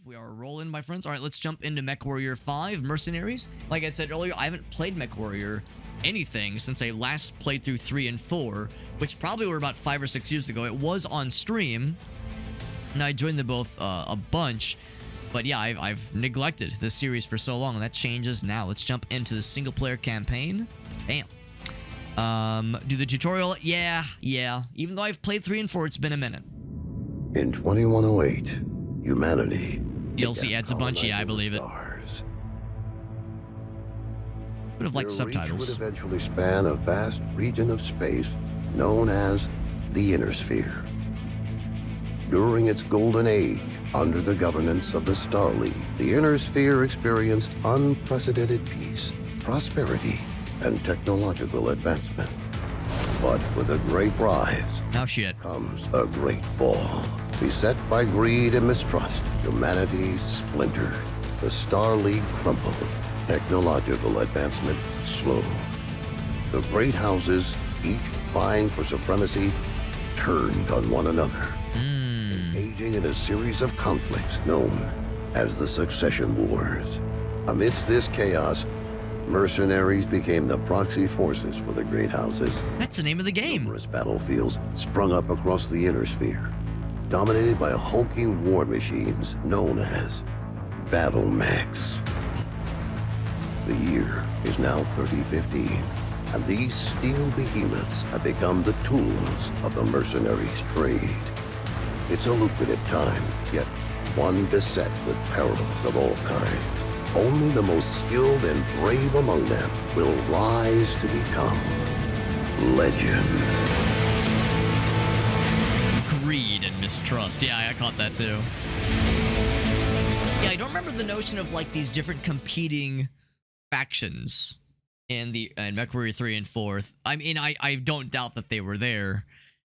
We are rolling, my friends. All right, let's jump into MechWarrior 5 Mercenaries. Like I said earlier, I haven't played MechWarrior anything since I last played through 3 and 4, which probably were about 5 or 6 years ago. It was on stream, and I joined them both a bunch. But yeah, I've neglected this series for so long. That changes now. Let's jump into the single-player campaign. Bam. Do the tutorial? Yeah. Even though I've played 3 and 4, it's been a minute. In 2108, humanity DLC adds a bunch. Yeah, I believe it. Would have liked subtitles. Would eventually span a vast region of space known as the Inner Sphere. During its golden age, under the governance of the Star League, the Inner Sphere experienced unprecedented peace, prosperity, and technological advancement. But with a great rise, comes a great fall. Beset by greed and mistrust, humanity splintered. The Star League crumbled. Technological advancement slowed. The great houses, each vying for supremacy, turned on one another, engaging in a series of conflicts known as the Succession Wars. Amidst this chaos, mercenaries became the proxy forces for the great houses. That's the name of the game. Numerous battlefields sprung up across the Inner Sphere, dominated by hulking war machines known as battle mechs. The year is now 3015, and these steel behemoths have become the tools of the mercenaries' trade. It's a lucrative time, yet one beset with perils of all kinds. Only the most skilled and brave among them will rise to become legend. Greed and mistrust. Yeah, I caught that too. Yeah, I don't remember the notion of like these different competing factions in MechWarrior 3 and 4. I mean, I don't doubt that they were there,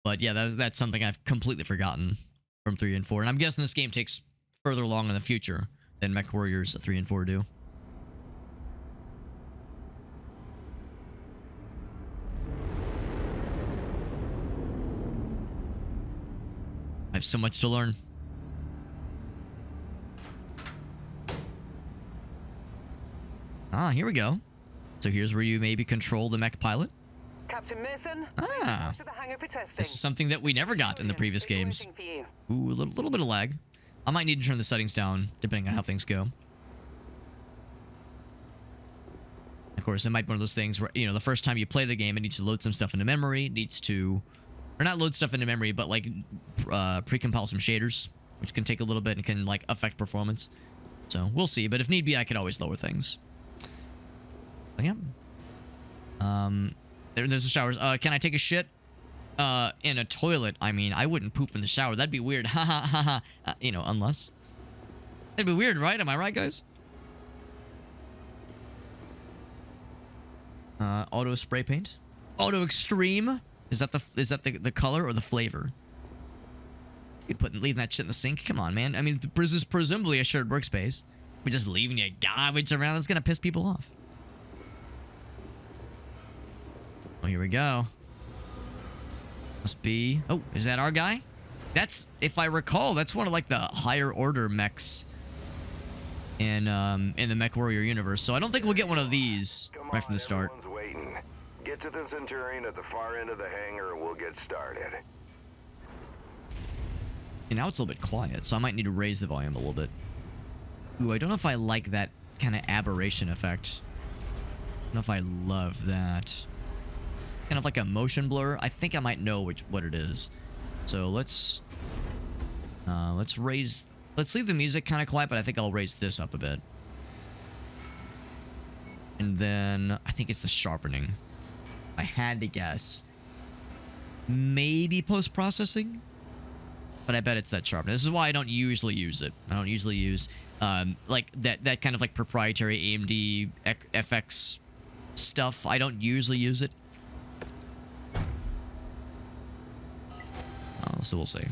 but yeah, that's something I've completely forgotten from 3 and 4. And I'm guessing this game takes further along in the future than MechWarriors 3 and 4 do. I have so much to learn. Ah, here we go. So here's where you maybe control the mech pilot. Captain Mason, to the hangar for testing. This is something that we never got in the previous games. Ooh, a little bit of lag. I might need to turn the settings down, depending on how things go. Of course, it might be one of those things where, you know, the first time you play the game, it needs to load some stuff into memory. It needs to... Or not load stuff into memory, but, like, pre-compile some shaders, which can take a little bit and can, like, affect performance. So, we'll see. But if need be, I could always lower things. But, yeah. There's the showers. Can I take a shit? In a toilet? I mean, I wouldn't poop in the shower. That'd be weird. Ha ha ha ha. You know, unless. That'd be weird, right? Am I right, guys? Auto spray paint. Auto extreme. Is that the color or the flavor? You leaving that shit in the sink? Come on, man. I mean, this is presumably a shared workspace. We're just leaving your garbage around. That's gonna piss people off. Oh, here we go. Must be... Oh, is that our guy? That's, if I recall, that's one of, like, the higher order mechs in the MechWarrior universe. So I don't think we'll get one of these right from the start. Waiting. Get to the Centurion at the far end of the hangar and we'll get started. And now it's a little bit quiet, so I might need to raise the volume a little bit. Ooh, I don't know if I like that kind of aberration effect. I don't know if I love that. Kind of like a motion blur. I think I might know what it is. So let's leave the music kind of quiet, but I think I'll raise this up a bit. And then I think it's the sharpening. I had to guess. Maybe post-processing? But I bet it's that sharpening. This is why I don't usually use it. I don't usually use like that kind of like proprietary AMD FX stuff. I don't usually use it. So we'll see.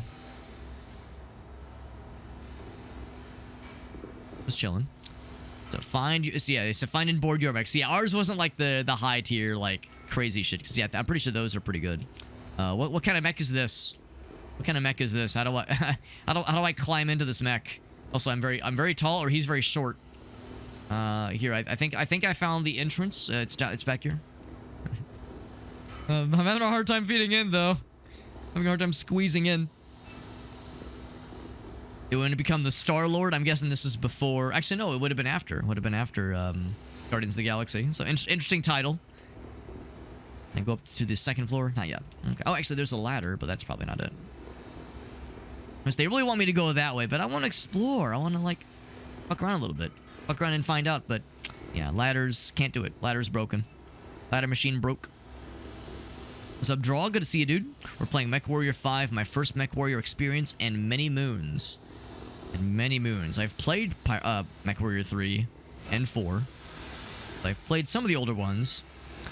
Just chilling. So find you. So yeah, they said find and board your mechs. Yeah, ours wasn't like the high tier like crazy shit. Cause yeah, I'm pretty sure those are pretty good. What kind of mech is this? What kind of mech is this? How do I how do I climb into this mech? Also, I'm very tall, or he's very short. Here, I think I found the entrance. It's back here. I'm having a hard time feeding in, though. Having a hard time squeezing in. It wouldn't become the Star-Lord. I'm guessing this is before. Actually, no, it would have been after. It would have been after Guardians of the Galaxy. So, interesting title. Can I go up to the second floor? Not yet. Okay. Oh, actually, there's a ladder, but that's probably not it. Because they really want me to go that way, but I want to explore. I want to, like, fuck around a little bit. Fuck around and find out, but yeah, ladders, can't do it. Ladder's broken. Ladder machine broke. What's up, Draw? Good to see you, dude. We're playing MechWarrior 5, my first MechWarrior experience, and many moons. And many moons. I've played MechWarrior 3 and 4. I've played some of the older ones.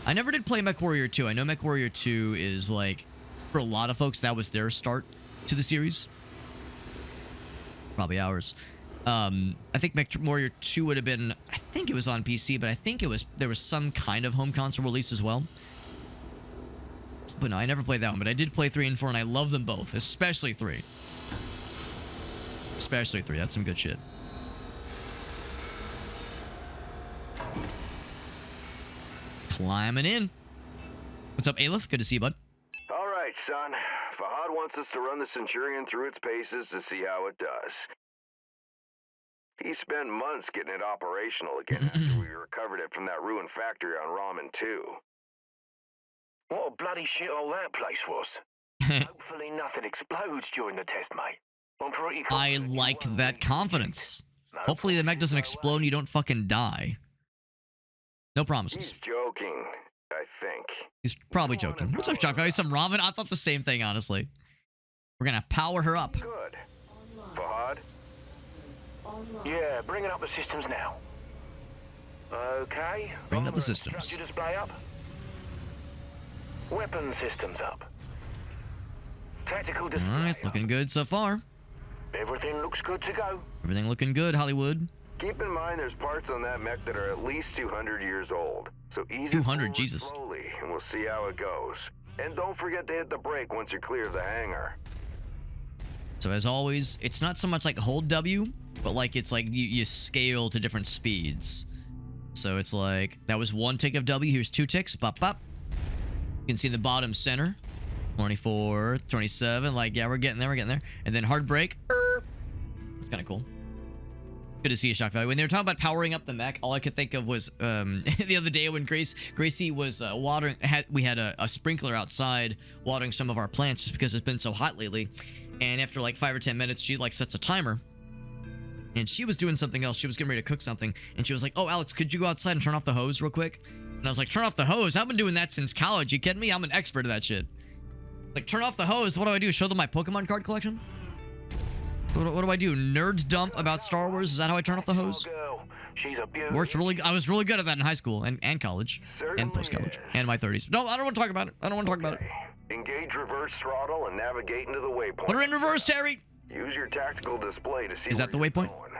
I never did play MechWarrior 2. I know MechWarrior 2 is, like, for a lot of folks, that was their start to the series. Probably ours. I think MechWarrior 2 would have been, I think it was on PC, but I think there was some kind of home console release as well. But no, I never played that one, but I did play 3 and 4, and I love them both, especially 3. Especially 3, that's some good shit. Climbing in. What's up, Aleph? Good to see you, bud. All right, son. Fahad wants us to run the Centurion through its paces to see how it does. He spent months getting it operational again after we recovered it from that ruined factory on Ramen 2. What a bloody shithole that place was. Hopefully nothing explodes during the test, mate. I'm pretty I confident like you won't that need confidence. No Hopefully the mech doesn't promises, no explode and way. you don't fucking die. No He's promises. joking, I think. He's probably joking. What's up, Shock Value? Some ramen? I thought the same thing, honestly. We're gonna power her up. Good. Fahad? Yeah, bringing up the systems now. Okay. Bringing up the armor and systems. Structure display up. Weapon systems up. Tactical display. Alright, up. looking good so far. Everything looks good to go. Everything looking good, Hollywood. Keep in mind there's parts on that mech that are at least 200 years old. So ease 200, it forward Jesus. slowly, and we'll see how it goes. And don't forget to hit the brake once you're clear of the hangar. So as always, it's not so much like hold W, but like it's like you scale to different speeds. So it's like, that was 1 tick of W, here's 2 ticks, bop bop. You can see in the bottom center, 24, 27, like, yeah, we're getting there. And then hard brake, that's kind of cool. Good to see you, Shock Value. When they were talking about powering up the mech, all I could think of was the other day when Gracie was watering. We had a sprinkler outside watering some of our plants just because it's been so hot lately. And after like 5 or 10 minutes, she like sets a timer. And she was doing something else. She was getting ready to cook something. And she was like, "Oh, Alex, could you go outside and turn off the hose real quick?" And I was like, "Turn off the hose? I've been doing that since college. You kidding me? I'm an expert at that shit." Like, turn off the hose. What do I do? Show them my Pokemon card collection? What do I do? Nerd dump about Star Wars? Is that how I turn off the hose? Girl, she's a beauty. Works really. I was really good at that in high school and college Certainly and post-college is. and my 30s. No, I don't want to talk about it. I don't want to talk about it. Engage reverse throttle and navigate into the waypoint. Put her in reverse, Terry. Use your tactical display to see. Is that where the you're waypoint? going.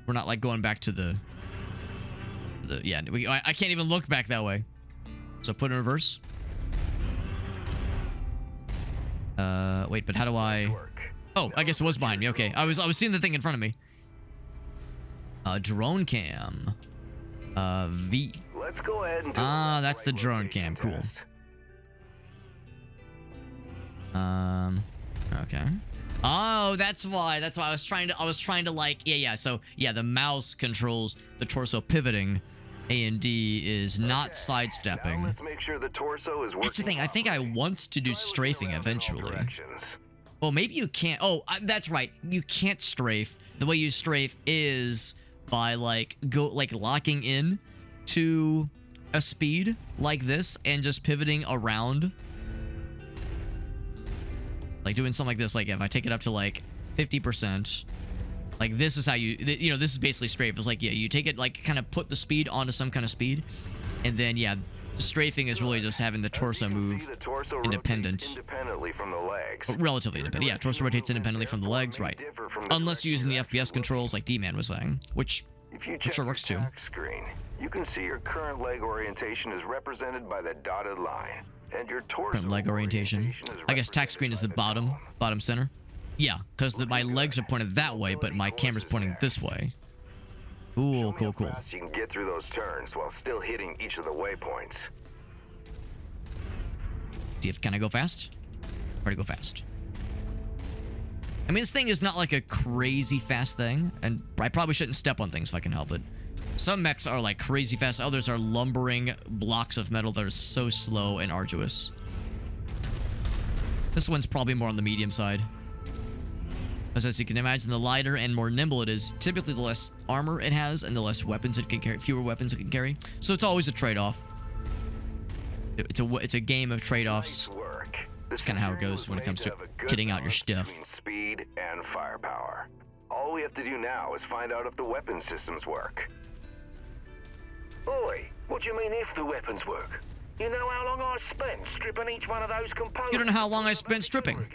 We're not like going back to the yeah. I can't even look back that way. So put in reverse. Wait, but how do I? Work. Oh, I guess it was behind me. Okay, I was seeing the thing in front of me. Drone cam. V. Let's go ahead and do That's the drone cam. Cool. Okay. Oh, that's why. That's why I was trying to like, yeah. So yeah, the mouse controls the torso pivoting. A and D is not Now sidestepping. let's make sure the torso is working. That's the thing. I think I want to do properly. strafing Try looking around in all eventually. directions. Well, maybe you can't. Oh, that's right. You can't strafe. The way you strafe is by like locking in to a speed like this and just pivoting around. Like doing something like this. Like if I take it up to like 50%, like this is how you know, this is basically strafe. It's like, yeah, you take it like kind of put the speed onto some kind of speed, and then yeah, strafing is really just having the As you torso can move see, the torso rotates independently from the legs. relatively independent. Yeah, torso rotates independently from the legs, right? Unless you're using the direction FPS controls like D-Man was saying, which If you Which check sure your works too. tack screen, you can see your current leg orientation is represented by the dotted line, and your torso current leg orientation. is I guess tack screen is the represented by bottom center. Yeah, because my legs are pointed that way, but my camera's pointing this way. Cool, cool, cool. Fast you can get through those turns while still hitting each of the waypoints. See if can I go fast? Try to go fast. I mean, this thing is not like a crazy fast thing, and I probably shouldn't step on things if I can help it. Some mechs are like crazy fast, others are lumbering blocks of metal that are so slow and arduous. This one's probably more on the medium side. As you can imagine, the lighter and more nimble it is, typically the less armor it has and the less weapons it can carry, fewer weapons it can carry. So it's always a trade-off. It's a game of trade-offs. Nice work. That's kind of how it goes when it comes to kitting out your stuff. Between speed and firepower. All we have to do now is find out if the weapon systems work. Oi, what do you mean if the weapons work? You know how long I spent stripping each one of those components? You don't know how long I spent stripping.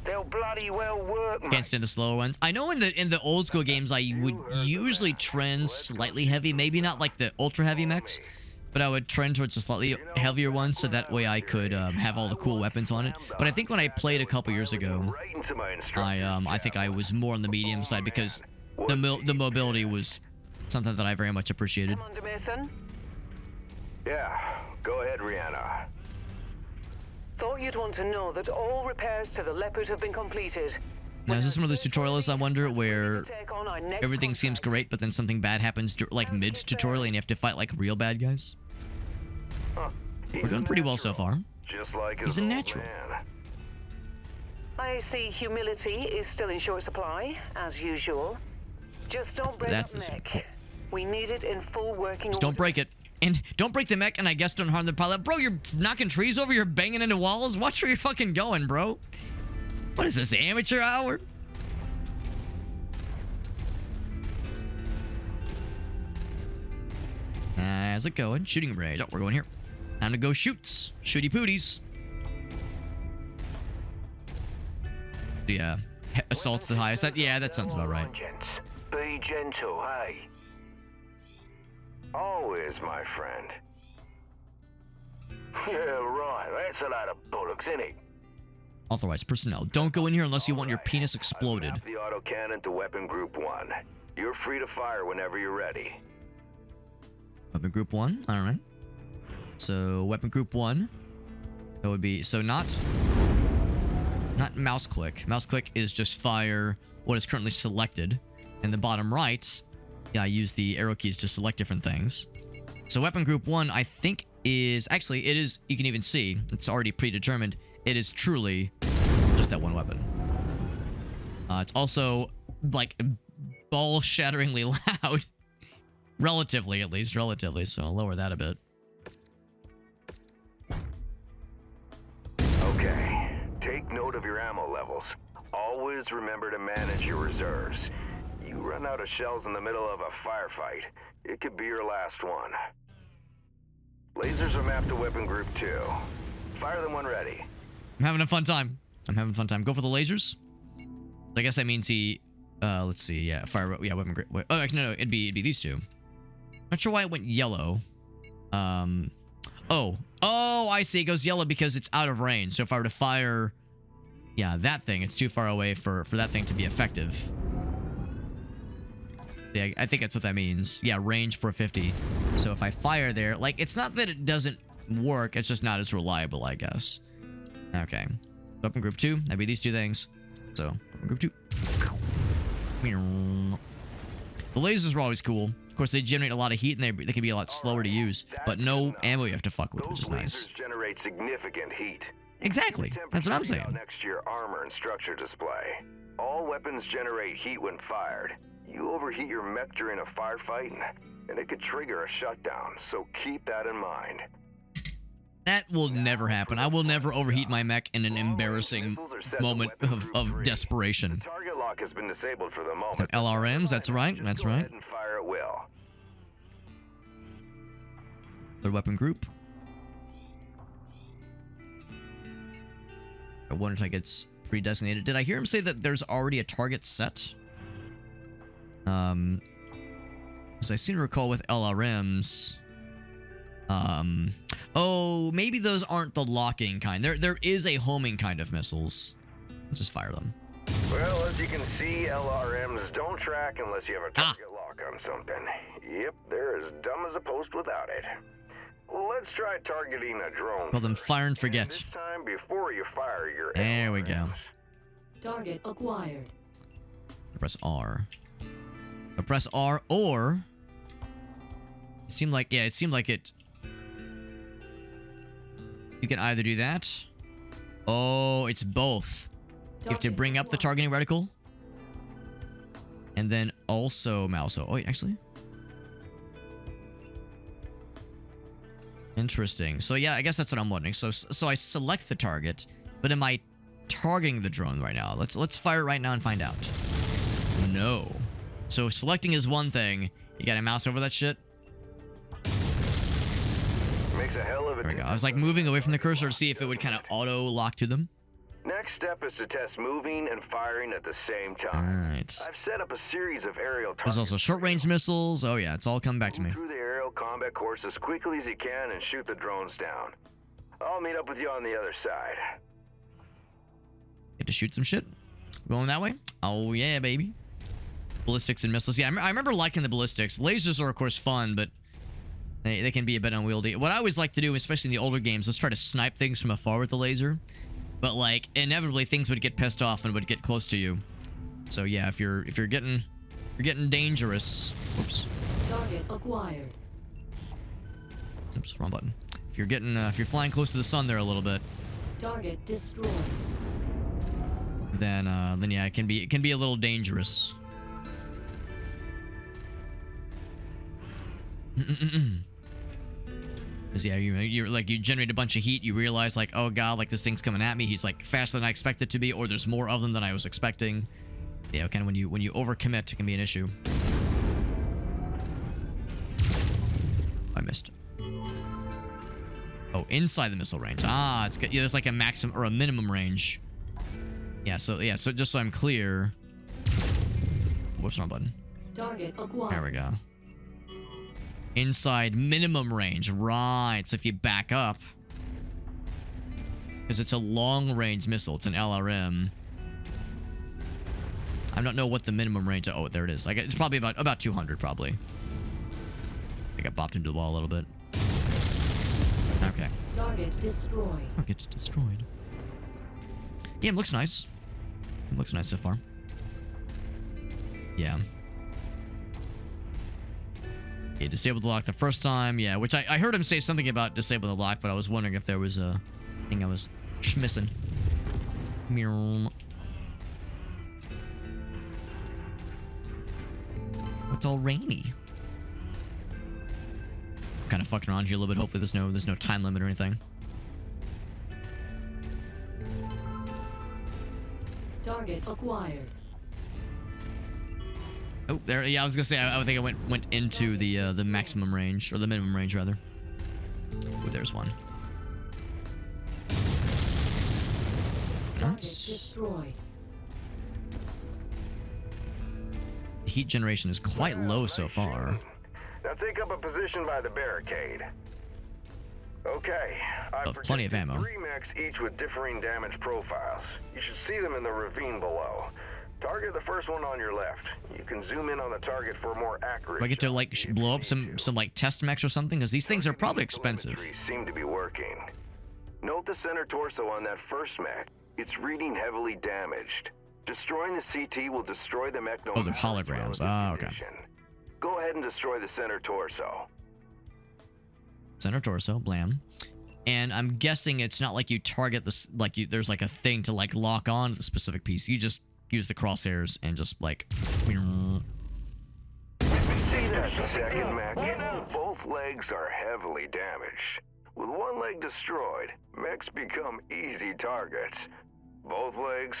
They'll bloody well work, mate. Can't stand the slower ones. I know in the old school games I would usually trend slightly heavy, maybe not like the ultra heavy mechs, but I would trend towards the slightly heavier ones so that way I could have all the cool weapons on it. But I think when I played a couple years ago, I think I was more on the medium side because the mobility was something that I very much appreciated. Commander Mason, Yeah, go ahead, Rihanna. thought you'd want to know that all repairs to the Leopard have been completed. Now, is this one of those tutorials, I wonder, where Take on our next everything seems contract. great, but then something bad happens like mid-tutorial and you have to fight like real bad guys? Huh, We're doing pretty well so far. Just like He's his a old natural. man. I see humility is still in short supply, as usual. Just don't break That's up the mech. We need it in full working Just don't order. break it. And don't break the mech, and I guess don't harm the pilot. Bro, you're knocking trees over, you're banging into walls. Watch where you're fucking going, bro. What is this, amateur hour? How's it going? Shooting range. Oh, we're going here. Time to go shoots. Shooty pooties. Yeah. Assault's the highest. Yeah, that sounds about right. Gents, be gentle, hey? Always, my friend. Yeah, right. That's a lot of bollocks, innit? Authorized personnel. Don't go in here unless you want your penis exploded. I've mapped the autocannon to Weapon Group 1. You're free to fire whenever you're ready. Weapon group 1. Alright. So, weapon group 1. That would be... So, not mouse click. Mouse click is just fire what is currently selected. In the bottom right, yeah, I use the arrow keys to select different things. So, weapon group 1, I think is... Actually, it is... You can even see. It's already predetermined. It is truly just that one weapon. It's also, like, ball-shatteringly loud. Relatively, at least. Relatively. So I'll lower that a bit. Okay. Take note of your ammo levels. Always remember to manage your reserves. You run out of shells in the middle of a firefight, it could be your last one. Lasers are mapped to Weapon Group 2. Fire them when ready. I'm having a fun time. I'm having a fun time. Go for the lasers. I guess that means he... let's see. Yeah, fire... Yeah, weapon group... Oh, actually, no. It'd be these two. Not sure why it went yellow. Oh, I see. It goes yellow because it's out of range. So if I were to fire, yeah, that thing, it's too far away for that thing to be effective. Yeah, I think that's what that means. Yeah, range for 50. So if I fire there, like, it's not that it doesn't work. It's just not as reliable, I guess. Okay. Weapon group 2. That'd be these two things. So, weapon group 2. The lasers are always cool. Of course, they generate a lot of heat, and they can be a lot slower to use, but no ammo you have to fuck with, which is nice. Those lasers generate significant heat. Exactly. That's what I'm saying. Next to your armor and structure display. All weapons generate heat when fired. You overheat your mech during a firefight, and it could trigger a shutdown, so keep that in mind. That will never happen. I will never overheat my mech in an embarrassing moment of desperation. The target lock has been disabled for the moment. LRMs, that's right. Just That's go right. ahead and fire at will. Their weapon group. I wonder if that gets pre-designated. Did I hear him say that there's already a target set? As I seem to recall with LRMs. Oh, maybe those aren't the locking kind. There is a homing kind of missiles. Let's just fire them. Well, as you can see, LRMs don't track unless you have a target lock on something. Yep, they're as dumb as a post without it. Let's try targeting a drone. Call them fire and forget. And this time, before you fire your There we go. LRMs. Target acquired. Press R. Press R, or it seemed like it. You can either do that. Oh, it's both. You have to bring up the targeting reticle, and then also mouse. Oh wait, actually. Interesting. So yeah, I guess that's what I'm wondering. So I select the target, but am I targeting the drone right now? Let's fire it right now and find out. No. So selecting is one thing. You gotta mouse over that shit. Makes a hell of a There we go. I was like moving away from the cursor to see if it would kind of auto lock to them. Next step is to test moving and firing at the same time. Alright. I've set up a series of aerial targets. There's also short range missiles. Oh yeah, it's all coming back to me. Move through the aerial combat course as quickly as you can and shoot the drones down. I'll meet up with you on the other side. Get to shoot some shit. Going that way? Oh yeah, baby. Ballistics and missiles. Yeah, I remember liking the ballistics. Lasers are of course fun, but they can be a bit unwieldy. What I always like to do, especially in the older games, is try to snipe things from afar with the laser. But like inevitably things would get pissed off and would get close to you. So yeah, if you're getting dangerous. Oops. Target acquired. Oops, wrong button. If you're flying close to the sun there a little bit, Target destroyed. then yeah, it can be a little dangerous. Cause yeah, you're like, you generate a bunch of heat, you realize like, oh god, like this thing's coming at me, he's like faster than I expect it to be, or there's more of them than I was expecting. Yeah, kind of when you overcommit, it can be an issue. I missed. Oh, inside the missile range. Ah, it's good. Yeah, there's like a maximum or a minimum range. Yeah, so just so I'm clear. Whoops, wrong button. Target acquired. There we go. Inside minimum range. Right. So if you back up, because it's a long-range missile, it's an LRM. I don't know what the minimum range. Oh, there it is. Like it's probably about 200, probably. I got bopped into the wall a little bit. Okay. Target destroyed. Target's destroyed. Game looks nice. It looks nice so far. Yeah. Yeah, disabled the lock the first time. Yeah, which I heard him say something about disable the lock, but I was wondering if there was a thing I was missing. Meow. It's all rainy. Kind of fucking around here a little bit. Hopefully there's no time limit or anything. Target acquired. Oh, there. Yeah, I was gonna say. I think I went into the maximum range, or the minimum range rather. Oh, there's one. Target Nice. destroyed. Heat generation is quite low so far. Now take up a position by the barricade. Okay, I've Of plenty of projected ammo. 3 mechs, each with differing damage profiles. You should see them in the ravine below. Target the first one on your left. You can zoom in on the target for a more accurate. Do I get to shot like if you blow up need some to. like test mechs or something? Because these things are probably expensive. Telemetry seem to be working. Note the center torso on that first mech. It's reading heavily damaged. Destroying the CT will destroy the mech. Oh, they're holograms. Ah, okay. Go ahead and destroy the center torso. Center torso, blam. And I'm guessing it's not like you target this, like there's like a thing to like lock on to the specific piece. You just use the crosshairs and just like. See that second mech? Both legs are heavily damaged. With one leg destroyed, mechs become easy targets. Both legs,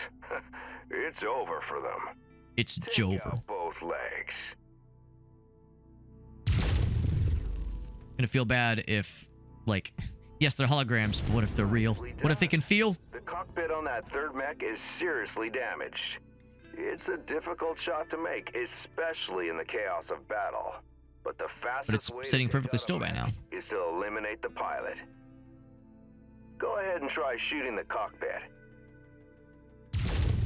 it's over for them. It's Take Jover. out both legs. Gonna feel bad if, like, yes, they're holograms, but what if they're real? What if they can feel? The cockpit on that third mech is seriously damaged. It's a difficult shot to make, especially in the chaos of battle. But the fastest it's way to sitting take perfectly out a still right mech now. is to eliminate the pilot. Go ahead and try shooting the cockpit.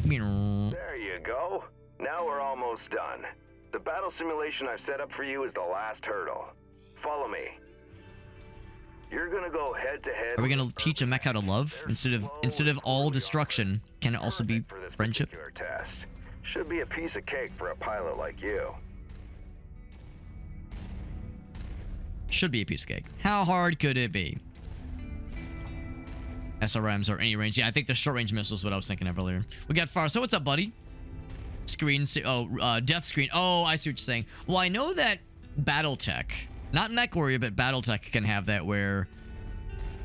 Meow. There you go. Now we're almost done. The battle simulation I've set up for you is the last hurdle. Follow me. You're gonna go head to head. Are we gonna teach a mech how to love instead of all destruction? Can it also be for this friendship? particular test. Should be a piece of cake for a pilot like you. Should be a piece of cake. How hard could it be? SRMs or any range. Yeah, I think the short range missiles is what I was thinking of earlier. We got Far. So what's up, buddy? Screen. Death screen. Oh, I see what you're saying. Well, I know that BattleTech, not MechWarrior, but BattleTech can have that where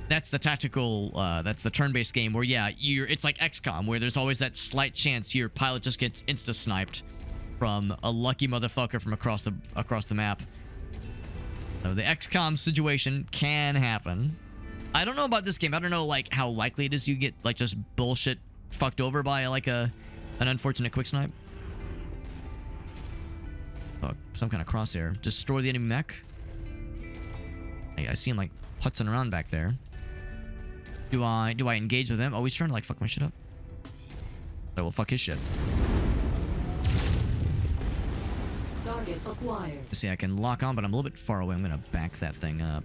that's the tactical, that's the turn-based game where, yeah, it's like XCOM, where there's always that slight chance your pilot just gets insta-sniped from a lucky motherfucker from across the map. So the XCOM situation can happen. I don't know about this game. I don't know, like, how likely it is you get, like, just bullshit fucked over by, like, an unfortunate quick snipe. Fuck, some kind of crosshair. Destroy the enemy mech. I see him, like, putzing around back there. Do I engage with him? Oh, he's trying to, like, fuck my shit up. So we'll fuck his shit. Target acquired. See, I can lock on, but I'm a little bit far away. I'm gonna back that thing up.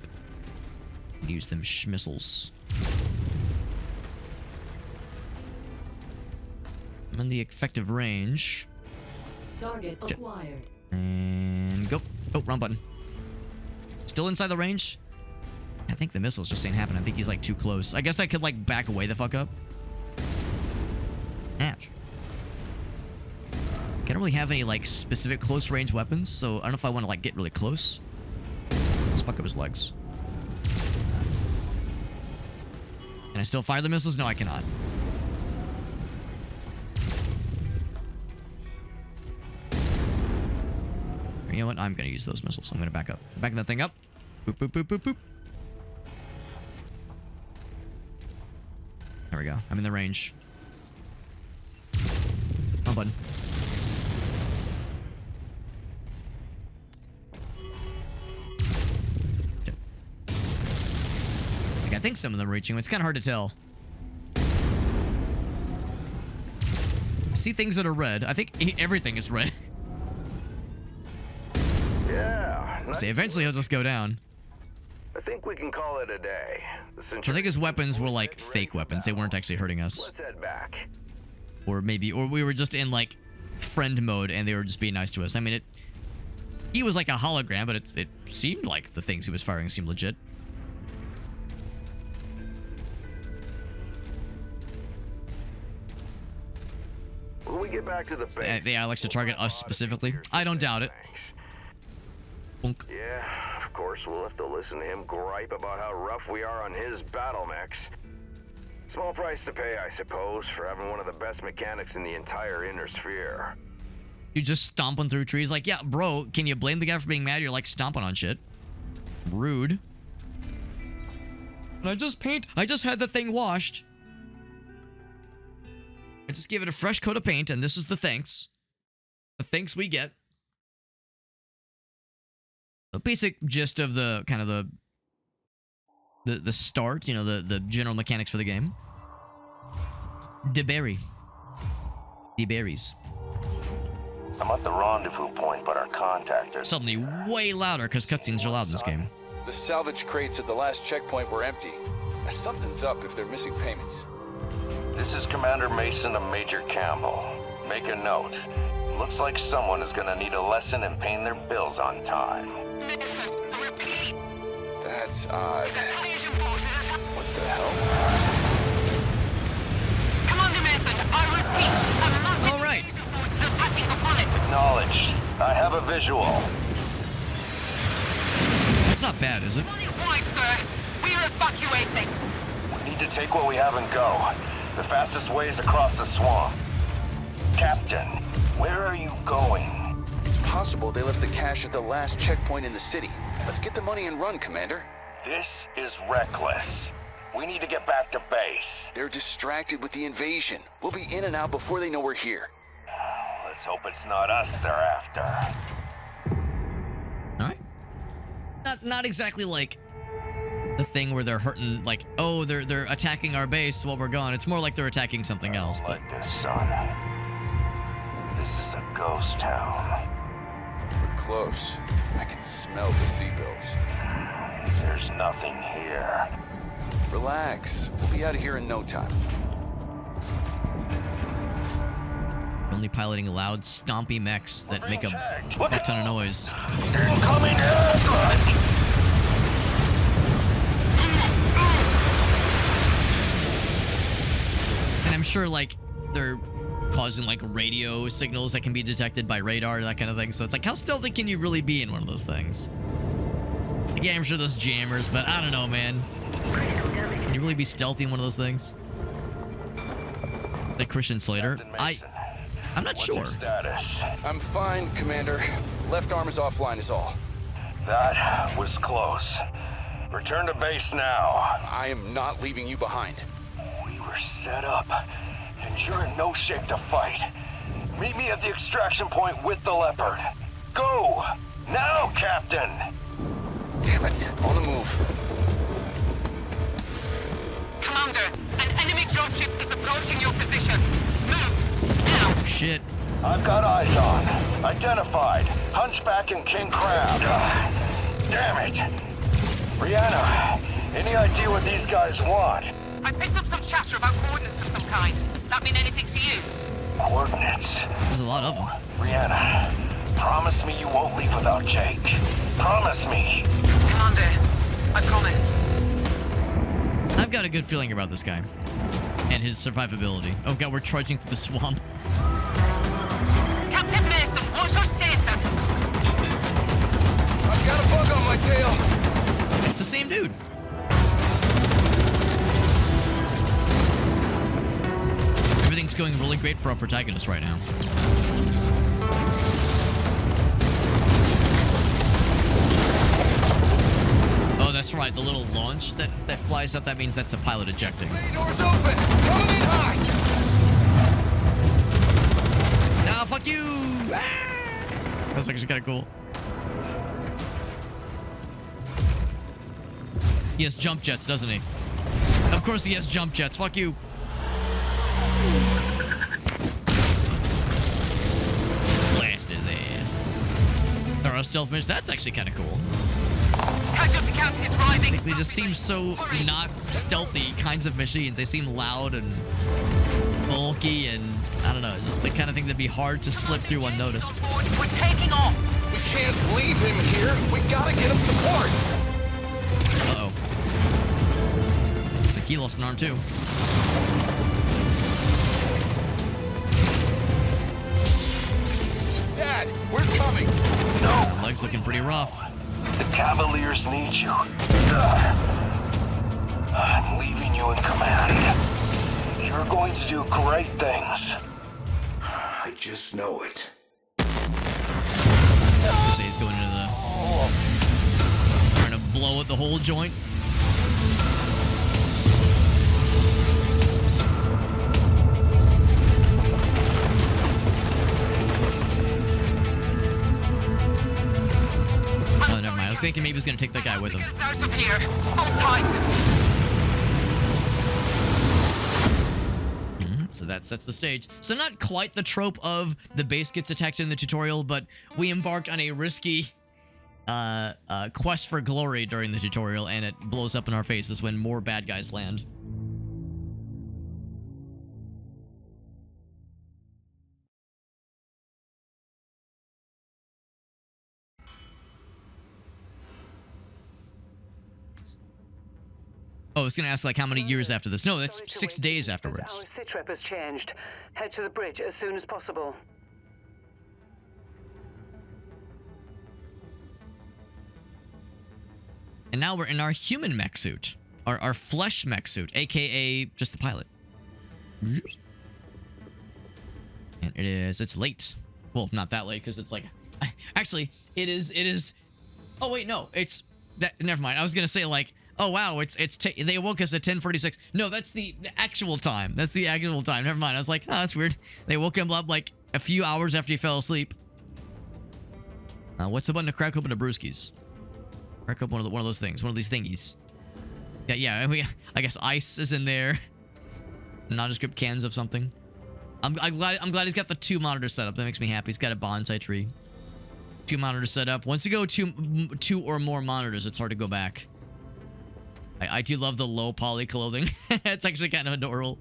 Use them missiles. I'm in the effective range. Target Shit. acquired. And go. Oh, wrong button. Still inside the range? I think the missiles just ain't happening. I think he's like too close. I guess I could like back away the fuck up. Ouch. I don't really have any like specific close range weapons, so I don't know if I want to like get really close. Let's fuck up his legs. Can I still fire the missiles? No, I cannot. You know what? I'm gonna use those missiles. I'm gonna back up. Back that thing up. Boop, boop, boop, boop, boop. There we go. I'm in the range. Oh, button. Shit. Like, I think some of them are reaching. It's kind of hard to tell. I see things that are red. I think everything is red. Yeah. See, eventually he'll just go down. I think we can call it a day. So I think his weapons were like fake weapons. They weren't actually hurting us. Let's head back. Or we were just in like friend mode and they were just being nice to us. I mean, he was like a hologram, but it seemed like the things he was firing seemed legit. When we get back to the base, Yeah, likes to target us specifically. I don't doubt it. Bonk. Yeah, of course, we'll have to listen to him gripe about how rough we are on his battle mechs. Small price to pay, I suppose, for having one of the best mechanics in the entire inner sphere. You just stomping through trees. Like, yeah, bro, can you blame the guy for being mad? You're like stomping on shit. Rude. And I just had the thing washed. I just gave it a fresh coat of paint, and this is the thanks. The thanks we get. The basic gist of the kind of the start, you know, the general mechanics for the game. DeBerry. DeBerries. I'm at the rendezvous point, but our contact is... Suddenly way louder because cutscenes are loud in this game. The salvage crates at the last checkpoint were empty. Something's up if they're missing payments. This is Commander Mason to Major Campbell. Make a note. Looks like someone is gonna need a lesson in paying their bills on time. That's odd. What the hell? Commander Mason, I repeat, a massive All right. force is attacking the planet. Acknowledged. I have a visual. That's not bad, is it? Planet-wide, sir. We're evacuating. We need to take what we have and go. The fastest way is across the swamp. Captain, where are you going? It's possible they left the cash at the last checkpoint in the city. Let's get the money and run, Commander. This is reckless. We need to get back to base. They're distracted with the invasion. We'll be in and out before they know we're here. Let's hope it's not us they're after. All right. Not exactly like the thing where they're hurting, like, oh, they're attacking our base while we're gone. It's more like they're attacking something else. But Like the sun. ghost town. We're close. I can smell the seagulls. There's nothing here. Relax. We'll be out of here in no time. Only piloting loud, stompy mechs that make a fuck ton of noise. Incoming airstrike! And I'm sure, like, they're causing, like, radio signals that can be detected by radar, that kind of thing. So it's like, how stealthy can you really be in one of those things? Again, I'm sure those jammers, but I don't know, man. Can you really be stealthy in one of those things? Like Christian Slater? I'm not sure. Status? I'm fine, Commander. Left arm is offline is all. That was close. Return to base now. I am not leaving you behind. We were set up, and you're in no shape to fight. Meet me at the extraction point with the Leopard. Go! Now, Captain! Damn it. On the move. Commander, an enemy dropship is approaching your position. Move, now. Shit. I've got eyes on. Identified. Hunchback and King Crab. Damn it. Rihanna, any idea what these guys want? I picked up some chatter about coordinates of some kind. That mean anything to you? Coordinates? There's a lot of them. Rihanna, promise me you won't leave without Jake. Promise me. Commander, I promise. I've got a good feeling about this guy. And his survivability. Oh god, we're trudging through the swamp. Captain Mason, what's your status? I've got a bug on my tail. It's the same dude. Everything's going really great for our protagonist right now. Oh, that's right. The little launch that flies up, that means that's the pilot ejecting. Bay doors open. Coming in hot. Nah, fuck you! Ah! That's actually kind of cool. He has jump jets, doesn't he? Of course he has jump jets. Fuck you. Blast his ass. Thorough stealth mission. That's actually kind of cool. Casualty count is rising. They just seem so not stealthy kinds of machines. They seem loud and bulky and, I don't know, just the kind of thing that'd be hard to slip through unnoticed. We're taking off. We can't leave him here. We gotta get him support. Uh-oh. Looks like he lost an arm too. Dad, we're coming. No, Legs looking pretty rough. the Cavaliers need you. I'm leaving you in command. You're going to do great things. I just know it. Say he's going into the... trying to blow at the whole joint. Oh, never mind. I was thinking maybe he was going to take that guy with him. Get us out of here. Hold tight. So that sets the stage. So not quite the trope of the base gets attacked in the tutorial, but we embarked on a risky quest for glory during the tutorial, and it blows up in our faces when more bad guys land. Oh, I was gonna ask, like, how many years after this? No, that's 6 days afterwards. Our sitrep has changed. Head to the bridge as soon as possible. And now we're in our human mech suit. Our flesh mech suit, aka just the pilot. And it's late. Well, not that late, because it's like... Actually, it is... Oh, wait, no. It's... Never mind. I was gonna say, like... Oh, wow, they woke us at 10:46. No, that's the actual time. That's the actual time. Never mind. I was like, oh, that's weird. They woke him up like a few hours after he fell asleep. What's the button to crack open the brewskis? Crack open one of those things. One of these thingies. Yeah, I guess ice is in there. Nondescript cans of something. I'm glad he's got the 2 monitors set up. That makes me happy. He's got a bonsai tree. 2 monitors set up. Once you go two or more monitors, it's hard to go back. I do love the low poly clothing. It's actually kind of adorable.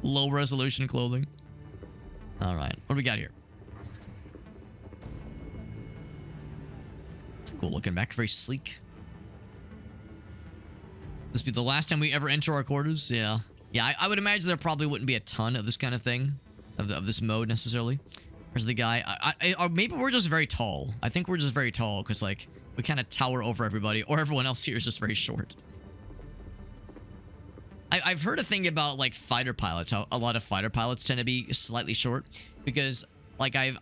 Low resolution clothing. All right, what do we got here? It's cool looking back, very sleek. This be the last time we ever enter our quarters? Yeah. Yeah, I would imagine there probably wouldn't be a ton of this kind of thing, of this mode necessarily. There's the guy. Or maybe we're just very tall. I think we're just very tall because, like, we kind of tower over everybody, or everyone else here is just very short. I've heard a thing about, like, fighter pilots, how a lot of fighter pilots tend to be slightly short, because, like, I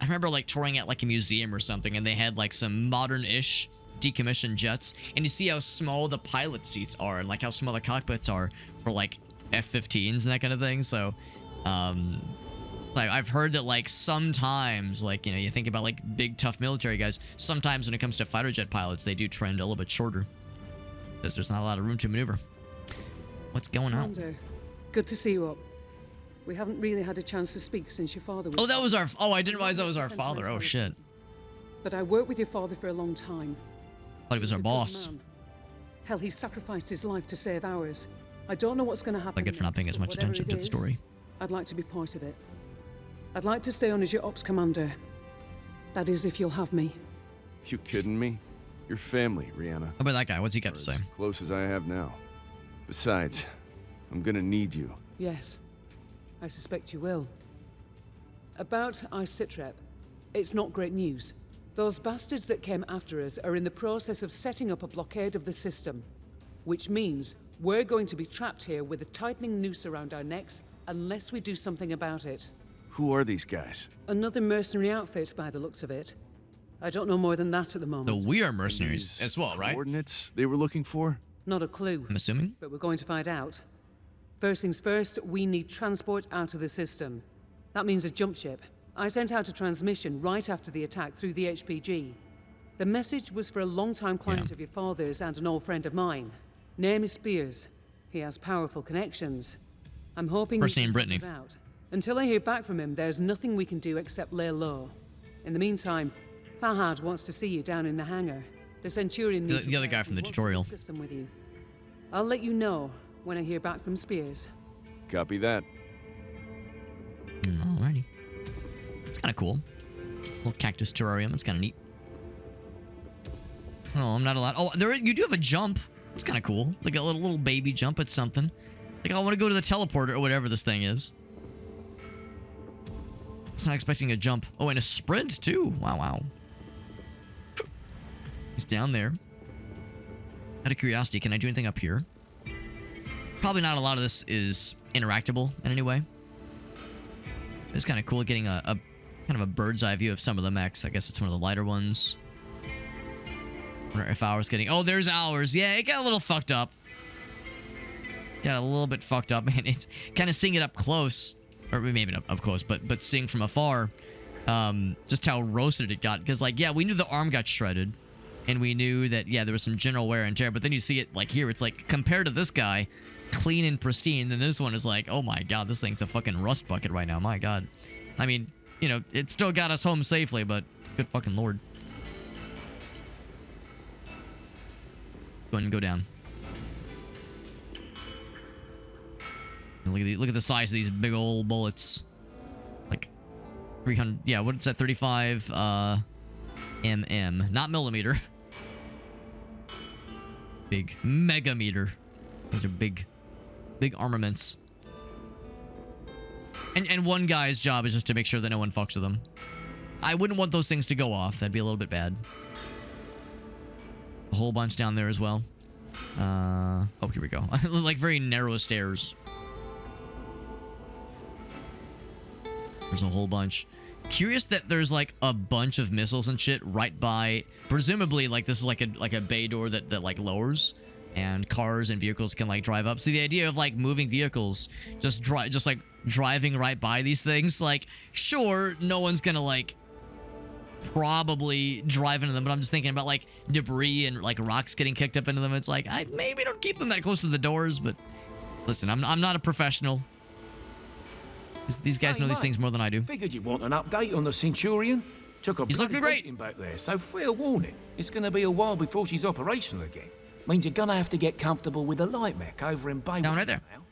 remember, like, touring at, like, a museum or something, and they had, like, some modern-ish decommissioned jets, and you see how small the pilot seats are, and, like, how small the cockpits are for, like, F-15s and that kind of thing. So, like, I've heard that, like, sometimes, like, you know, you think about, like, big, tough military guys, sometimes when it comes to fighter jet pilots, they do trend a little bit shorter, because there's not a lot of room to maneuver. What's going on? Commander, good to see you up. We haven't really had a chance to speak since your father was... Oh, that was our... Oh, I didn't realize that was our father. Oh, shit. But I worked with your father for a long time. Thought he was our boss. Hell, he sacrificed his life to save ours. I don't know what's going to happen. Like, good for not paying as much attention to the story. I'd like to be part of it. I'd like to stay on as your ops commander. That is, if you'll have me. You kidding me? Your family, Rihanna. How about that guy? What's he got to say? As close as I have now. Besides, I'm gonna need you. Yes, I suspect you will. About our sitrep, it's not great news. Those bastards that came after us are in the process of setting up a blockade of the system, which means we're going to be trapped here with a tightening noose around our necks unless we do something about it. Who are these guys? Another mercenary outfit by the looks of it. I don't know more than that at the moment. So we are mercenaries as well, right? Coordinates they were looking for? Not a clue. I'm assuming. But we're going to find out. First things first, we need transport out of the system. That means a jump ship. I sent out a transmission right after the attack through the HPG. The message was for a long-time client of your father's and an old friend of mine. Name is Spears. He has powerful connections. I'm hoping First name Brittany. Out. Until I hear back from him, there's nothing we can do except lay low. In the meantime, Fahad wants to see you down in the hangar. The Centurion needs the other guy from the tutorial. discuss them with you. I'll let you know when I hear back from Spears. Copy that. Alrighty. It's kind of cool. Little cactus terrarium. It's kind of neat. Oh, I'm not allowed. Oh, you do have a jump. It's kind of cool. Like a little baby jump at something. Like, I want to go to the teleporter or whatever this thing is. It's not expecting a jump. Oh, and a sprint too. Wow. He's down there. Out of curiosity, can I do anything up here? Probably not. A lot of this is interactable in any way. It's kind of cool getting a kind of a bird's eye view of some of the mechs. I guess it's one of the lighter ones. Wonder if ours getting... Oh, there's ours. Yeah, it got a little fucked up. Got a little bit fucked up, man. It's kind of seeing it up close. Or maybe not up close, but seeing from afar. Just how roasted it got. Because, like, yeah, we knew the arm got shredded. And we knew that, yeah, there was some general wear and tear. But then you see it, like, here. It's like, compared to this guy, clean and pristine. Then this one is like, oh my god, this thing's a fucking rust bucket right now. My god. I mean, you know, it still got us home safely, but good fucking lord. Go ahead and go down. And look at the size of these big old bullets. Like 300. Yeah, what is that? 35 mm, not millimeter. Big megameter. Those are big armaments. And one guy's job is just to make sure that no one fucks with them. I wouldn't want those things to go off. That'd be a little bit bad. A whole bunch down there as well. Oh, here we go. Like very narrow stairs. There's a whole bunch. Curious that there's like a bunch of missiles and shit right by. Presumably, like this is like a bay door that like lowers, and cars and vehicles can like drive up. So the idea of like moving vehicles, just like driving right by these things, like sure, no one's gonna like probably drive into them, but I'm just thinking about like debris and like rocks getting kicked up into them. It's like I maybe don't keep them that close to the doors, but listen, I'm not a professional. These guys know these things more than I do. Figured you'd want an update on the Centurion. Took a He's looking bloody great beating back there, so fair warning. It's gonna be a while before she's operational again. Means you're gonna have to get comfortable with the light mech over in Bay. Down right there. Now.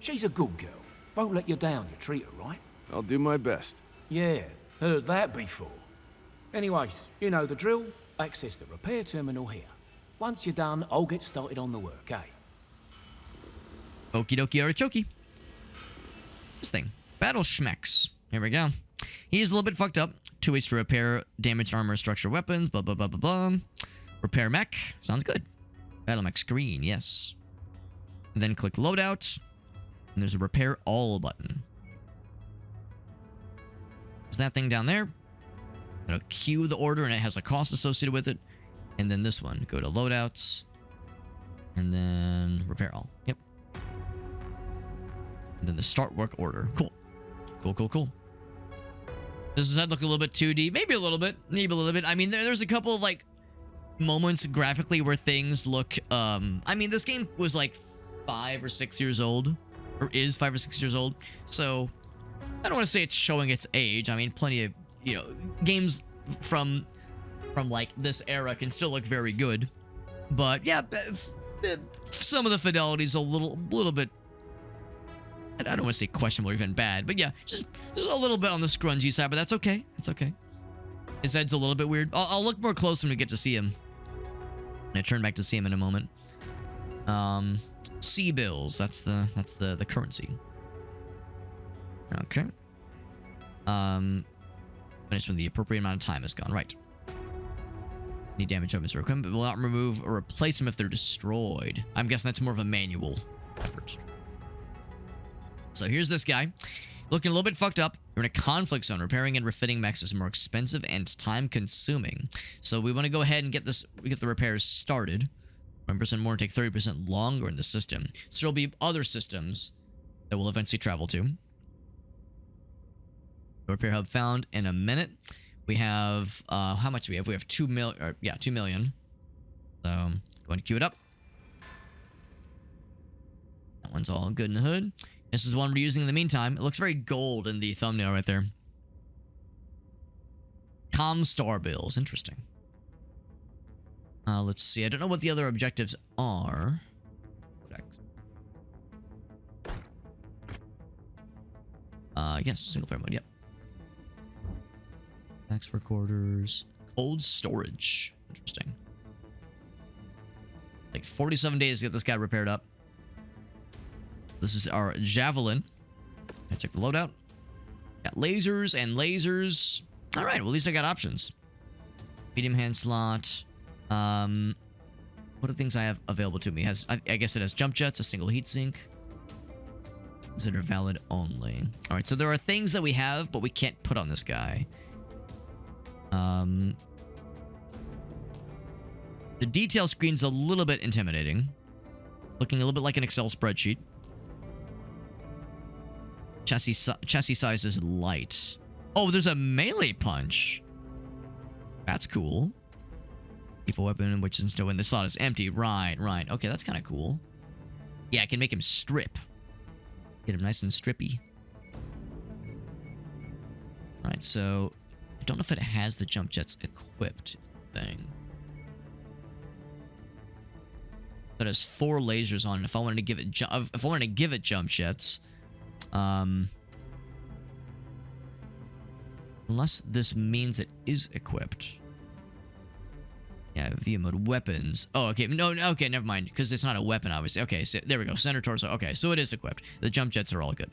She's a good girl. Won't let you down, you treat her right. I'll do my best. Yeah, heard that before. Anyways, you know the drill. Access the repair terminal here. Once you're done, I'll get started on the work, eh? Okie dokie artichoke. This thing. Battle Schmecks. Here we go. He's a little bit fucked up. 2 ways to repair damaged armor, structure, weapons, blah, blah, blah, blah, blah. Repair mech. Sounds good. Battle mech screen, yes. And then click loadout. And there's a repair all button. There's that thing down there. It'll queue the order and it has a cost associated with it. And then this one. Go to loadouts. And then repair all. Yep. And then the start work order. Cool. Cool, cool, cool. Does that look a little bit 2D? Maybe a little bit. Maybe a little bit. I mean, there's a couple of, like, moments graphically where things look... I mean, this game was, like, 5 or 6 years old. Or is 5 or 6 years old. So, I don't want to say it's showing its age. I mean, plenty of, you know, games from like, this era can still look very good. But, yeah, some of the fidelity's a little bit... I don't want to say questionable or even bad, but yeah, just a little bit on the scrungy side, but that's okay. It's okay. His head's a little bit weird. I'll look more close when we get to see him. And I turn back to see him in a moment. C bills. That's the currency. Okay. Finish when the appropriate amount of time has gone. Right. Any damage weapons or equipment will not remove or replace them if they're destroyed. I'm guessing that's more of a manual effort. So here's this guy, looking a little bit fucked up. You're in a conflict zone. Repairing and refitting mechs is more expensive and time-consuming. So we want to go ahead and get the repairs started. 1% more and take 30% longer in the system. So there'll be other systems that we'll eventually travel to. Repair hub found in a minute. We have how much do we have? We have 2 million. Yeah, 2 million. So going to queue it up. That one's all good in the hood. This is the one we're using in the meantime. It looks very gold in the thumbnail right there. Comstar bills. Interesting. Let's see. I don't know what the other objectives are. Yes, single player mode. Yep. Max recorders. Cold storage. Interesting. Like 47 days to get this guy repaired up. This is our Javelin. I check the loadout. Got lasers and lasers. All right, well, at least I got options. Medium hand slot. What are things I have available to me? I guess it has jump jets, a single heatsink. Consider valid only. All right, so there are things that we have, but we can't put on this guy. The detail screen's a little bit intimidating. Looking a little bit like an Excel spreadsheet. Chassis size is light. Oh, there's a melee punch. That's cool. Lethal weapon, which is still when the slot is empty. Right. Okay, that's kind of cool. Yeah, I can make him strip. Get him nice and strippy. Alright, so I don't know if it has the jump jets equipped thing. But it has 4 lasers on it. If I wanted to give it jump jets, unless this means it is equipped. Yeah, view mode weapons. Oh, okay. No, okay, never mind. Because it's not a weapon, obviously. Okay, so there we go. Center torso. Okay, so it is equipped. The jump jets are all good.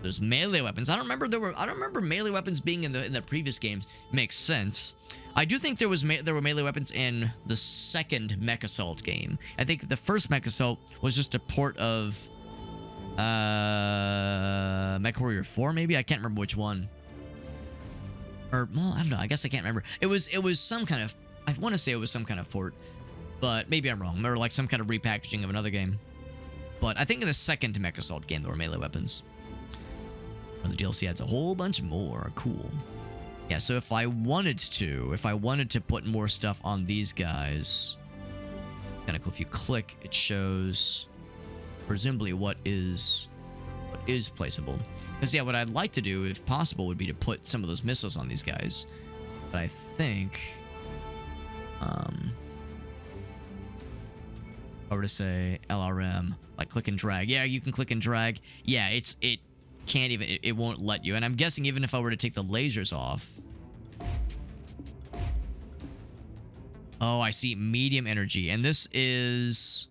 There's melee weapons. I don't remember melee weapons being in the previous games. Makes sense. I do think there were melee weapons in the second Mech Assault game. I think the first Mech Assault was just a port of MechWarrior 4, maybe? I can't remember which one. Or, well, I don't know. I guess I can't remember. It was some kind of... I want to say it was some kind of port. But maybe I'm wrong. Or like some kind of repackaging of another game. But I think in the second Mech Assault game, there were melee weapons. Or the DLC adds a whole bunch more. Cool. Yeah, so if I wanted to put more stuff on these guys... Kind of cool. If you click, it shows... presumably what is what is placeable. Because, yeah, what I'd like to do, if possible, would be to put some of those missiles on these guys. But I think... if I were to say LRM, like click and drag. Yeah, you can click and drag. Yeah, it can't even... It won't let you. And I'm guessing even if I were to take the lasers off... Oh, I see. Medium energy. And this is...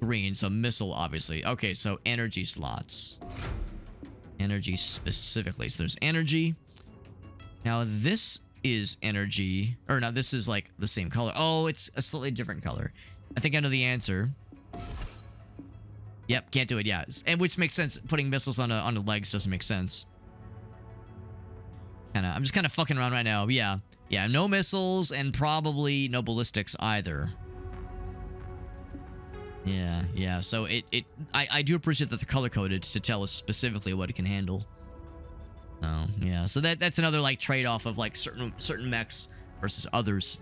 green, so missile, obviously. Okay, so energy slots. Energy specifically. So there's energy. Now this is energy. Or no, this is like the same color. Oh, it's a slightly different color. I think I know the answer. Yep, can't do it, yeah. And which makes sense. Putting missiles on the legs doesn't make sense. I'm just kind of fucking around right now. Yeah. Yeah, no missiles and probably no ballistics either. Yeah. So I do appreciate that they're color-coded to tell us specifically what it can handle. So, yeah. So that's another, like, trade-off of, like, certain mechs versus others.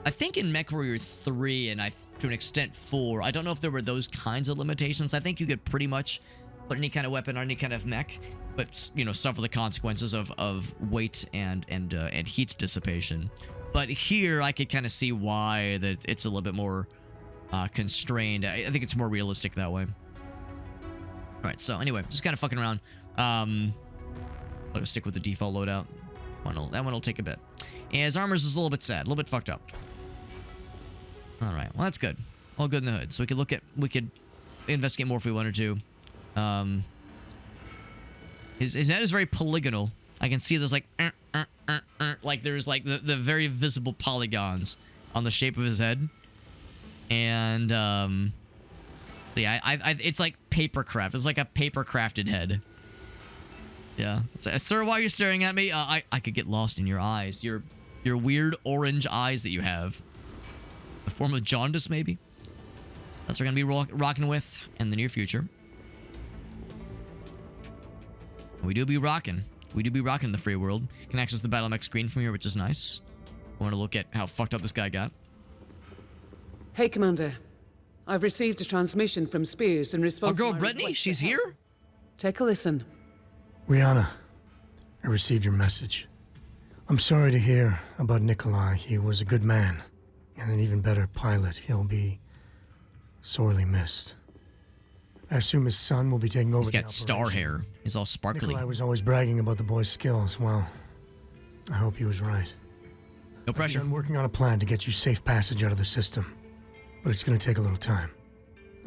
I think in MechWarrior 3 and to an extent 4, I don't know if there were those kinds of limitations. I think you could pretty much put any kind of weapon on any kind of mech, but, you know, suffer the consequences of weight and heat dissipation. But here, I could kind of see why that it's a little bit more constrained. I think it's more realistic that way. All right, so anyway, just kind of fucking around. Let's stick with the default loadout. That one will take a bit. And his armor's is a little bit sad, a little bit fucked up. All right, well, that's good. All good in the hood. So we could investigate more if we wanted to. His head is very polygonal. I can see there's like there's like the very visible polygons on the shape of his head. And yeah, it's like paper craft. It's like a paper crafted head. Yeah. Sir, why are you staring at me? I could get lost in your eyes. Your weird orange eyes that you have. A form of jaundice, maybe? That's what we're going to be rocking with in the near future. We do be rocking. We do be rocking the free world. Can access the Battle Mech screen from here, which is nice. I want to look at how fucked up this guy got. Hey, Commander. I've received a transmission from Spears in response to girl my Brittany, request she's for help. here? Take a listen. Rihanna, I received your message. I'm sorry to hear about Nikolai. He was a good man, and an even better pilot. He'll be sorely missed. I assume his son will be taking over the operation. He's got star hair. He's all sparkly. Nikolai was always bragging about the boy's skills. Well, I hope he was right. No pressure. I'm working on a plan to get you safe passage out of the system, but it's going to take a little time.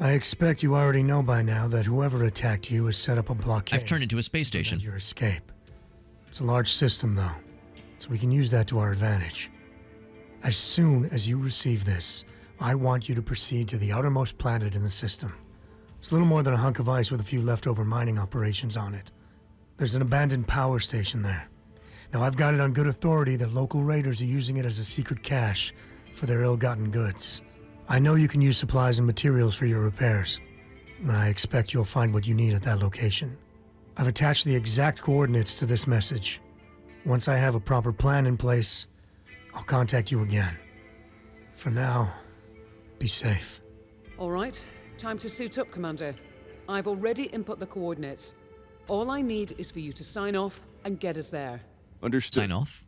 I expect you already know by now that whoever attacked you has set up a blockade. I've turned into a space station. Your escape. It's a large system, though, so we can use that to our advantage. As soon as you receive this, I want you to proceed to the outermost planet in the system. It's little more than a hunk of ice with a few leftover mining operations on it. There's an abandoned power station there. Now, I've got it on good authority that local raiders are using it as a secret cache for their ill-gotten goods. I know you can use supplies and materials for your repairs, and I expect you'll find what you need at that location. I've attached the exact coordinates to this message. Once I have a proper plan in place, I'll contact you again. For now, be safe. All right, time to suit up, Commander. I've already input the coordinates. All I need is for you to sign off and get us there. Understood. Sign off.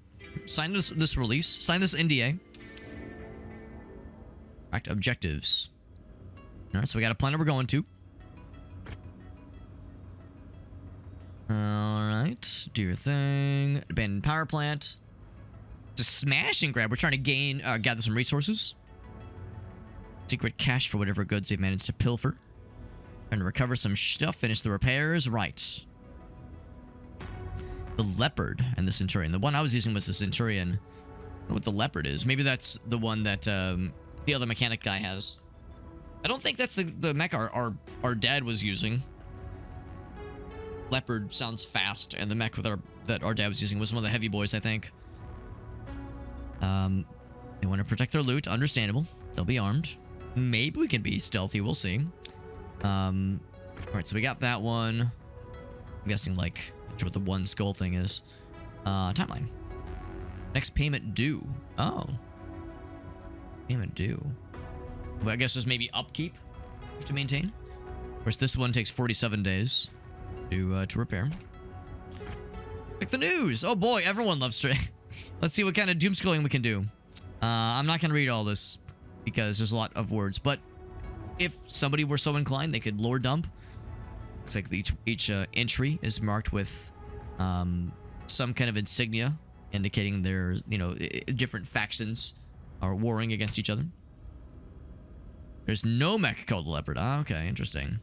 Sign this release. Sign this NDA. Right, objectives. All right, so we got a planet we're going to. All right, do your thing. Abandoned power plant. It's a smash and grab. We're trying to gather some resources. Secret cache for whatever goods they've managed to pilfer. Trying to recover some stuff, finish the repairs. Right. The Leopard and the Centurion. The one I was using was the Centurion. I don't know what the Leopard is. Maybe that's the one that the other mechanic guy has. I don't think that's the mech our dad was using. Leopard sounds fast, and the mech that our dad was using was one of the heavy boys, I think. They want to protect their loot. Understandable. They'll be armed. Maybe we can be stealthy. We'll see. All right, so we got that one. I'm guessing, like, not sure what the one skull thing is. Timeline. Next payment due. Oh. Payment due. Well, I guess there's maybe upkeep to maintain. Of course, this one takes 47 days. to repair. Check the news. Oh boy, everyone loves to. Let's see what kind of doom scrolling we can do. I'm not gonna read all this because there's a lot of words, but if somebody were so inclined, they could lore dump. Looks like each entry is marked with some kind of insignia indicating their, different factions are warring against each other. There's no mech called the Leopard. Ah, okay, interesting.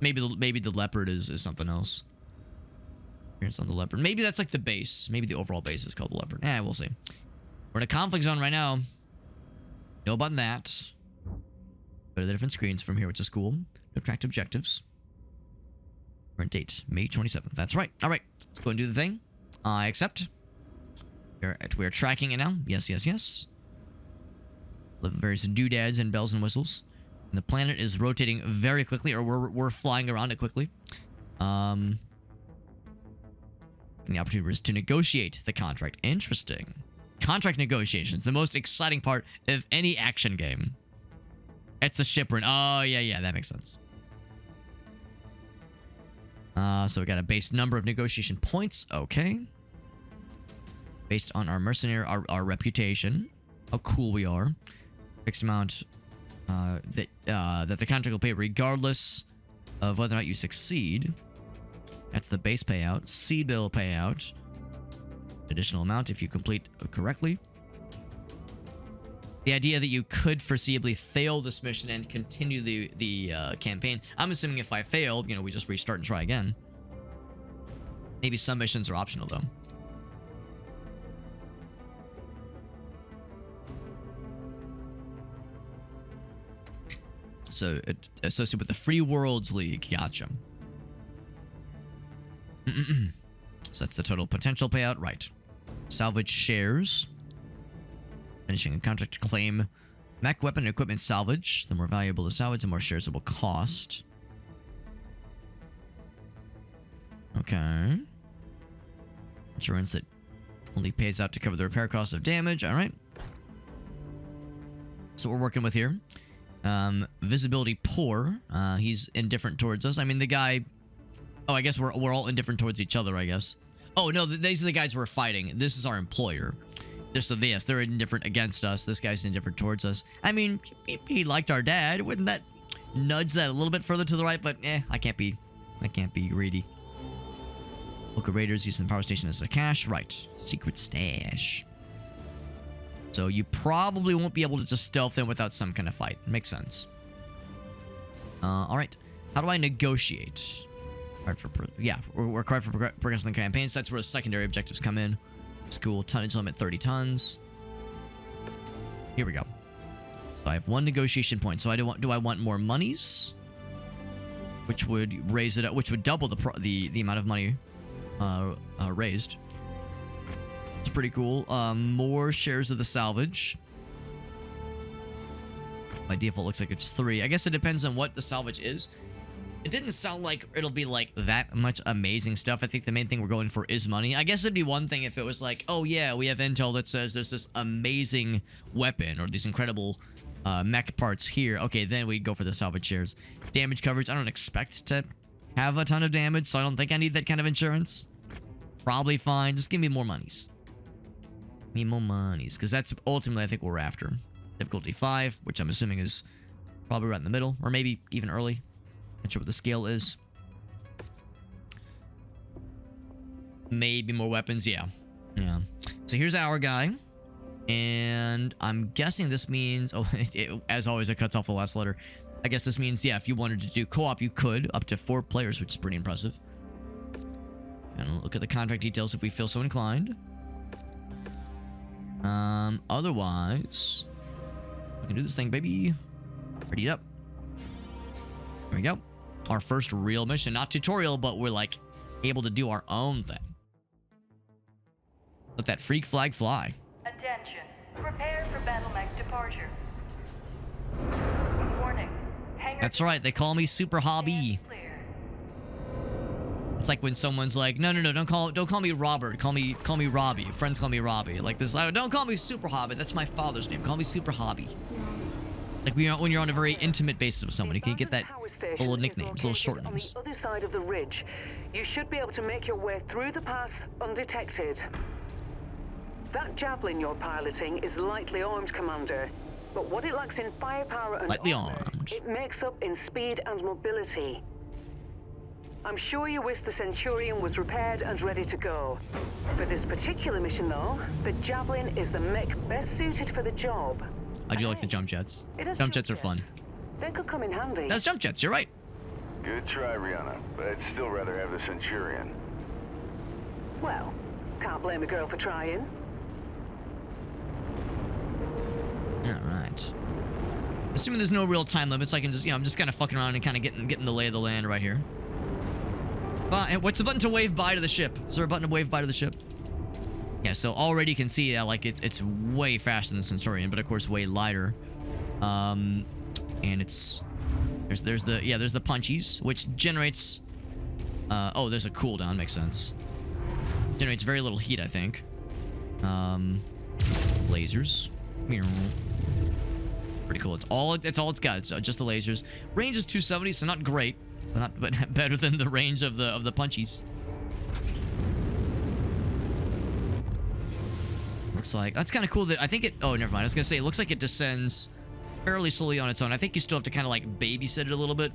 Maybe the Leopard is something else. Here's on the Leopard. Maybe that's like the base. Maybe the overall base is called the Leopard. We'll see. We're in a conflict zone right now. Know about that. Go to the different screens from here, which is cool. Tracked objectives. Current date, May 27th. That's right. All right. Let's go and do the thing. I accept. We're tracking it now. Yes, yes, yes. Various doodads and bells and whistles. And the planet is rotating very quickly, or we're flying around it quickly. And the opportunity is to negotiate the contract. Interesting. Contract negotiations, the most exciting part of any action game. It's the ship run. Oh, yeah, that makes sense. So we got a base number of negotiation points. Okay. Based on our mercenary, our reputation, how cool we are. Fixed amount that the contract will pay regardless of whether or not you succeed. That's the base payout. C-bill payout. Additional amount if you complete correctly. The idea that you could foreseeably fail this mission and continue the campaign. I'm assuming if I fail, we just restart and try again. Maybe some missions are optional, though. So, associated with the Free Worlds League. Gotcha. So that's the total potential payout. Right. Salvage shares. Finishing a contract to claim mech weapon and equipment salvage. The more valuable the salvage, the more shares it will cost. Okay. Insurance that only pays out to cover the repair costs of damage. All right. So we're working with here. Visibility poor. He's indifferent towards us. I mean, the guy... Oh, I guess we're all indifferent towards each other, I guess. Oh, no, these are the guys we're fighting. This is our employer. So, yes, they're indifferent against us. This guy's indifferent towards us. I mean, he liked our dad. Wouldn't that nudge that a little bit further to the right? But, I can't be greedy. Local raiders using the power station as a cache. Right. Secret stash. So you probably won't be able to just stealth in without some kind of fight. Makes sense. All right. How do I negotiate? We're required for progressing the campaign. So that's where the secondary objectives come in. It's cool. Tonnage limit 30 tons. Here we go. So I have one negotiation point. So do I want more monies? Which would raise it up, which would double the amount of money raised. It's pretty cool. More shares of the salvage. By default, looks like it's 3. I guess it depends on what the salvage is. It didn't sound like it'll be like that much amazing stuff. I think the main thing we're going for is money. I guess it'd be one thing if it was like, oh yeah, we have intel that says there's this amazing weapon or these incredible mech parts here. Okay, then we'd go for the salvage shares. Damage coverage, I don't expect to have a ton of damage, so I don't think I need that kind of insurance. Probably fine. Just give me more monies. Need more monies, because that's ultimately I think what we're after. Difficulty 5, which I'm assuming is probably right in the middle, or maybe even early. Not sure what the scale is. Maybe more weapons, yeah. So here's our guy, and I'm guessing this means, as always, it cuts off the last letter. I guess this means, yeah, if you wanted to do co-op, you could, up to 4 players, which is pretty impressive. And look at the contract details if we feel so inclined. Otherwise, we can do this thing, baby. Ready up. There we go. Our first real mission. Not tutorial, but we're, like, able to do our own thing. Let that freak flag fly. Attention. Prepare for battle mech departure. Warning. That's right. They call me Super Hobby. It's like when someone's like, no, don't call me Robert. Call me Robbie. Friends call me Robbie. Like this. Don't call me Super Hobby. That's my father's name. Call me Super Hobby. Like when you're on a very intimate basis with someone, you can get that Power station little is nicknames, little short located names. on the other side of the ridge. You should be able to make your way through the pass undetected. That javelin you're piloting is lightly armed, Commander. But what it lacks in firepower and Lightly armor, armed. it makes up in speed and mobility. I'm sure you wish the Centurion was repaired and ready to go. For this particular mission, though, the Javelin is the mech best suited for the job. I do like the jump jets. It has Jump jets are fun. They could come in handy. That's jump jets, you're right. Good try, Rihanna, but I'd still rather have the Centurion. Well, can't blame a girl for trying. Alright. Assuming there's no real time limits, I can just, I'm just kind of fucking around and kind of getting the lay of the land right here. What's the button to wave bye to the ship? Is there a button to wave bye to the ship? Yeah, so already you can see like it's way faster than the Centurion, but of course way lighter. And it's there's the punchies, which generates oh, there's a cooldown, makes sense. Generates very little heat, I think. Lasers. Pretty cool. It's all it's got. It's just the lasers. Range is 270, so not great. But better than the range of the punchies. Looks like that's kind of cool that I think it. Oh, never mind. I was gonna say it looks like it descends fairly slowly on its own. I think you still have to kind of like babysit it a little bit,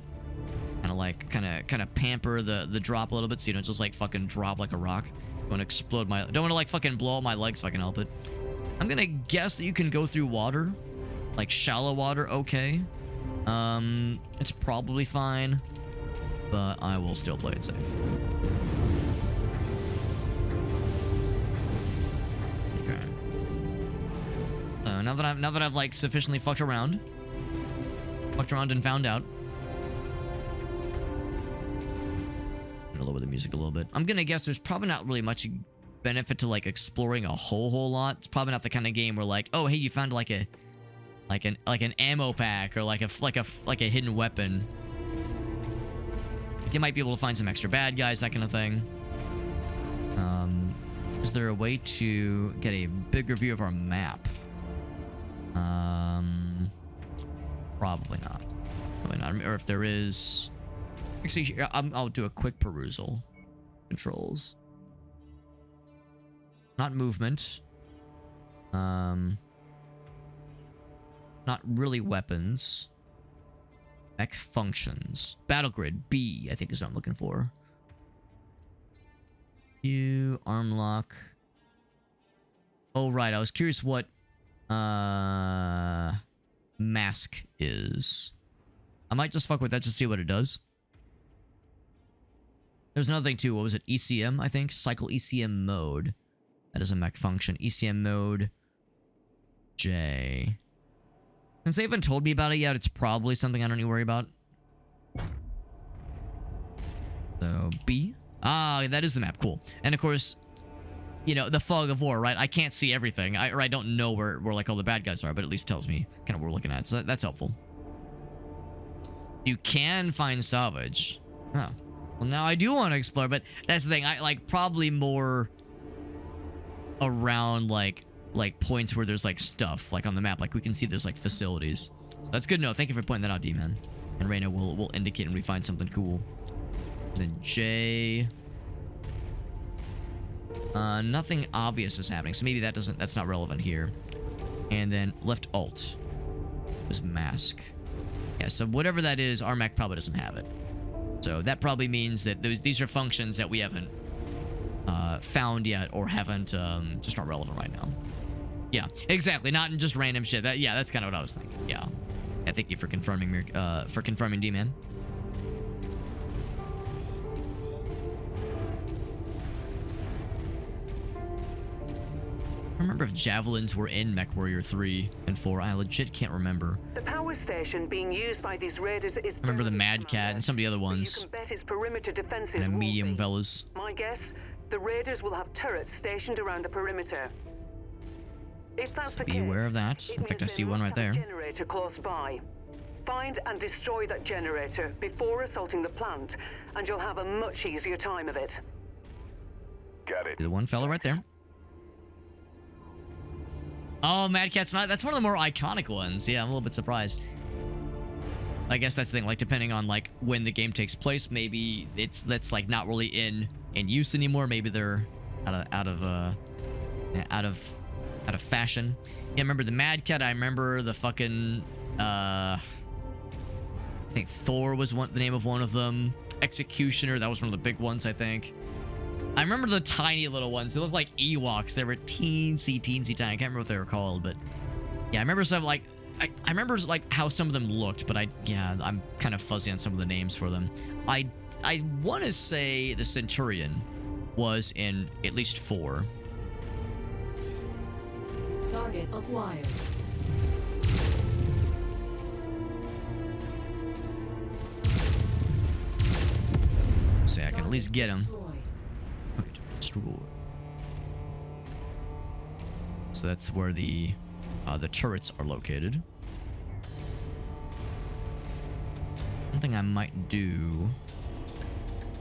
kind of pamper the drop a little bit so you don't just like fucking drop like a rock. Don't want to explode my. Don't want to like fucking blow up my legs if I can help it. I'm gonna guess that you can go through water, like shallow water. Okay. It's probably fine. But I will still play it safe. Okay. So now that I've like sufficiently fucked around and found out. I'm gonna lower the music a little bit. I'm gonna guess there's probably not really much benefit to like exploring a whole lot. It's probably not the kind of game where like, oh hey, you found like an ammo pack or like a hidden weapon. You might be able to find some extra bad guys, that kind of thing. Is there a way to get a bigger view of our map? Probably not. Probably not. Or if there is... Actually, I'll do a quick perusal. Controls. Not movement. Not really weapons. Mech functions. Battle grid. B, I think is what I'm looking for. U, arm lock. Oh, right. I was curious what mask is. I might just fuck with that to see what it does. There's another thing too. What was it? ECM, I think? Cycle ECM mode. That is a mech function. ECM mode. J. Since they haven't told me about it yet, it's probably something I don't need to worry about. So, B. Ah, that is the map. Cool. And of course, you know, the fog of war, right? I can't see everything. I don't know where like all the bad guys are, but at least tells me kind of what we're looking at. So that's helpful. You can find salvage. Oh. Well, now I do want to explore, but that's the thing. I like probably more around like points where there's like stuff like on the map. Like we can see there's like facilities. So that's good to know. Thank you for pointing that out, D-Man. And Reyna will indicate when we find something cool. And then J. Nothing obvious is happening, so maybe that's not relevant here. And then left alt is mask. Yeah, so whatever that is, our mech probably doesn't have it. So that probably means that these are functions that we haven't found yet, or haven't just not relevant right now. Yeah, exactly. Not in just random shit. That's kind of what I was thinking. Yeah. Thank you for confirming, D-Man. I remember if javelins were in MechWarrior 3 and 4. I legit can't remember. The power station being used by these raiders is... I remember the Mad Cat and some of the other ones. You can bet its perimeter defenses and will medium be. fellas. My guess, the raiders will have turrets stationed around the perimeter. If that's the case, be aware of that. In fact, I see one right there. Generator close by. Find and destroy that generator before assaulting the plant, and you'll have a much easier time of it. Got it. The one fella right there. Oh, Mad Cat's not. That's one of the more iconic ones. Yeah, I'm a little bit surprised. I guess that's the thing. Like, depending on like when the game takes place, maybe that's like not really in use anymore. Maybe they're out of fashion. Yeah, I remember the Mad Cat. I remember the fucking I think Thor was the name of one of them. Executioner, that was one of the big ones, I think. I remember the tiny little ones. They looked like Ewoks. They were teensy tiny. I can't remember what they were called, but yeah, I remember stuff like I remember like how some of them looked, but I'm kind of fuzzy on some of the names for them. I want to say the Centurion was in at least 4. Target acquired. Say I can at least get him. Okay, destroy. So that's where the turrets are located. One thing I might do.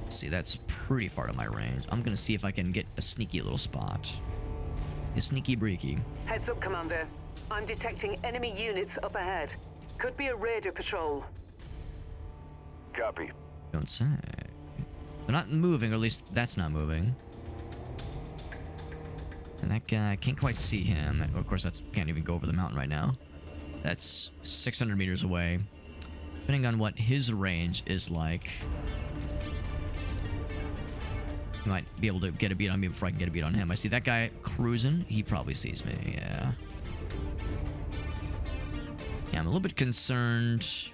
See, that's pretty far to my range. I'm gonna see if I can get a sneaky little spot. A sneaky breaky. Heads up, Commander. I'm detecting enemy units up ahead. Could be a raider patrol. Copy. Don't say. They're not moving, or at least that's not moving. And that guy, I can't quite see him. Of course, that's can't even go over the mountain right now. That's 600 meters away. Depending on what his range is like, he might be able to get a beat on me before I can get a beat on him. I see that guy cruising. He probably sees me, yeah. Yeah, I'm a little bit concerned.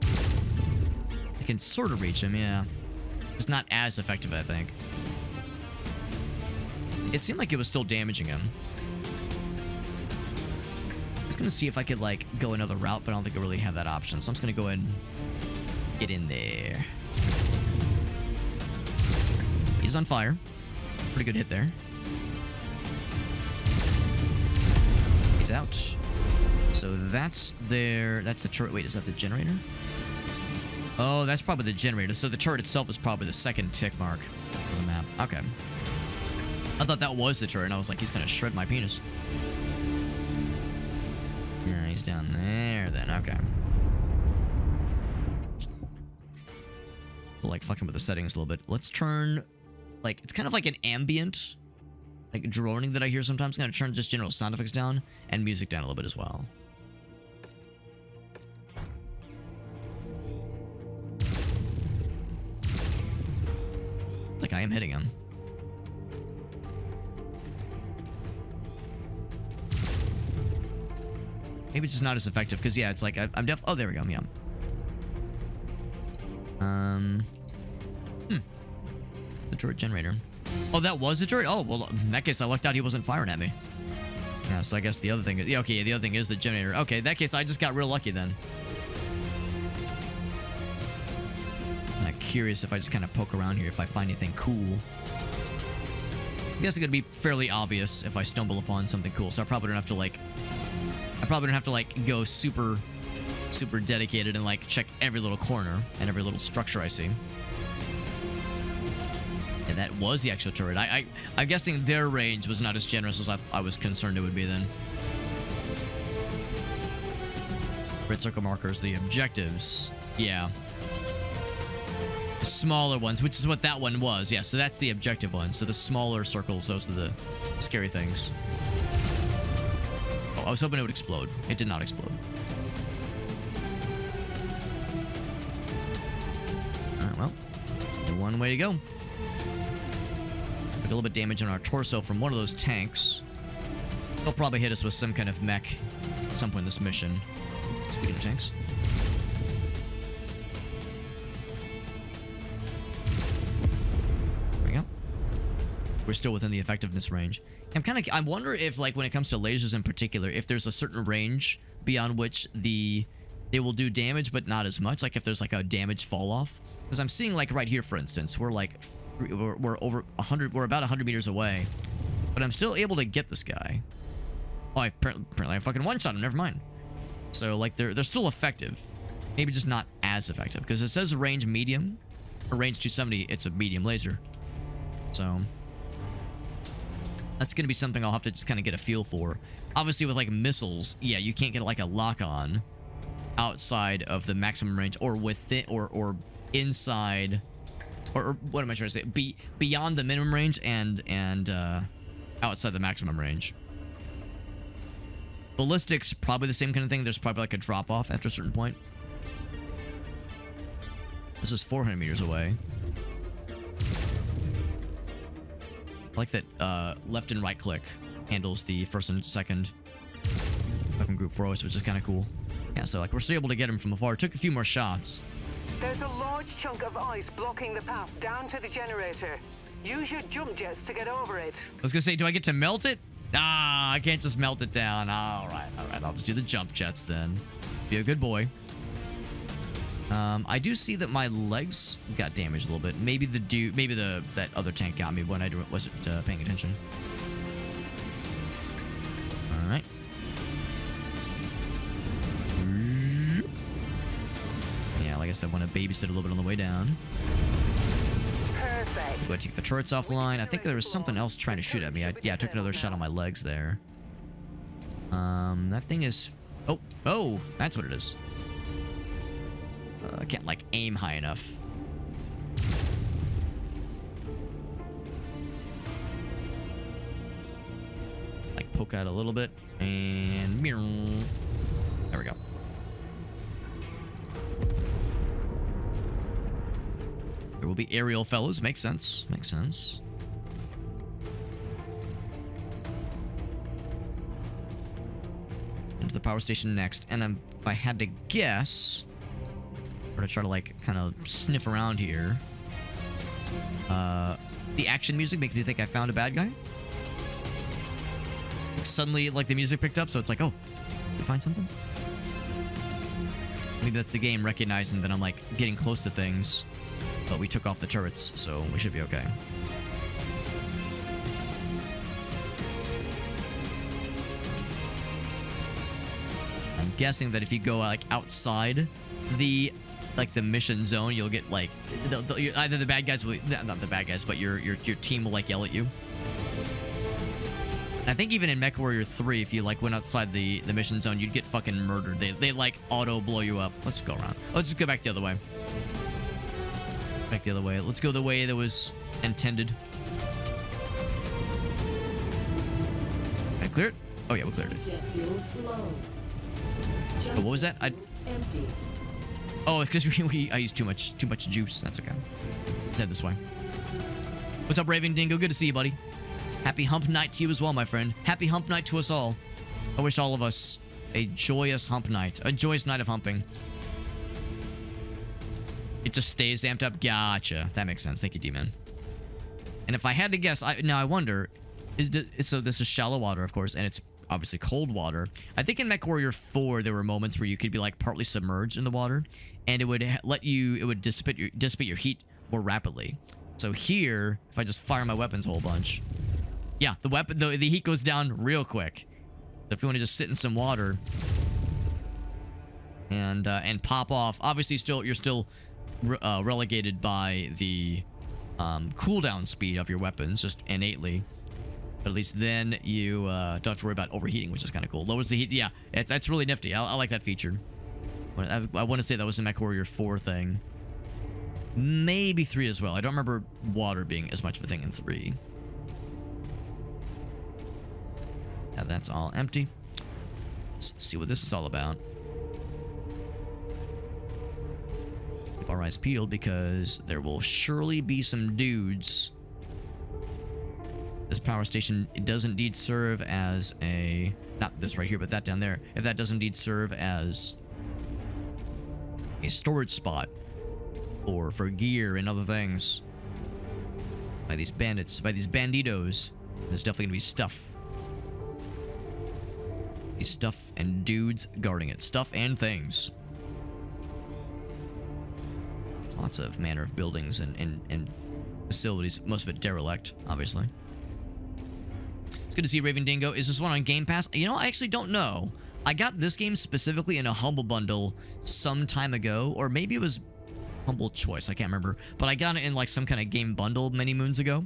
I can sort of reach him, yeah. It's not as effective, I think. It seemed like it was still damaging him. I was gonna see if I could, like, go another route, but I don't think I really have that option. So I'm just gonna go ahead and get in there. He's on fire. Pretty good hit there. He's out. So that's the turret. Wait, is that the generator? Oh, that's probably the generator. So the turret itself is probably the second tick mark on the map. Okay. I thought that was the turret, and I was like, he's gonna shred my penis. Yeah, he's down there then. Okay. Like fucking with the settings a little bit. Let's turn, like, it's kind of like an ambient, like droning that I hear sometimes. I'm gonna turn just general sound effects down and music down a little bit as well. Like I am hitting him. Maybe it's just not as effective because yeah, it's like I'm oh, there we go. Yeah. The turret generator. Oh, that was the turret. Oh well, in that case, I lucked out. He wasn't firing at me. Yeah. So I guess the other thing. Yeah. Okay. Yeah, the other thing is the generator. Okay. In that case, I just got real lucky then. I'm curious if I just kind of poke around here if I find anything cool. I guess it's gonna be fairly obvious if I stumble upon something cool. So I probably don't have to like. Go super dedicated and like check every little corner and every little structure I see. And that was the actual turret. I'm guessing their range was not as generous as I was concerned it would be then. Red circle markers, the objectives. Yeah. The smaller ones, which is what that one was. Yeah, so that's the objective one. So the smaller circles, those are the scary things. I was hoping it would explode. It did not explode. Alright, well. One way to go. Took a little bit of damage on our torso from one of those tanks. They'll probably hit us with some kind of mech at some point in this mission. Speaking of tanks. There we go. We're still within the effectiveness range. I wonder if, like, when it comes to lasers in particular, if there's a certain range beyond which they will do damage, but not as much. Like, if there's, like, a damage fall off. Because I'm seeing, like, right here, for instance, we're, like, we're over 100, we're about 100 meters away. But I'm still able to get this guy. Oh, apparently I fucking one-shot him, never mind. So, like, they're still effective. Maybe just not as effective. Because it says range medium. Or range 270, it's a medium laser. So... that's going to be something I'll have to just kind of get a feel for. Obviously, with, like, missiles, yeah, you can't get, like, a lock-on. outside of the maximum range, or within, or inside, or what am I trying to say? Beyond the minimum range and outside the maximum range. Ballistics, probably the same kind of thing. There's probably like a drop off after a certain point. This is 400 meters away. I like that left and right click handles the first and second weapon group for us, which is kind of cool. Yeah, so like we're still able to get him from afar. It took a few more shots. There's a large chunk of ice blocking the path down to the generator. Use your jump jets to get over it. I was gonna say, do I get to melt it? Ah, I can't just melt it down. All right. I'll just do the jump jets then. Be a good boy. I do see that my legs got damaged a little bit. Maybe that other tank got me when I wasn't paying attention. All right. Yeah, like I said, want to babysit a little bit on the way down. Perfect. Do I take the turrets offline? I think there was something else trying to shoot at me. I took another shot on my legs there. That thing is... Oh, that's what it is. I can't, like, aim high enough. Like, poke out a little bit. And... There we go. There will be aerial fellows. Makes sense. Makes sense. Into the power station next. And if I had to guess... Or to try to, like, kind of sniff around here. The action music makes me think I found a bad guy. Like, suddenly, like, the music picked up, so it's like, oh, did we find something? Maybe that's the game recognizing that I'm, like, getting close to things. But we took off the turrets, so we should be okay. I'm guessing that if you go, like, outside the... like the mission zone, you'll get like either the bad guys will, not the bad guys, but your team will like yell at you. I think even in MechWarrior 3, if you like went outside the mission zone, you'd get fucking murdered. They like auto blow you up. Let's go around. Let's just go back the other way. Back the other way. Let's go the way that was intended. Did I clear it? Oh yeah, we cleared it. Jet fuel low. Oh, what was that? Empty. Oh, it's because I used too much juice. That's okay. Head this way. What's up, Raven Dingo? Good to see you, buddy. Happy hump night to you as well, my friend. Happy hump night to us all. I wish all of us a joyous hump night. A joyous night of humping. It just stays amped up. Gotcha. That makes sense. Thank you, D-Man. And if I had to guess, I wonder, so this is shallow water, of course, and it's obviously cold water. I think in MechWarrior 4 there were moments where you could be like partly submerged in the water, and it would dissipate your heat more rapidly. So here, if I just fire my weapons a whole bunch, yeah, the heat goes down real quick. So if you want to just sit in some water and pop off, obviously you're still relegated by the cooldown speed of your weapons just innately. But at least then you don't have to worry about overheating, which is kind of cool. Lowers the heat. Yeah, that's really nifty. I like that feature. I want to say that was a MechWarrior 4 thing. Maybe 3 as well. I don't remember water being as much of a thing in 3. Yeah, that's all empty. Let's see what this is all about. Keep our eyes peeled because there will surely be some dudes. This power station, it does indeed serve as a... Not this right here, but that down there. If that does indeed serve as a storage spot or for gear and other things by these bandits, by these banditos, there's definitely going to be stuff. These stuff and dudes guarding it. Stuff and things. Lots of manner of buildings and facilities. Most of it derelict, obviously. It's good to see Raven Dingo. Is this one on Game Pass? You know, I actually don't know. I got this game specifically in a Humble Bundle some time ago, or maybe it was Humble Choice. I can't remember. But I got it in like some kind of game bundle many moons ago.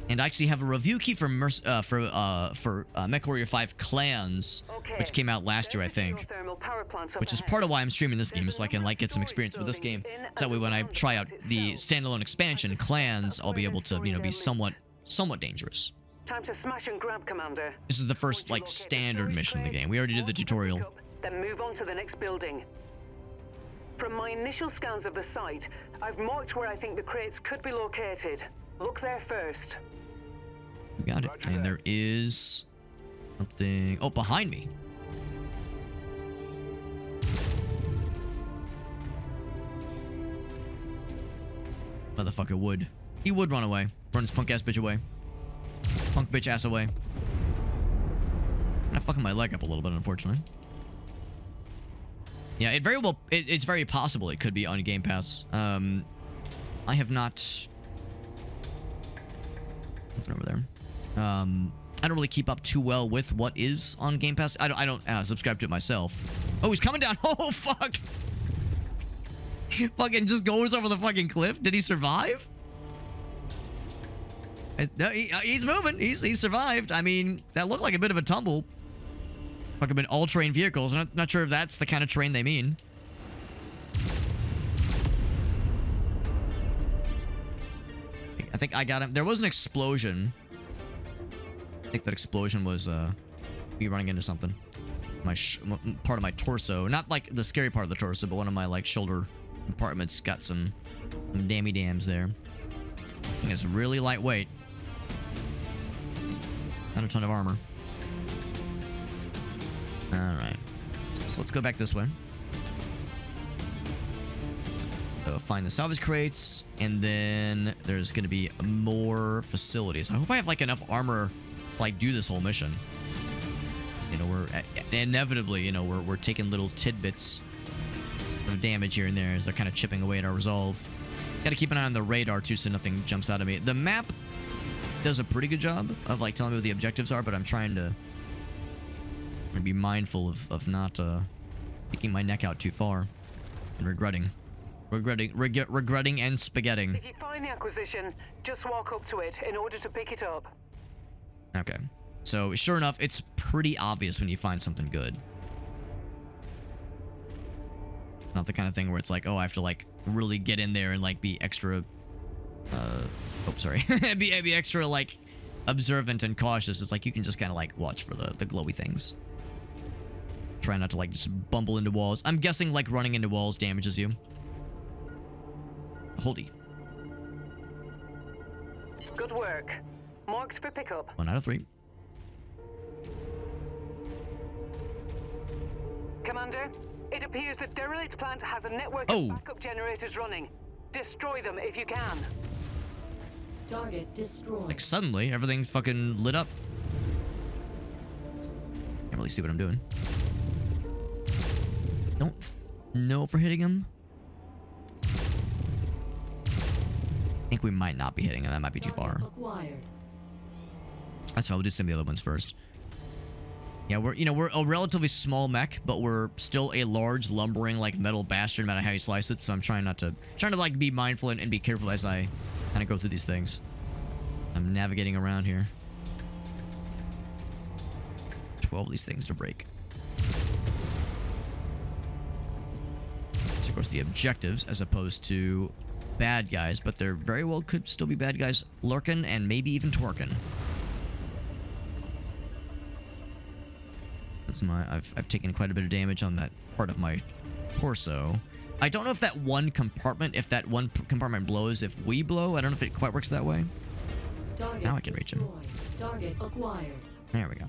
And I actually have a review key for MechWarrior 5 Clans, which came out last year, I think. Which is part of why I'm streaming this game, so I can like get some experience with this game. So that way, when I try out the standalone expansion Clans, I'll be able to, you know, be somewhat dangerous. Time to smash and grab, Commander. This is the first like standard mission in the game. We already did the tutorial. Then move on to the next building. From my initial scans of the site, I've marked where I think the crates could be located. Look there first. Got it. And there is something. Oh, behind me. Motherfucker would. He would run away. Run his punk ass bitch away. Punk bitch ass away. I'm fucking my leg up a little bit, unfortunately. Yeah, it very well. It's very possible it could be on Game Pass. I have not. Nothing over there. I don't really keep up too well with what is on Game Pass. I don't subscribe to it myself. Oh, he's coming down. Oh, fuck. Fucking just goes over the fucking cliff. Did he survive? No, he's moving. He's survived. I mean, that looked like a bit of a tumble. Fucking been all-terrain vehicles. I'm not sure if that's the kind of terrain they mean. I think I got him. There was an explosion. I think that explosion was me running into something. Part of my torso, not like the scary part of the torso, but one of my like shoulder compartments got some dammy dams there. I think it's really lightweight. Not a ton of armor. All right, so let's go back this way. So find the salvage crates, and then there's gonna be more facilities. I hope I have like enough armor to like do this whole mission. You know, we're inevitably, you know, we're taking little tidbits of damage here and there as they're kind of chipping away at our resolve. Got to keep an eye on the radar too, so nothing jumps out at me. The map does a pretty good job of like telling me what the objectives are, but I'm trying to be mindful of not sticking my neck out too far and regretting and spaghetting. If you find the acquisition, just walk up to it in order to pick it up. Okay. So, sure enough, it's pretty obvious when you find something good. Not the kind of thing where it's like, oh, I have to, like, really get in there and, like, be extra... oh, sorry. be extra, like, observant and cautious. It's like you can just kind of, like, watch for the glowy things. Try not to, like, just bumble into walls. I'm guessing, like, running into walls damages you. Holdy. Good work. Marked for pickup. 1 out of 3. Commander, it appears the derelict plant has a network of backup generators running. Destroy them if you can. Target destroyed. Like suddenly, everything fucking lit up. Can't really see what I'm doing. Don't know if we're hitting him. I think we might not be hitting him. That might be too far. Acquired. That's fine. We'll do some of the other ones first. Yeah, we're a relatively small mech, but we're still a large, lumbering, like, metal bastard no matter how you slice it, so I'm trying to like, be mindful and be careful as I kind of go through these things. I'm navigating around here. 12 of these things to break. So, of course, the objectives, as opposed to bad guys, but there very well could still be bad guys lurking and maybe even twerking. That's I've taken quite a bit of damage on that part of my torso. I don't know if that one compartment blows if we blow. I don't know if it quite works that way. Target now I can reach him. Target acquired. There we go.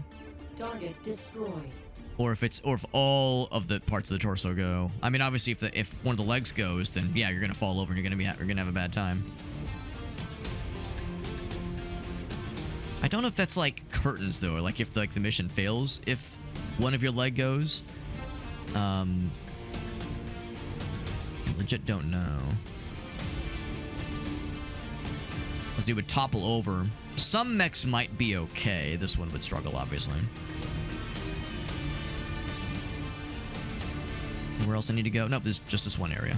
Target destroyed. Or if all of the parts of the torso go. I mean, obviously, if one of the legs goes, then yeah, you're gonna fall over and you're gonna have a bad time. I don't know if that's like curtains though, or like if like the mission fails if one of your leg goes. I legit don't know. Because it would topple over. Some mechs might be okay. This one would struggle, obviously. Where else I need to go? Nope, there's just this one area.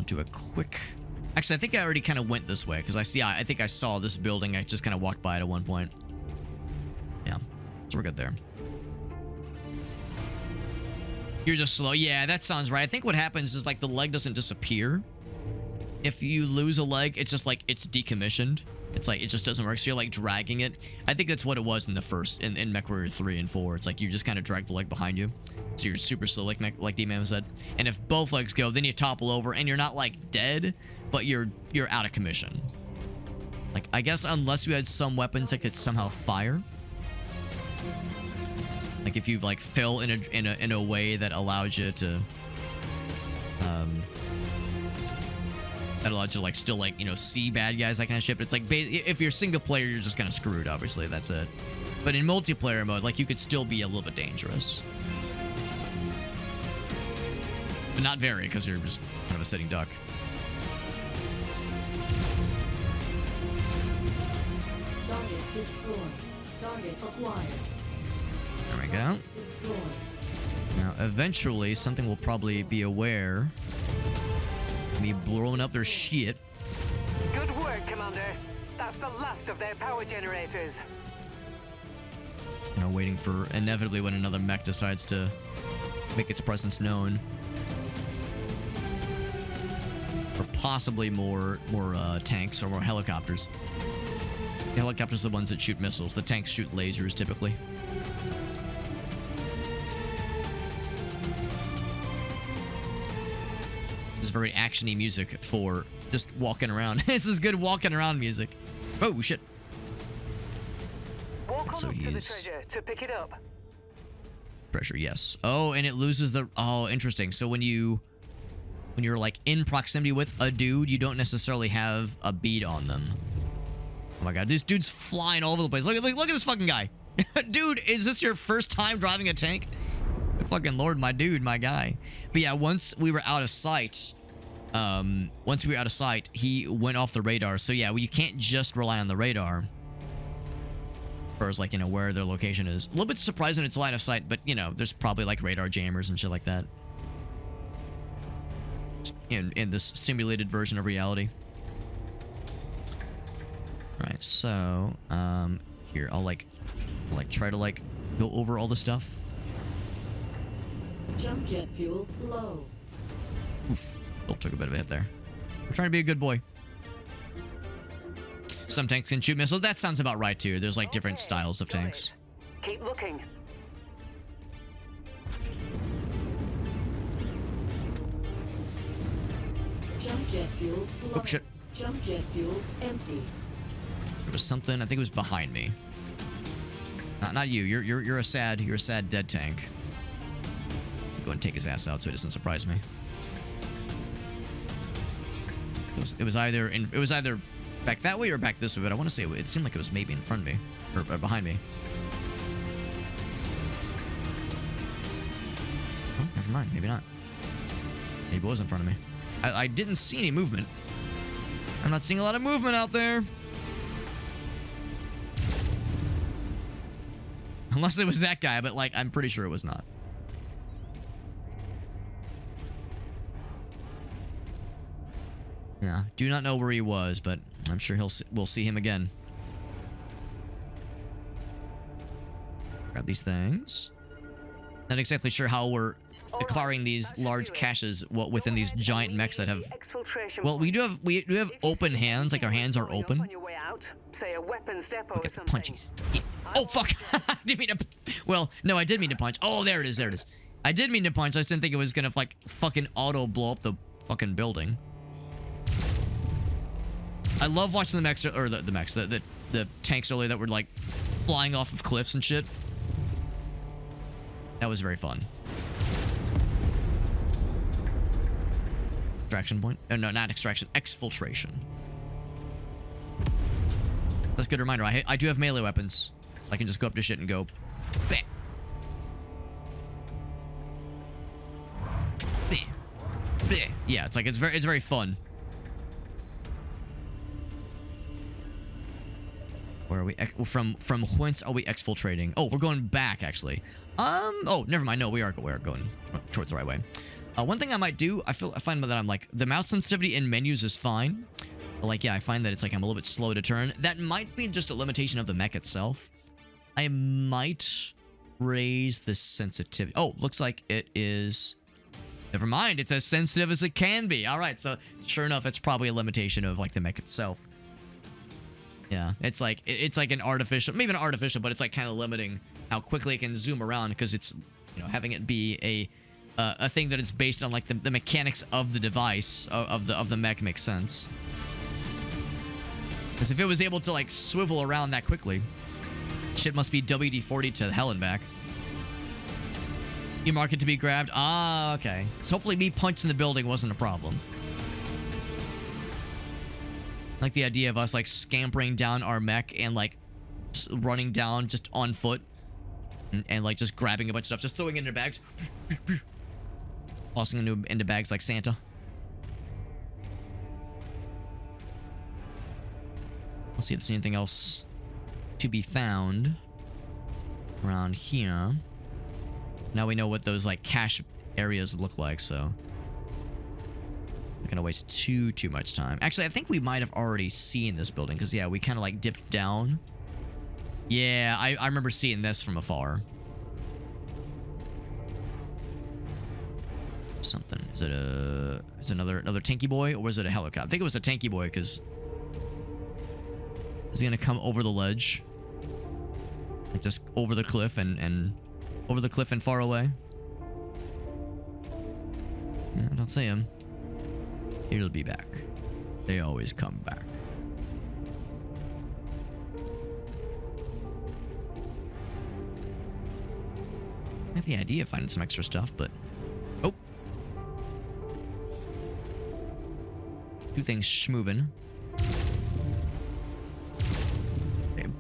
do a quick... Actually, I think I already kind of went this way, because I think I saw this building. I just kind of walked by it at one point. Yeah, so we're good there. You're just slow. Yeah, that sounds right. I think what happens is, like, the leg doesn't disappear. If you lose a leg, it's just, like, it's decommissioned. It's like, it just doesn't work, so you're, like, dragging it. I think that's what it was in the first, in MechWarrior 3 and 4. It's like, you just kind of drag the leg behind you. So you're super slow, like D-Man said. And if both legs go, then you topple over, and you're not, like, dead, but you're out of commission. Like, I guess unless you had some weapons that could somehow fire. Like, if you, like, fell in a way that allows you to... that allows you to, like, still, like, you know, see bad guys, that kind of shit. But it's like, if you're single player, you're just kind of screwed, obviously. That's it. But in multiplayer mode, like, you could still be a little bit dangerous. But not very, because you're just kind of a sitting duck. Target destroyed. Target acquired. There we go. Destroyed. Now, eventually, something will probably be aware of me blowing up their shit. Good work, Commander. That's the last of their power generators. You know, waiting for inevitably when another mech decides to make its presence known. Or possibly more tanks or more helicopters. The helicopters are the ones that shoot missiles. The tanks shoot lasers, typically. This is very action-y music for just walking around. This is good walking around music. Oh, shit. Walk So on up to the he's... treasure to pick it up. Treasure, yes. Oh, and it loses the... Oh, interesting. So when you're, like, in proximity with a dude, you don't necessarily have a bead on them. Oh my god, this dude's flying all over the place. Look at this fucking guy. Dude, is this your first time driving a tank? Good fucking lord, my dude, my guy. But yeah, once we were out of sight, he went off the radar. So yeah, you can't just rely on the radar. As far as, like, you know, where their location is. A little bit surprising it's line of sight, but, you know, there's probably, like, radar jammers and shit like that. In this simulated version of reality. Alright, so, here, I'll try to, like, go over all the stuff. Jump jet fuel low. Oof, Bill took a bit of a hit there. I'm trying to be a good boy. Some tanks can shoot missiles. That sounds about right, too. There's, like, different styles of tanks. Keep looking. Jump jet fuel low. Oh, shit. Jump jet fuel empty. There was something, I think it was behind me. Not you. You're a sad dead tank. Go and take his ass out so it doesn't surprise me. It was either back that way or back this way, but I want to say it seemed like it was maybe in front of me or behind me. Oh, never mind. Maybe not. Maybe it was in front of me. I didn't see any movement. I'm not seeing a lot of movement out there. Unless it was that guy, but, like, I'm pretty sure it was not. Yeah, do not know where he was, but I'm sure we'll see him again. Grab these things. Not exactly sure how we're acquiring these large caches within these giant mechs that have... Well, we do have open hands, like our hands are open. Look at the punchies. Oh, fuck! Didn't mean to... Well, no, I did mean to punch. Oh, there it is, there it is. I did mean to punch, I just didn't think it was gonna, like, fucking auto-blow up the fucking building. I love watching the mechs, or the tanks earlier that were, like, flying off of cliffs and shit. That was very fun. Extraction point? Oh, no, not extraction. Exfiltration. That's a good reminder. I do have melee weapons. So I can just go up to shit and go... Bah. Bah. Bah. Yeah, it's like, it's very fun. Where are we? From whence are we exfiltrating? Oh, we're going back, actually. Oh, never mind. No, we are going towards the right way. One thing I might do, I find that I'm like, the mouse sensitivity in menus is fine. But like, yeah, I find that it's like I'm a little bit slow to turn. That might be just a limitation of the mech itself. I might raise the sensitivity. Oh, looks like it is... Never mind, it's as sensitive as it can be. All right, so sure enough, it's probably a limitation of like the mech itself. Yeah, it's like an artificial, maybe not artificial, but it's like kind of limiting how quickly it can zoom around because it's, you know, having it be a thing that it's based on like the mechanics of the device of the mech makes sense. Because if it was able to like swivel around that quickly, shit must be WD-40 to hell and back. You mark it to be grabbed. Ah, okay. So hopefully me punching the building wasn't a problem. Like the idea of us like scampering down our mech and like running down just on foot and like just grabbing a bunch of stuff, just throwing it into bags, tossing into bags like Santa. Let's see if there's anything else to be found around here. Now we know what those like cache areas look like, so not gonna waste too much time. Actually, I think we might have already seen this building because yeah, we kind of like dipped down. Yeah, I remember seeing this from afar. Something. Is it another tanky boy or was it a helicopter? I think it was a tanky boy because is he gonna come over the ledge? Like just over the cliff and over the cliff and far away? Yeah, I don't see him. He'll be back. They always come back. I have the idea of finding some extra stuff, but... Oh! Two things schmoving.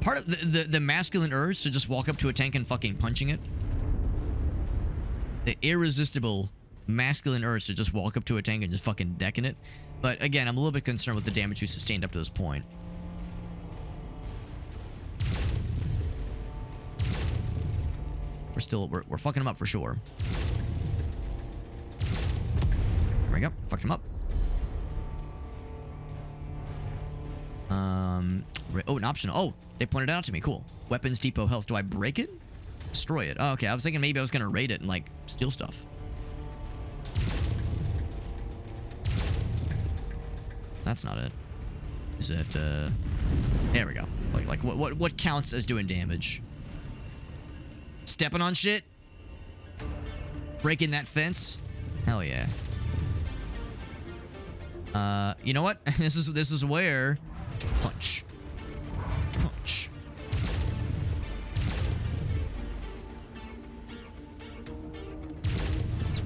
Part of the masculine urge to just walk up to a tank and fucking punching it. The irresistible masculine urge to just walk up to a tank and just fucking decking it. But again, I'm a little bit concerned with the damage we sustained up to this point. We're fucking him up for sure. There we go. Fucked him up. Oh, an option. Oh, they pointed it out to me. Cool. Weapons depot health. Do I break it? Destroy it. Oh, okay. I was thinking maybe I was gonna raid it and like steal stuff. That's not it. Is it? There we go. Like what counts as doing damage? Stepping on shit? Breaking that fence? Hell yeah. You know what? This is where punch. Punch.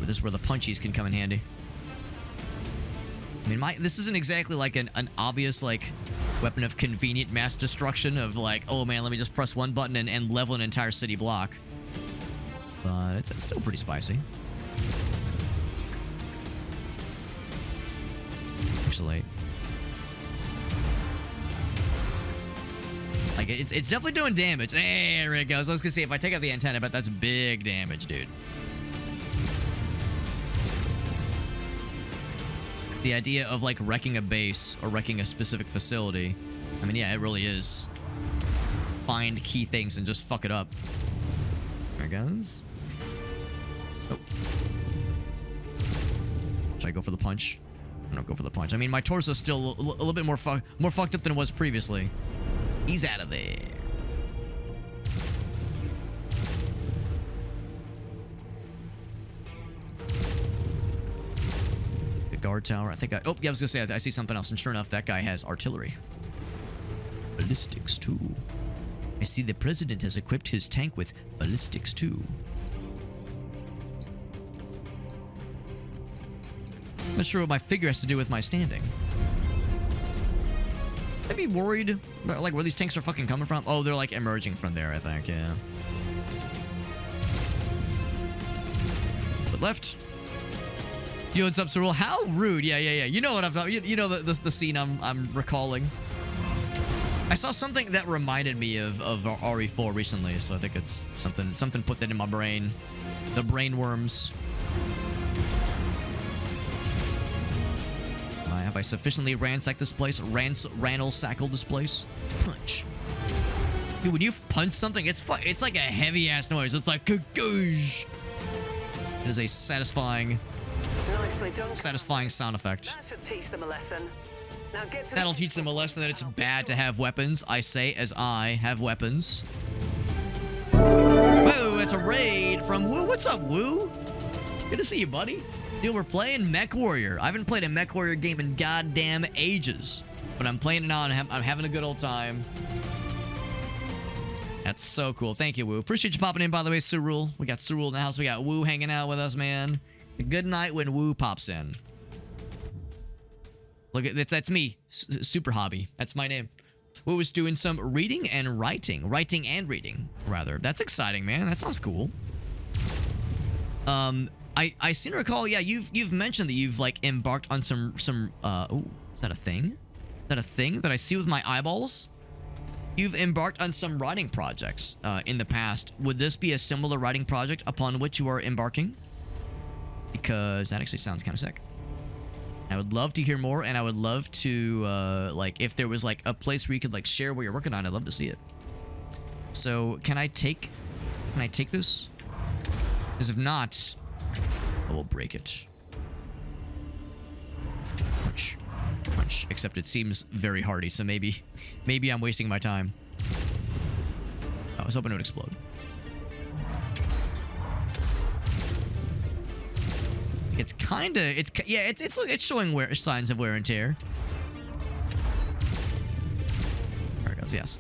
This is where the punchies can come in handy. I mean, this isn't exactly like an obvious like weapon of convenient mass destruction of like, oh man, let me just press one button and level an entire city block. But it's still pretty spicy. Actually, like it's definitely doing damage. There it goes. I was gonna say if I take out the antenna, but that's big damage, dude. The idea of like wrecking a base or wrecking a specific facility. I mean, yeah, it really is. Find key things and just fuck it up. There it goes. Oh. Should I go for the punch? I don't go for the punch. I mean, my torso's still a little bit more fucked up than it was previously. He's out of there. Guard tower. I think oh, yeah, I was gonna say I see something else, and sure enough, that guy has artillery. Ballistics too. I see the president has equipped his tank with ballistics too. I'm not sure what my figure has to do with my standing. I'd be worried about like where these tanks are fucking coming from. Oh, they're like emerging from there, I think. Yeah. But left. Yo, what's up, Cyril? How rude. Yeah. You know what I'm talking. You know the scene I'm recalling. I saw something that reminded me of RE4 recently, so I think it's something put that in my brain. The brain worms. Have I sufficiently ransacked this place? Ransacked this place? Punch. Dude, when you punch something, it's like a heavy-ass noise. It's like, goosh. It is a satisfying sound effect. That should teach them a lesson. Now get to That'll teach them a lesson that it's bad to have weapons. I say as I have weapons. Whoa, that's a raid from Woo. What's up, Woo? Good to see you, buddy. Dude, we're playing MechWarrior. I haven't played a MechWarrior game in goddamn ages. But I'm playing it now and I'm having a good old time. That's so cool. Thank you, Woo. Appreciate you popping in, by the way, Cyril. We got Cyril in the house. We got Woo hanging out with us, man. It's a good night when Woo pops in. Look at that's me. Super Hobby. That's my name. Woo was doing some reading and writing. Writing and reading, rather. That's exciting, man. That sounds cool. I seem to recall, yeah, you've mentioned that you've like embarked on some oh, is that a thing? Is that a thing that I see with my eyeballs? You've embarked on some writing projects in the past. Would this be a similar writing project upon which you are embarking? Because that actually sounds kind of sick. I would love to hear more, and I would love to, like, if there was, like, a place where you could, like, share what you're working on, I'd love to see it. So, can I take this? Because if not, I will break it. Punch. Punch. Except it seems very hardy, so maybe I'm wasting my time. I was hoping it would explode. It's showing signs of wear and tear. There it goes. Yes.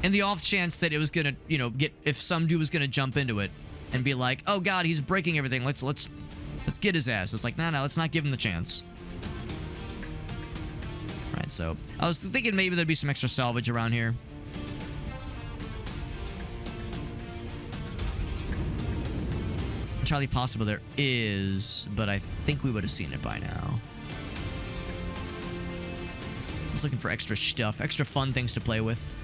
And the off chance that it was gonna, you know, if some dude was gonna jump into it and be like, "Oh God, he's breaking everything. Let's get his ass." It's like, no, let's not give him the chance. Right. So I was thinking maybe there'd be some extra salvage around here. Entirely possible there is, but I think we would have seen it by now. I was looking for extra stuff, extra fun things to play with.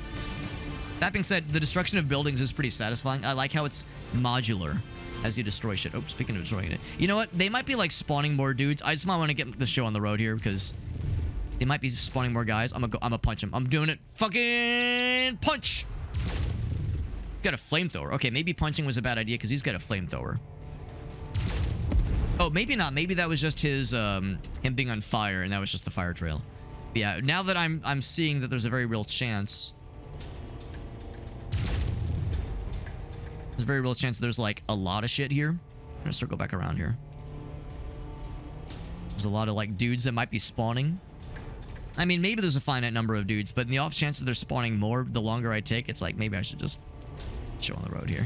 That being said, the destruction of buildings is pretty satisfying. I like how it's modular as you destroy shit. Oh, speaking of destroying it. You know what? They might be like spawning more dudes. I just might want to get the show on the road here because they might be spawning more guys. I'm gonna punch him. I'm doing it. Fucking punch! Got a flamethrower. Okay, maybe punching was a bad idea because he's got a flamethrower. Oh, maybe not. Maybe that was just his him being on fire, and that was just the fire trail. But yeah, now that I'm seeing that there's a very real chance. There's a very real chance there's like a lot of shit here. I'm gonna circle back around here. There's a lot of like dudes that might be spawning. I mean, maybe there's a finite number of dudes, but in the off chance that they're spawning more, the longer I take, it's like maybe I should just chill on the road here.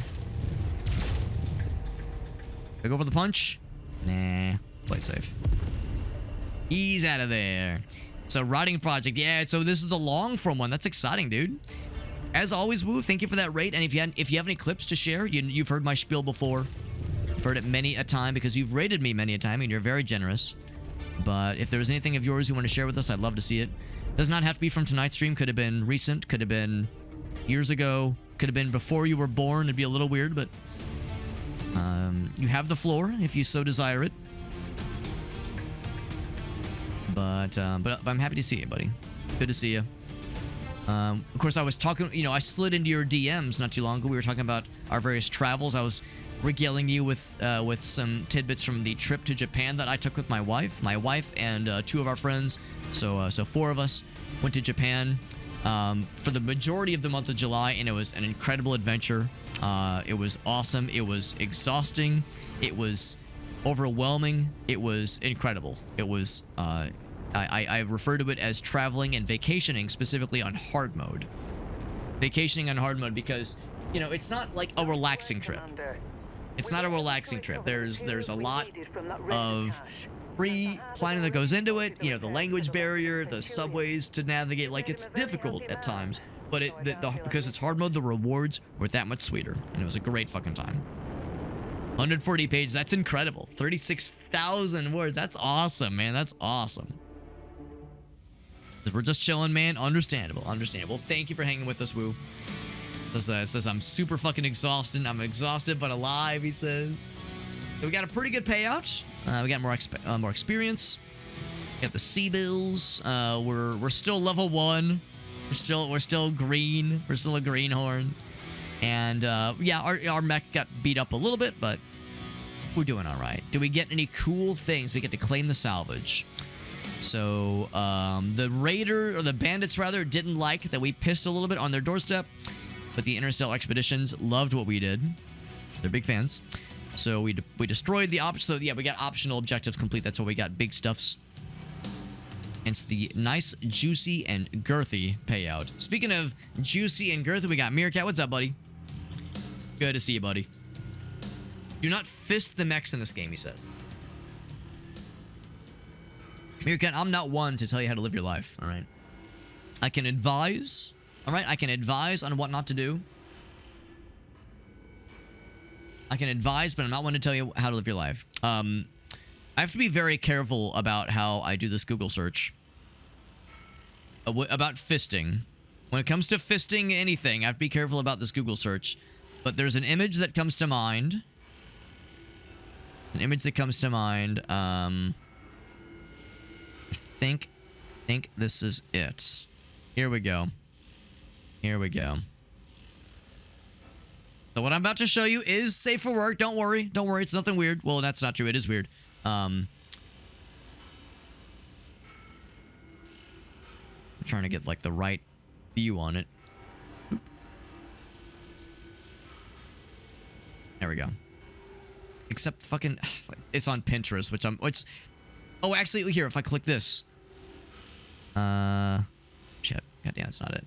I go for the punch. Nah, play it safe. He's out of there. So, writing project. Yeah, so this is the long form one. That's exciting, dude. As always, Woo, thank you for that rate. And if you have any clips to share, you've heard my spiel before. You've heard it many a time because you've rated me many a time and you're very generous. But if there's anything of yours you want to share with us, I'd love to see it. Does not have to be from tonight's stream. Could have been recent. Could have been years ago. Could have been before you were born. It'd be a little weird, but you have the floor if you so desire it. But I'm happy to see you, buddy. Good to see you. Of course, I was talking, you know, I slid into your DMs not too long ago. We were talking about our various travels. I was regaling you with some tidbits from the trip to Japan that I took with my wife. My wife and two of our friends. So four of us went to Japan for the majority of the month of July, and it was an incredible adventure. It was awesome. It was exhausting. It was overwhelming. It was incredible. It was I refer to it as traveling and vacationing, specifically on hard mode. Vacationing on hard mode because, you know, it's not like a relaxing trip. It's not a relaxing trip. There's a lot of pre-planning that goes into it. You know, the language barrier, the subways to navigate. Like, it's difficult at times, but because it's hard mode, the rewards were that much sweeter, and it was a great fucking time. 140 pages. That's incredible. 36,000 words. That's awesome, man. That's awesome. We're just chilling, man. Understandable. Understandable. Thank you for hanging with us, Woo. Says I'm super fucking exhausted. I'm exhausted but alive, he says. We got a pretty good payout. We got more experience. Got the sea bills. We're still level 1. We're still green. We're still a greenhorn. And yeah, our mech got beat up a little bit, but we're doing all right. Do we get any cool things? We get to claim the salvage. So the raider, or the bandits rather, didn't like that we pissed a little bit on their doorstep, but the Interstellar Expeditions loved what we did. They're big fans. So we destroyed the option. So yeah, we got optional objectives complete. That's what we got. Big stuffs. Hence the nice, juicy, and girthy payout. Speaking of juicy and girthy, we got Meerkat. What's up, buddy? Good to see you, buddy. Do not fist the mechs in this game, he said. Meerkat, I'm not one to tell you how to live your life, all right? I can advise, all right? I can advise on what not to do. I can advise, but I'm not one to tell you how to live your life. I have to be very careful about how I do this Google search. About fisting. When it comes to fisting anything, I have to be careful about this Google search. But there's an image that comes to mind. An image that comes to mind. I think this is it. Here we go. Here we go. So what I'm about to show you is safe for work. Don't worry. Don't worry. It's nothing weird. Well, that's not true. It is weird. I'm trying to get like the right view on it. There we go. Except fucking, it's on Pinterest, which oh, actually, here, if I click this. Shit. Goddamn, that's not it.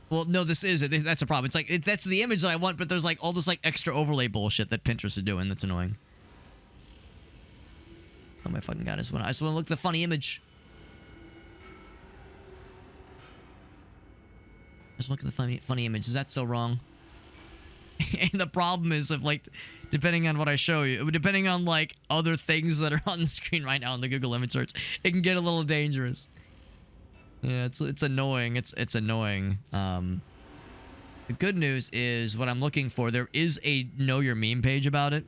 Well, no, this is it. That's a problem. It's like, that's the image that I want, but there's like all this like extra overlay bullshit that Pinterest is doing. That's annoying. Oh my fucking god, I just want to look at the funny image. Just look at the funny image. Is that so wrong? And the problem is, if like, depending on what I show you, depending on like other things that are on the screen right now in the Google image search, it can get a little dangerous. Yeah, it's annoying. It's annoying. The good news is what I'm looking for. There is a Know Your Meme page about it.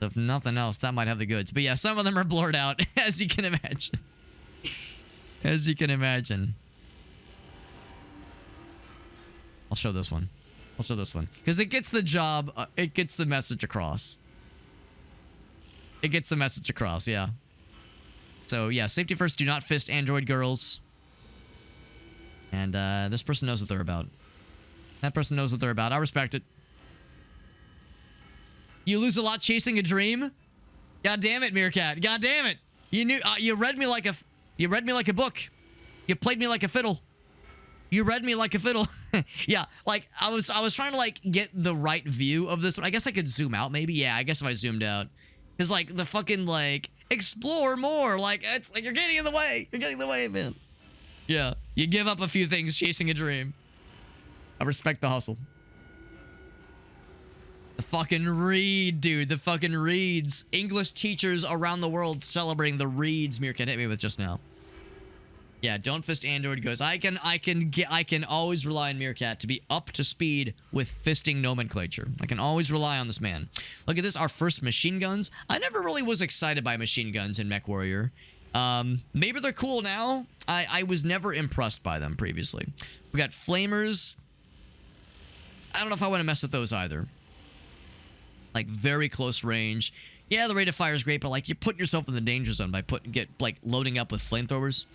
So if nothing else, that might have the goods. But yeah, some of them are blurred out, as you can imagine. As you can imagine. I'll show this one. I'll show this one. Because it gets the job, it gets the message across. It gets the message across, yeah. So yeah, safety first, do not fist android girls. And this person knows what they're about. That person knows what they're about. I respect it. You lose a lot chasing a dream? God damn it, Meerkat. God damn it. You knew you read me like a book. You played me like a fiddle. You read me like a fiddle. Yeah, like I was trying to like get the right view of this one. I guess I could zoom out maybe. Yeah, I guess if I zoomed out. Cuz like the fucking like explore more, like it's like you're getting in the way. You're getting in the way, man. Yeah, you give up a few things chasing a dream. I respect the hustle. The fucking read, dude. The fucking reads. English teachers around the world celebrating the reads Meerkat hit me with just now. Yeah, don't fist android goes. I can always rely on Meerkat to be up to speed with fisting nomenclature. I can always rely on this man. Look at this, our first machine guns. I never really was excited by machine guns in MechWarrior. Maybe they're cool now. I was never impressed by them previously. We got flamers. I don't know if I want to mess with those either. Like very close range. Yeah, the rate of fire is great, but like you put yourself in the danger zone by loading up with flamethrowers.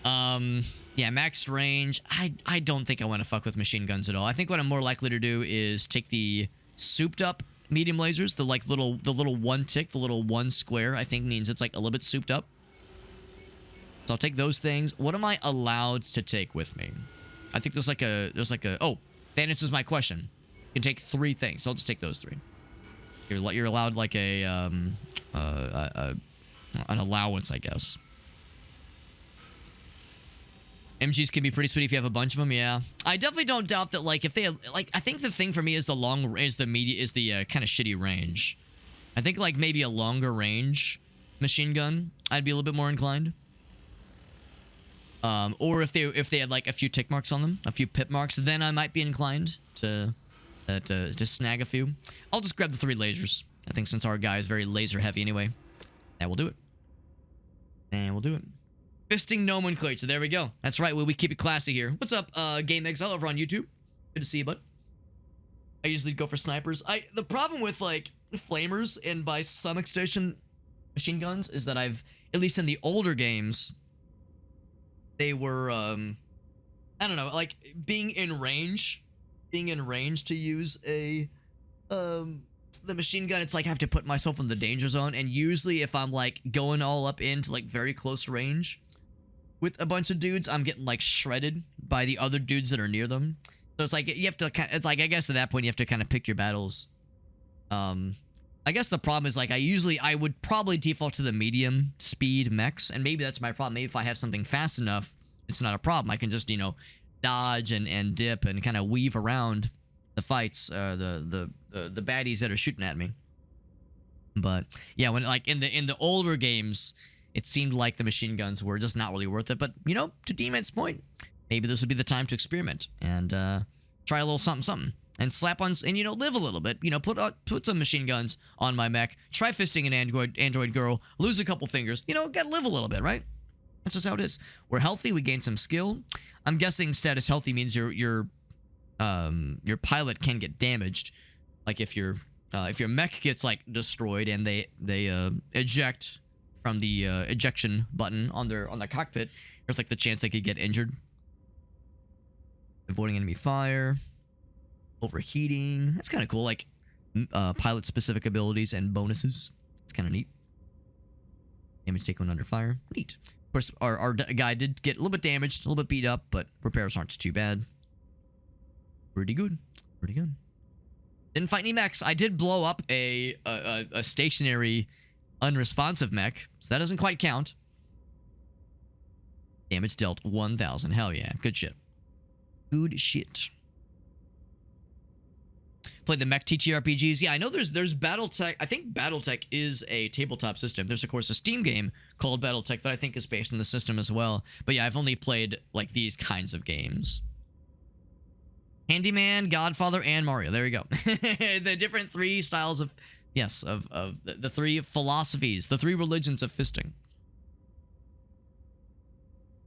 Yeah, max range. I don't think I want to fuck with machine guns at all. I think what I'm more likely to do is take the souped up medium lasers, the little one tick, the little one square, I think means it's like a little bit souped up. So I'll take those things. What am I allowed to take with me? I think there's like a oh, that answers my question. You can take 3 things. So I'll just take those 3. You're allowed like an allowance, I guess. MGs can be pretty sweet if you have a bunch of them, yeah. I definitely don't doubt that, like, if they like, I think the thing for me is the kind of shitty range. I think like maybe a longer range machine gun, I'd be a little bit more inclined. Or if they had like a few tick marks on them, a few pip marks, then I might be inclined to snag a few. I'll just grab the 3 lasers. I think since our guy is very laser heavy anyway, that will do it. we'll do it. Fisting nomenclature. There we go. That's right. We keep it classy here. What's up, Game Exile over on YouTube? Good to see you, bud. I usually go for snipers. The problem with like flamers and by some extension machine guns is that I've, at least in the older games, they were I don't know, like being in range to use a the machine gun, it's like I have to put myself in the danger zone, and usually if I'm like going all up into like very close range with a bunch of dudes, I'm getting like shredded by the other dudes that are near them. So it's like you have to it's like, I guess at that point you have to kind of pick your battles. I guess the problem is like I would probably default to the medium speed mechs, and maybe that's my problem. Maybe if I have something fast enough, it's not a problem. I can just, you know, dodge and dip and kind of weave around the fights, the baddies that are shooting at me. But yeah, when like in the older games, it seemed like the machine guns were just not really worth it. But you know, to D-Man's point, maybe this would be the time to experiment and try a little something and slap on, and you know, live a little bit. You know, put some machine guns on my mech. Try fisting an android girl. Lose a couple fingers. You know, gotta live a little bit, right? That's just how it is. We're healthy. We gain some skill. I'm guessing status healthy means your pilot can get damaged. Like if your mech gets like destroyed and they eject from the ejection button on their cockpit, there's like the chance they could get injured. Avoiding enemy fire, overheating. That's kind of cool. Like pilot specific abilities and bonuses. It's kind of neat. Damage taken when under fire. Neat. Of course, our guy did get a little bit damaged, a little bit beat up, but repairs aren't too bad. Pretty good. Pretty good. Didn't fight any mechs. I did blow up a stationary, unresponsive mech, so that doesn't quite count. Damage dealt 1,000. Hell yeah. Good shit. Good shit. Played the mech TTRPGs. Yeah, I know there's BattleTech. I think BattleTech is a tabletop system. There's, of course, a Steam game called BattleTech that I think is based on the system as well. But yeah, I've only played, like, these kinds of games. Handyman, Godfather, and Mario. There we go. The different three styles of, yes, of the three philosophies, the three religions of fisting.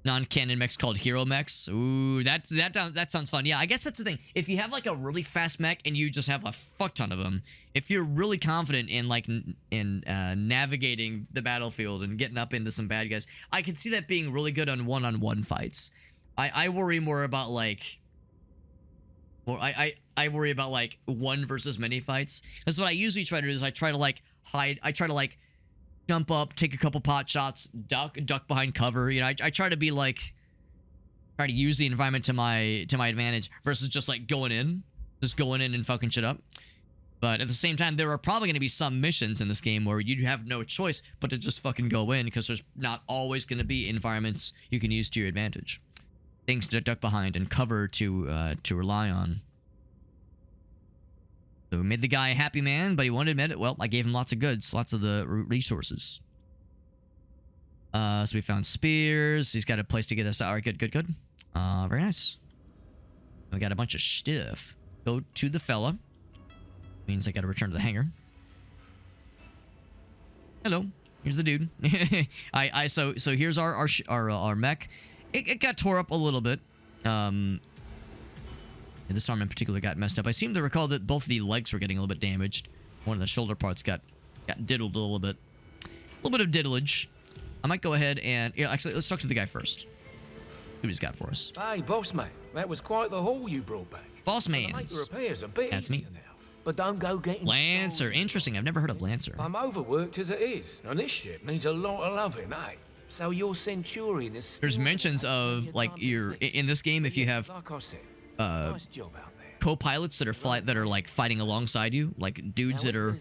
Non-canon mechs called hero mechs. Ooh, that sounds fun. Yeah, I guess that's the thing. If you have like a really fast mech and you just have a fuck ton of them, if you're really confident in like navigating the battlefield and getting up into some bad guys, I could see that being really good on one-on-one fights. I worry more about like, or I worry about like one versus many fights. That's what I usually try to do. Is I try to like hide. I try to like jump up, take a couple pot shots, duck behind cover. You know, I try to be like, try to use the environment to my advantage versus just like going in and fucking shit up. But at the same time, there are probably going to be some missions in this game where you have no choice but to just fucking go in, because there's not always going to be environments you can use to your advantage. Things to duck behind and cover to rely on. So we made the guy a happy man, but he won't admit it. Well, I gave him lots of goods, lots of the resources. So we found spears. He's got a place to get us out. All right, good. Very nice. We got a bunch of stuff. Go to the fella. Means I got to return to the hangar. Hello, here's the dude. So here's our mech. It got tore up a little bit. This arm in particular got messed up. I seem to recall that both of the legs were getting a little bit damaged. One of the shoulder parts got diddled a little bit. A little bit of diddlage. I might go ahead and... Yeah, actually, let's talk to the guy first. See what he's got for us. Hey, boss man. That was quite the haul you brought back. Boss man. Make the repairs a bit That's easier me. now. But don't go getting... Lancer. Interesting. I've never heard of Lancer. I'm overworked as it is, and this ship needs a lot of loving, eh? So your Centurion is... There's mentions of, like, in this game, if you have... Like I said, nice job out there. Co-pilots that are like fighting alongside you, like dudes that are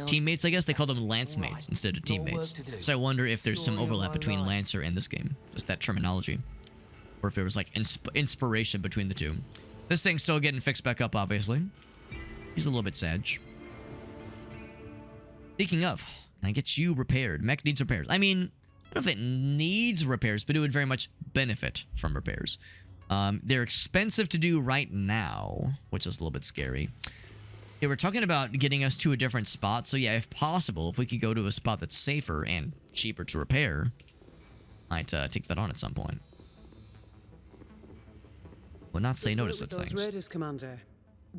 teammates. I guess they call them lance mates instead of teammates. So I wonder if there's some overlap between Lancer and this game, just that terminology, or if there was like inspiration between the two. This thing's still getting fixed back up, obviously. He's a little bit sad. Speaking of, can I get you repaired? Mech needs repairs. I mean, I don't know if it needs repairs, but it would very much benefit from repairs. They're expensive to do right now, which is a little bit scary. Yeah, we're talking about getting us to a different spot. So yeah, if possible, if we could go to a spot that's safer and cheaper to repair, Might take that on at some point. Would not say no to such Those things. Raiders, Commander.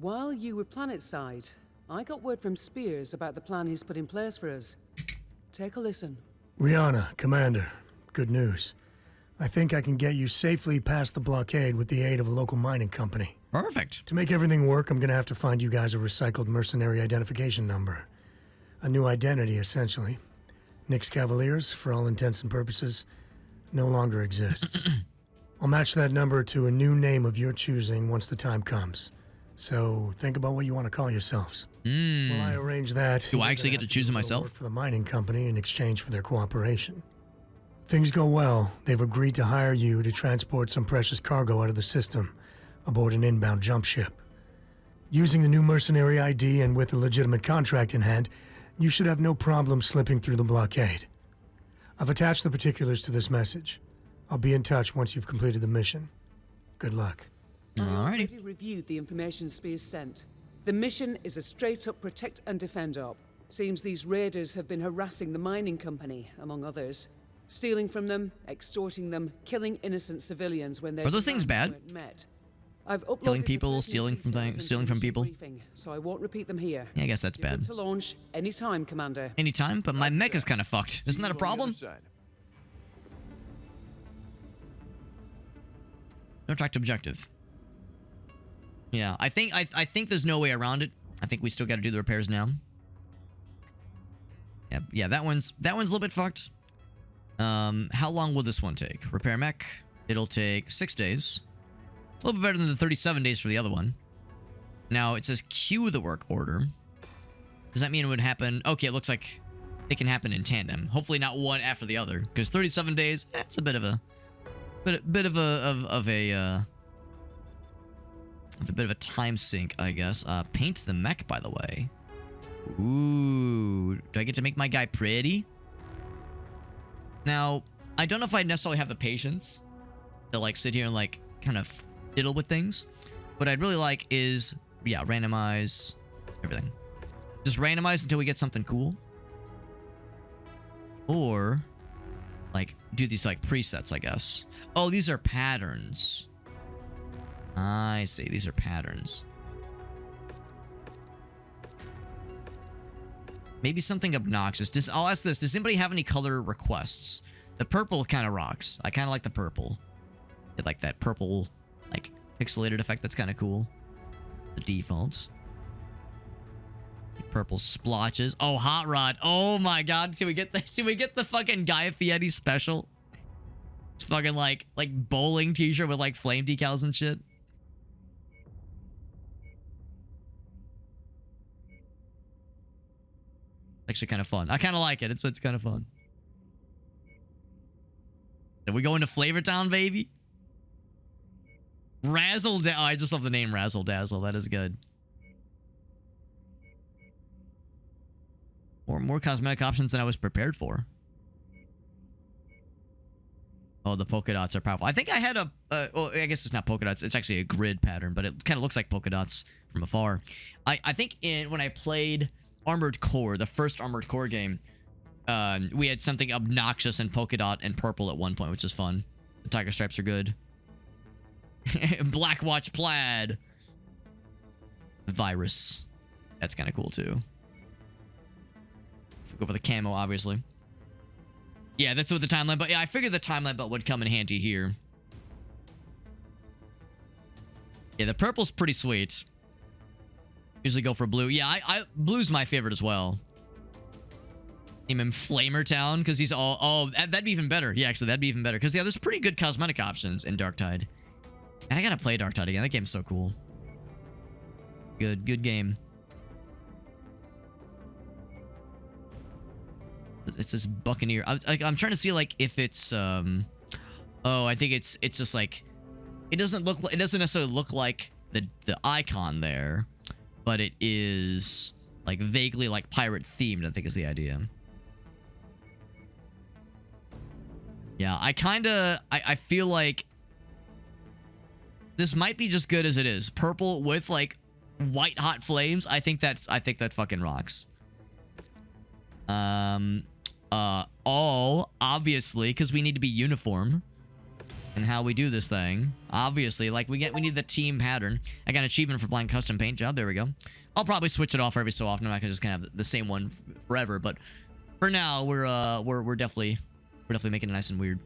While you were planetside, I got word from Spears about the plan he's put in place for us. Take a listen. Rihanna, Commander, good news. I think I can get you safely past the blockade with the aid of a local mining company. Perfect. To make everything work, I'm gonna have to find you guys a recycled mercenary identification number. A new identity, essentially. Nick's Cavaliers, for all intents and purposes, no longer exists. I'll match that number to a new name of your choosing once the time comes. So think about what you want to call yourselves. While I arrange that, Do I actually get to choose it myself? work for the mining company in exchange for their cooperation. If things go well, they've agreed to hire you to transport some precious cargo out of the system aboard an inbound jump ship. Using the new mercenary ID and with a legitimate contract in hand, you should have no problem slipping through the blockade. I've attached the particulars to this message. I'll be in touch once you've completed the mission. Good luck. I Alrighty. already reviewed the information Spears sent. The mission is a straight-up protect and defend op. Seems these raiders have been harassing the mining company, among others. Stealing from them, extorting them, killing innocent civilians when their Are those things demands bad? weren't met. I've uploaded Killing the people, pertinent stealing from details things, into stealing from mission people. briefing, so I won't repeat them here. Yeah, I guess that's You're good bad. to launch anytime, Commander. Anytime, but my mech is kind of fucked. Isn't that a problem? No track to objective. Yeah, I think there's no way around it. I think we still got to do the repairs now. Yeah, that one's a little bit fucked. How long will this one take? Repair mech. It'll take 6 days. A little bit better than the 37 days for the other one. Now it says queue the work order. Does that mean it would happen? Okay, it looks like it can happen in tandem. Hopefully not one after the other, because 37 days. That's a bit of a time sink, I guess. Paint the mech, by the way. Ooh, do I get to make my guy pretty? Now, I don't know if I necessarily have the patience to like sit here and like kind of fiddle with things. What I'd really like is, yeah, randomize everything. Just randomize until we get something cool. Or like do these like presets, I guess. Oh, these are patterns. I see. These are patterns. Maybe something obnoxious. I'll ask this. Does anybody have any color requests? The purple kind of rocks. I kind of like the purple. I like that purple, like, pixelated effect. That's kind of cool. The defaults. Purple splotches. Oh, Hot Rod. Oh my god. Should we get the fucking Guy Fieri special? It's fucking like bowling t-shirt with like flame decals and shit. Actually kind of fun. I kind of like it. It's kind of fun. Are we going to Flavor Town, baby? Razzle Dazzle. Oh, I just love the name Razzle Dazzle. That is good. Or more cosmetic options than I was prepared for. Oh, the polka dots are powerful. I think I had well, I guess it's not polka dots. It's actually a grid pattern, but it kind of looks like polka dots from afar. I think when I played Armored Core, the first Armored Core game, we had something obnoxious in polka dot and purple at one point, which is fun. The tiger stripes are good. Black Watch plaid. Virus. That's kind of cool too. Go for the camo, obviously. Yeah, that's what the timeline belt. Yeah, I figured the timeline belt would come in handy here. Yeah, the purple's pretty sweet. Usually go for blue. Yeah, blue's my favorite as well. Name him Flamer Town because he's all. Oh, that'd be even better. Yeah, actually, that'd be even better because yeah, there's pretty good cosmetic options in Darktide. And I gotta play Darktide again. That game's so cool. Good game. It's this Buccaneer. I'm trying to see like if it's oh, I think it's just like it doesn't necessarily look like the icon there, but it is like vaguely like pirate themed, I think is the idea. Yeah, I feel like this might be just good as it is. Purple with like white hot flames. I think that fucking rocks. all, obviously, because we need to be uniform in how we do this thing. Obviously, like, we need the team pattern. I got an achievement for blind custom paint job. There we go. I'll probably switch it off every so often. I'm not gonna just kind of have the same one forever, but for now, we're definitely making it nice and weird.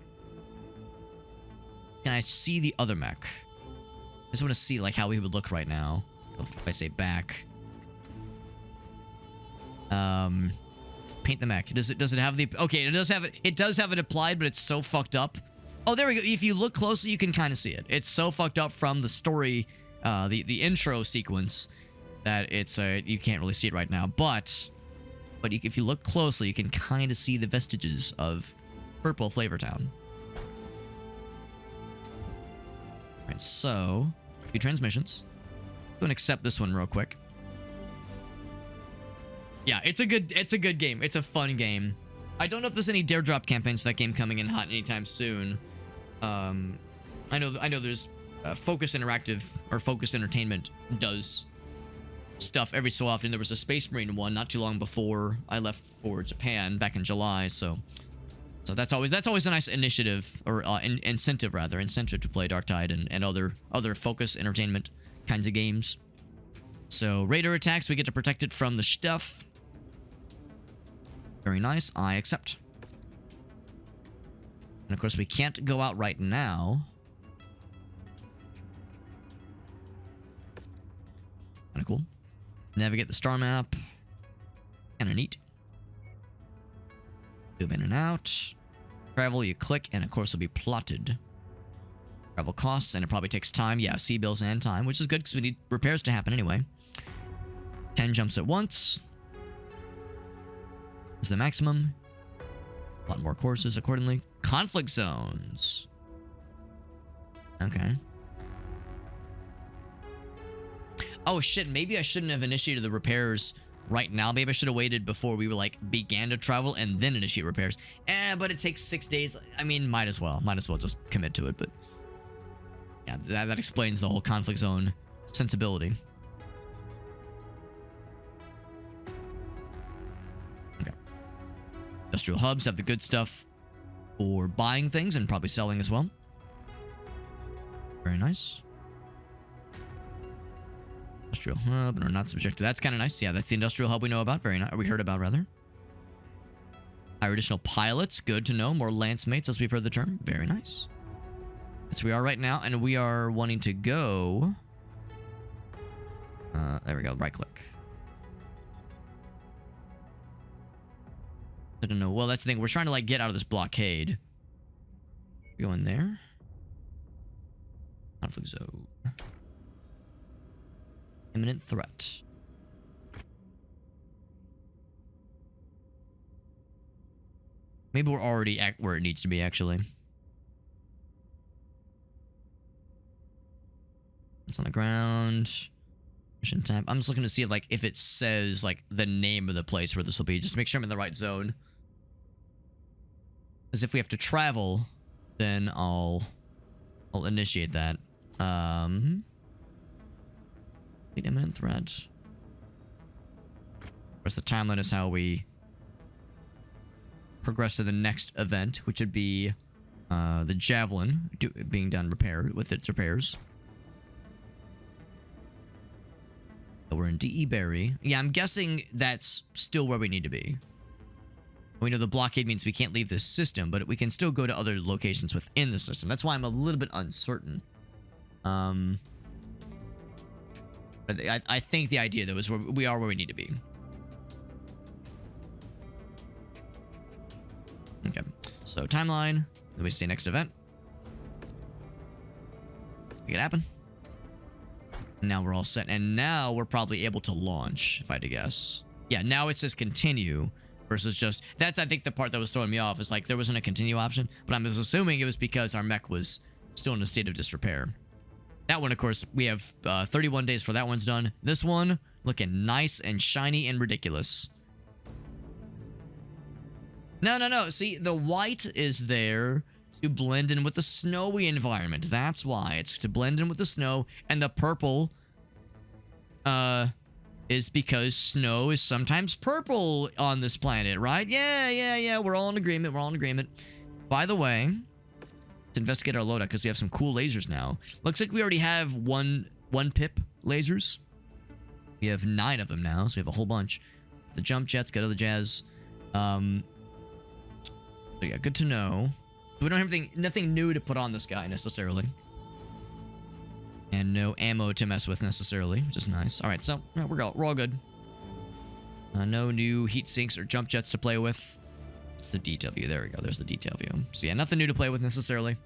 Can I see the other mech? I just want to see, like, how he would look right now. If I say back. Paint the mech. Does it have the... Okay, it does have it applied, but it's so fucked up. Oh, there we go. If you look closely, you can kind of see it. It's so fucked up from the story, the intro sequence, that it's you can't really see it right now. But if you look closely, you can kind of see the vestiges of Purple Flavor Town. Alright, so, a few transmissions. Go and accept this one real quick. Yeah, it's a good game. It's a fun game. I don't know if there's any dare drop campaigns for that game coming in hot anytime soon. I know there's Focus Interactive or Focus Entertainment does stuff every so often. There was a Space Marine one not too long before I left for Japan back in July, so that's always a nice initiative, or incentive to play Darktide and other Focus Entertainment kinds of games. So Raider attacks, we get to protect it from the stuff. Very nice. I accept. And of course, we can't go out right now. Kind of cool. Navigate the star map. Kind of neat. Zoom in and out. Travel, you click, and of course it'll be plotted. Travel costs, and it probably takes time. Yeah, sea bills and time, which is good because we need repairs to happen anyway. 10 jumps at once. Is the maximum. A lot more courses accordingly. Conflict zones. Okay. Oh shit, maybe I shouldn't have initiated the repairs right now. Maybe I should have waited before we were like began to travel and then initiate repairs. But it takes 6 days. I mean, might as well just commit to it, but yeah, that explains the whole conflict zone sensibility. Okay. Industrial hubs have the good stuff for buying things and probably selling as well. Very nice. Industrial hub, and are not subject to. That's kind of nice. Yeah, that's the industrial hub we know about. Very nice. We heard about, rather. Hire additional pilots. Good to know. More lance mates, as we've heard the term. Very nice. That's where we are right now, and we are wanting to go. There we go. Right click. I don't know. Well, that's the thing. We're trying to like get out of this blockade. Go in there. Conflict zone. Imminent threat. Maybe we're already at where it needs to be, actually. It's on the ground. Mission type. I'm just looking to see if it says like the name of the place where this will be. Just to make sure I'm in the right zone. Because if we have to travel, then I'll initiate that. Imminent threat. Of course, the timeline is how we progress to the next event, which would be the Javelin being done with its repairs. So we're in DE Berry. Yeah, I'm guessing that's still where we need to be. We know the blockade means we can't leave this system, but we can still go to other locations within the system. That's why I'm a little bit uncertain. But I think the idea, though, is we are where we need to be. Okay. So, timeline. Then we see next event. Make it happen. Now we're all set. And now we're probably able to launch, if I had to guess. Yeah, now it says continue versus just... That's, I think, the part that was throwing me off. Is like, there wasn't a continue option. But I'm assuming it was because our mech was still in a state of disrepair. That one, of course, we have 31 days for that one's done. This one, looking nice and shiny and ridiculous. No. See, the white is there to blend in with the snowy environment. That's why. It's to blend in with the snow. And the purple is because snow is sometimes purple on this planet, right? Yeah. We're all in agreement. We're all in agreement. By the way, let's investigate our loadout because we have some cool lasers now. Looks like we already have one pip lasers. We have 9 of them now, so we have a whole bunch. The jump jets, get other jazz. So yeah, good to know. We don't have nothing new to put on this guy necessarily. And no ammo to mess with necessarily, which is nice. All right, so yeah, we're all good. No new heat sinks or jump jets to play with. It's the detail view. There we go. There's the detail view. So yeah, nothing new to play with necessarily.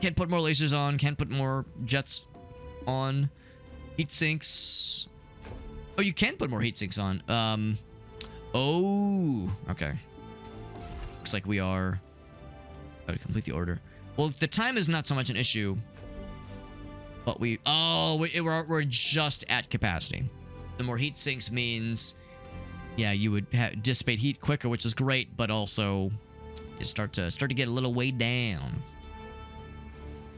Can't put more lasers on. Can't put more jets on. Heat sinks. Oh, you can put more heat sinks on. Oh, okay. Looks like we are. Gotta complete the order. Well, the time is not so much an issue. But we're just at capacity. The more heat sinks means, yeah, you would dissipate heat quicker, which is great, but also you start to get a little way down.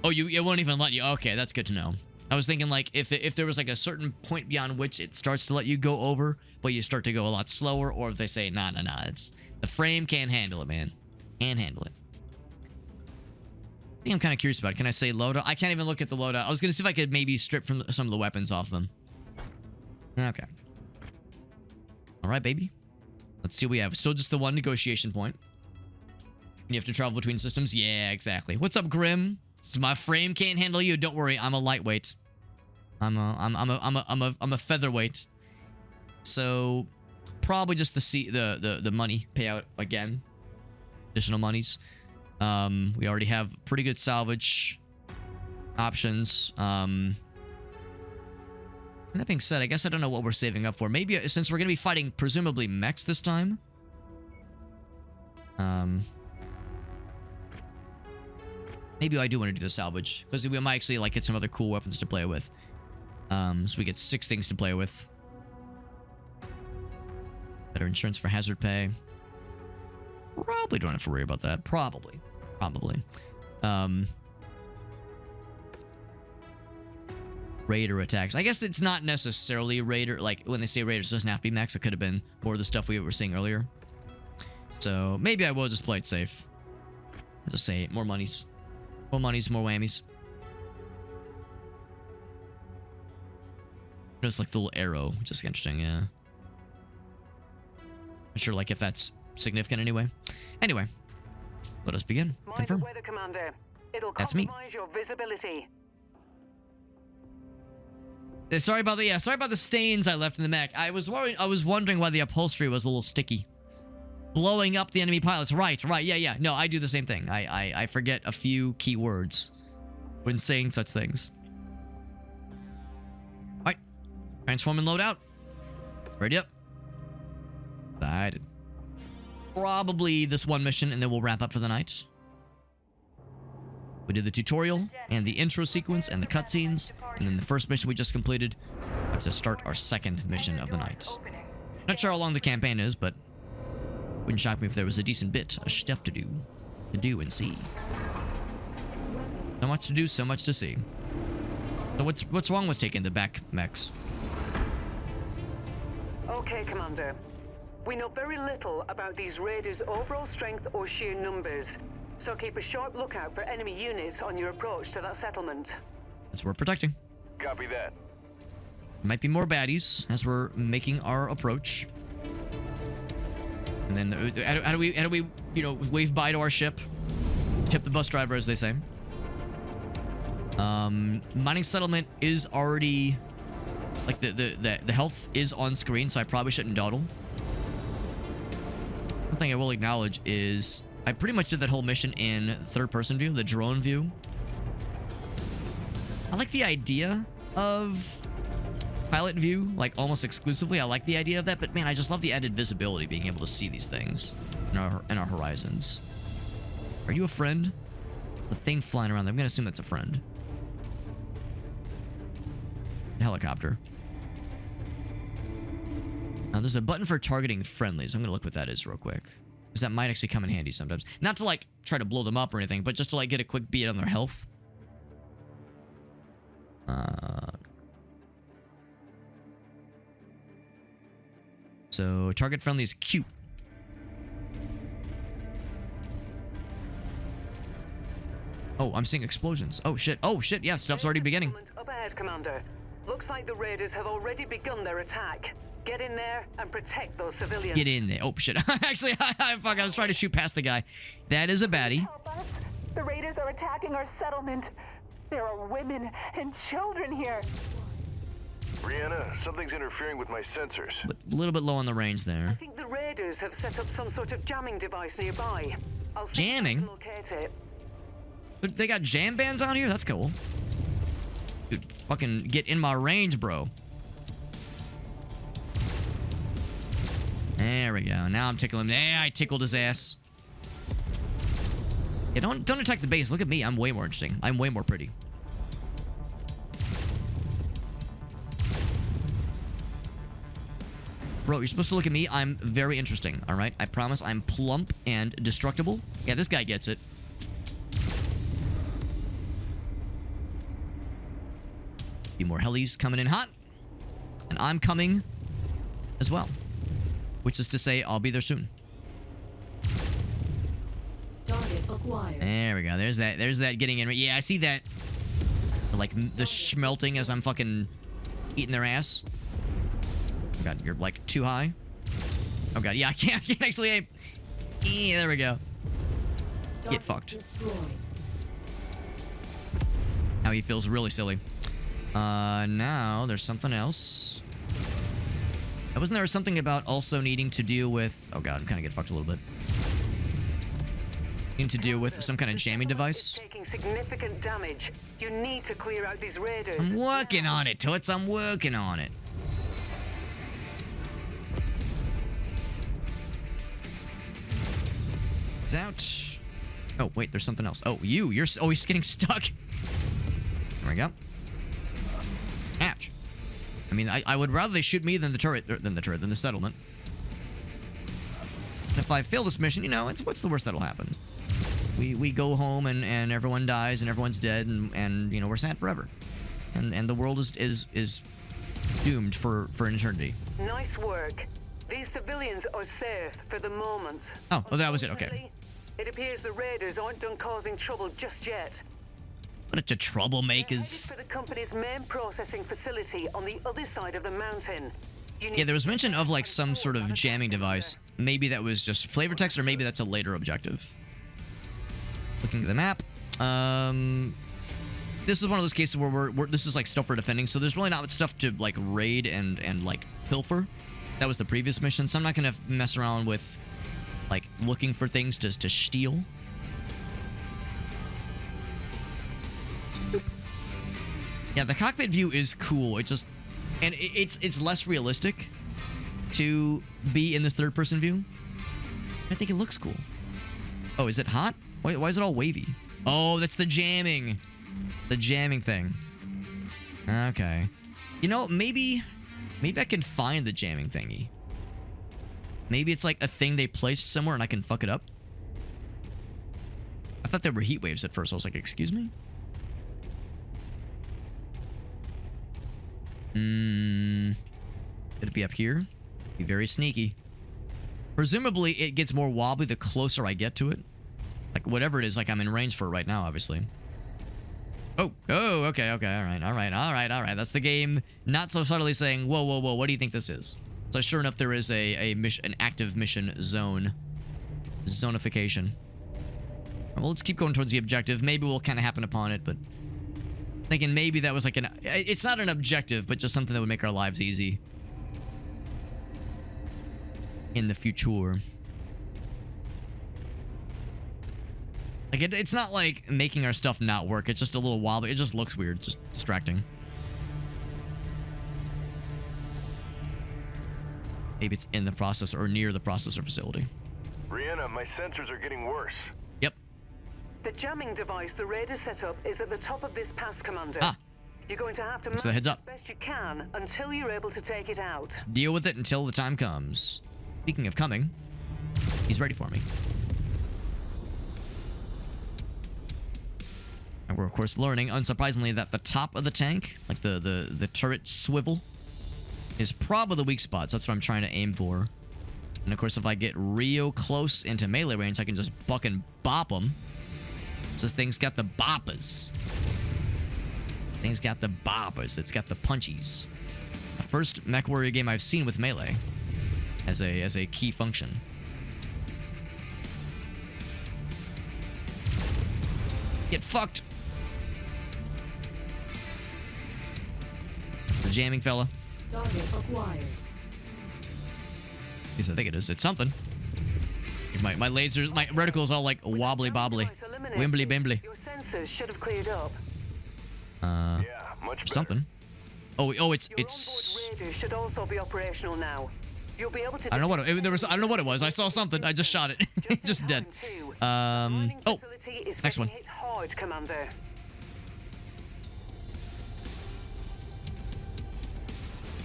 Oh, it won't even let you. Okay, that's good to know. I was thinking like if there was like a certain point beyond which it starts to let you go over, but you start to go a lot slower, or if they say nah, it's the frame can't handle it, man, can't handle it. I think I'm kind of curious about it. Can I say loadout? I can't even look at the loadout. I was gonna see if I could maybe strip from some of the weapons off them. Okay. All right, baby. Let's see what we have. Still just the one negotiation point. You have to travel between systems. Yeah, exactly. What's up, Grim? So my frame can't handle you. Don't worry, I'm a lightweight. I'm a featherweight. So probably just the money payout again. Additional monies. We already have pretty good salvage options. That being said, I guess I don't know what we're saving up for. Maybe since we're gonna be fighting presumably mechs this time. Maybe I do want to do the salvage because we might actually like get some other cool weapons to play with. So we get 6 things to play with. Better insurance for hazard pay. Probably don't have to worry about that. Probably. Raider attacks. I guess it's not necessarily Raider. Like when they say Raiders, it doesn't have to be mechs. It could have been more of the stuff we were seeing earlier. So maybe I will just play it safe. I'll just say more monies. More monies, more whammies. Just like the little arrow, which is interesting, yeah. Not sure like if that's significant anyway. Anyway, let us begin. Confirm. Weather commander. It'll That's me. compromise your visibility. Sorry about the stains I left in the mech. I was wondering why the upholstery was a little sticky. Blowing up the enemy pilots. Right. Yeah. No, I do the same thing. I forget a few key words when saying such things. All right. Transform and load out. Ready up. Excited. Probably this one mission, and then we'll wrap up for the night. We did the tutorial, and the intro sequence, and the cutscenes, and then the first mission we just completed to start our second mission of the night. Not sure how long the campaign is, but wouldn't shock me if there was a decent bit of stuff to do and see. So much to do, so much to see. So what's wrong with taking the back mechs? Okay, Commander. We know very little about these raiders' overall strength or sheer numbers, so keep a sharp lookout for enemy units on your approach to that settlement. That's what we're protecting. Copy that. Might be more baddies as we're making our approach. And then how do we wave bye to our ship? Tip the bus driver, as they say. Mining settlement is already like the health is on screen, so I probably shouldn't dawdle. One thing I will acknowledge is I pretty much did that whole mission in third-person view, the drone view. I like the idea of pilot view, like almost exclusively. I like the idea of that, but man, I just love the added visibility, being able to see these things in our horizons. Are you a friend? The thing flying around there. I'm gonna assume that's a friend. Helicopter. Now there's a button for targeting friendlies. I'm gonna look what that is real quick, because that might actually come in handy sometimes. Not to like try to blow them up or anything, but just to like get a quick beat on their health. So target friendly is cute. Oh, I'm seeing explosions. Oh shit. Oh shit. Yeah, stuff's already beginning. Up ahead, Commander. Looks like the raiders have already begun their attack. Get in there and protect those civilians. Get in there. Oh shit. Actually, fuck. I was trying to shoot past the guy. That is a baddie. Help us. The raiders are attacking our settlement. There are women and children here. Brianna, something's interfering with my sensors. But a little bit low on the range I there. think the raiders have set up some sort of jamming device nearby. I'll see if I Jamming? can locate it. But they got jam bands on here? That's cool. Dude, fucking get in my range, bro. There we go. Now I'm tickling him. Yeah, I tickled his ass. Yeah, don't attack the base. Look at me. I'm way more interesting. I'm way more pretty. Bro, you're supposed to look at me. I'm very interesting, all right? I promise I'm plump and destructible. Yeah, this guy gets it. Few more helis coming in hot. And I'm coming as well. Which is to say, I'll be there soon. Target acquired. There we go. There's that getting in. Yeah, I see that. Like, the schmelting as I'm fucking eating their ass. Oh god, you're like too high. Oh god, yeah, I can't actually aim. Yeah, there we go. Get fucked. Destroyed. Now he feels really silly. Now there's something else. Wasn't there something about also needing to deal with... Oh god, I'm kind of getting fucked a little bit. Needing to deal with some kind of jamming device? Taking significant damage. You need to clear out these raiders. I'm working on it, Toots. I'm working on it. It's out. Oh, wait, there's something else. Oh, you're... Oh, he's getting stuck. There we go. Ouch. I mean, I would rather they shoot me than the settlement. And if I fail this mission, you know, what's the worst that'll happen? We go home and everyone dies and everyone's dead and you know, we're sad forever. And the world is doomed for an eternity. Nice work. These civilians are safe for the moment. Oh, well, that was it. Okay. It appears the raiders aren't done causing trouble just yet. Bunch of troublemakers. For the company's main processing facility on the other side of the mountain. Yeah, there was mention of like some sort of jamming device. Maybe that was just flavor text, or maybe that's a later objective. Looking at the map, this is one of those cases where this is like stuff we're defending, so there's really not much stuff to like raid and like pilfer. That was the previous mission, so I'm not gonna mess around with like looking for things to steal. Yeah, the cockpit view is cool. It's just, and it's less realistic to be in this third-person view. I think it looks cool. Oh, is it hot? Why is it all wavy? Oh, that's the jamming. The jamming thing. Okay. You know, maybe I can find the jamming thingy. Maybe it's like a thing they placed somewhere and I can fuck it up. I thought there were heat waves at first. I was like, excuse me? Could it be up here? Be very sneaky. Presumably, it gets more wobbly the closer I get to it. Like, whatever it is, like I'm in range for right now, obviously. Oh, okay, all right. That's the game not so subtly saying, whoa, what do you think this is? So sure enough, there is an active mission zone. Zonification. Well, let's keep going towards the objective. Maybe we'll kind of happen upon it, but... Thinking maybe that was like it's not an objective, but just something that would make our lives easy. In the future. Like, it's not like making our stuff not work. It's just a little wobbly. It just looks weird. It's just distracting. Maybe it's in the processor or near the processor facility. Brianna, my sensors are getting worse. Yep. The jamming device the raiders set up is at the top of this pass, Commander. Ah. You're going to have to So heads up. as best you can until you're able to take it out. Deal with it until the time comes. Speaking of coming, he's ready for me. And we're of course learning, unsurprisingly, that the top of the tank, like the turret swivel, is probably the weak spots. That's what I'm trying to aim for. And of course, if I get real close into melee range, I can just fucking bop them. This thing's got the boppers. Thing's got the boppers. It's got the punchies. The first MechWarrior game I've seen with melee as a key function. Get fucked. It's the jamming fella. Target acquired. At least I think it is. It's something. My lasers, my reticle's all like wobbly bobbly. Wimbly bimbly. Your sensors should have cleared up. Yeah, much better. Something. Oh, it's Your onboard radar should also be operational now. You'll be able to. I don't know what I don't know what it was. I saw something. I just shot it. Just dead. Oh, next one. Hit hard, Commander.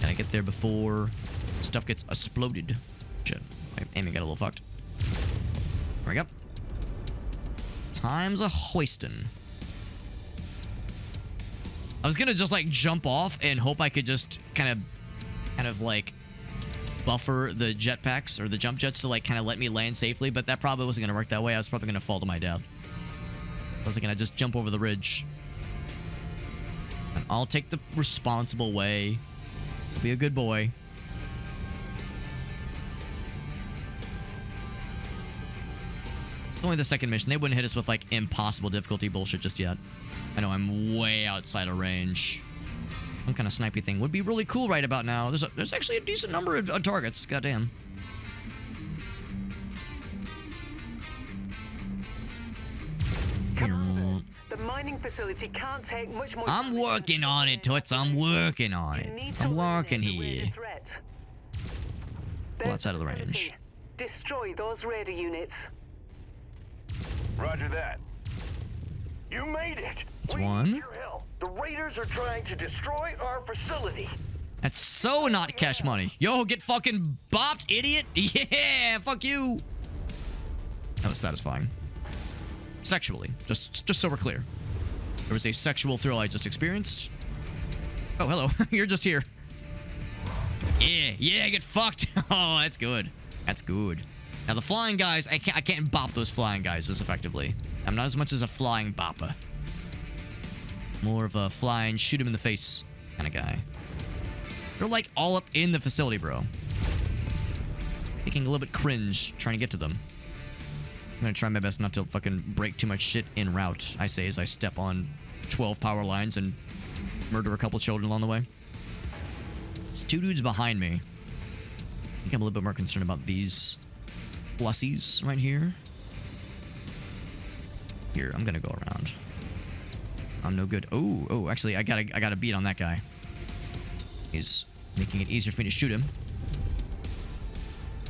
Can I get there before stuff gets exploded? Shit, my aiming got a little fucked. There we go. Time's a hoistin'. I was gonna just like jump off and hope I could just kind of like buffer the jetpacks or the jump jets to like kind of let me land safely, but that probably wasn't gonna work that way. I was probably gonna fall to my death. I was gonna just jump over the ridge. And I'll take the responsible way. Be a good boy. It's only the second mission. They wouldn't hit us with like impossible difficulty bullshit just yet. I know I'm way outside of range. Some kind of snipey thing would be really cool right about now. There's actually a decent number of targets. Goddamn. Commander, the mining facility can't take much more. I'm working on it, Toots. I'm working on it. I'm working here. Well, outside of the range. Destroy those radar units. Roger that. You made it. That's one. Your help. The raiders are trying to destroy our facility. That's so not cash money. Yo, get fucking bopped, idiot. Yeah, fuck you. That was satisfying. Sexually, just so we're clear. There was a sexual thrill I just experienced. Oh, hello. You're just here. Yeah, get fucked. Oh, that's good. That's good. Now the flying guys, I can't bop those flying guys as effectively. I'm not as much as a flying bopper. More of a flying, shoot him in the face kind of guy. They're like all up in the facility, bro. Making a little bit cringe trying to get to them. I'm gonna try my best not to fucking break too much shit en route, I say, as I step on 12 power lines and murder a couple children along the way. There's two dudes behind me. I think I'm a little bit more concerned about these plussies right here. Here, I'm gonna go around. I'm no good. Oh, actually, I got a beat on that guy. He's making it easier for me to shoot him.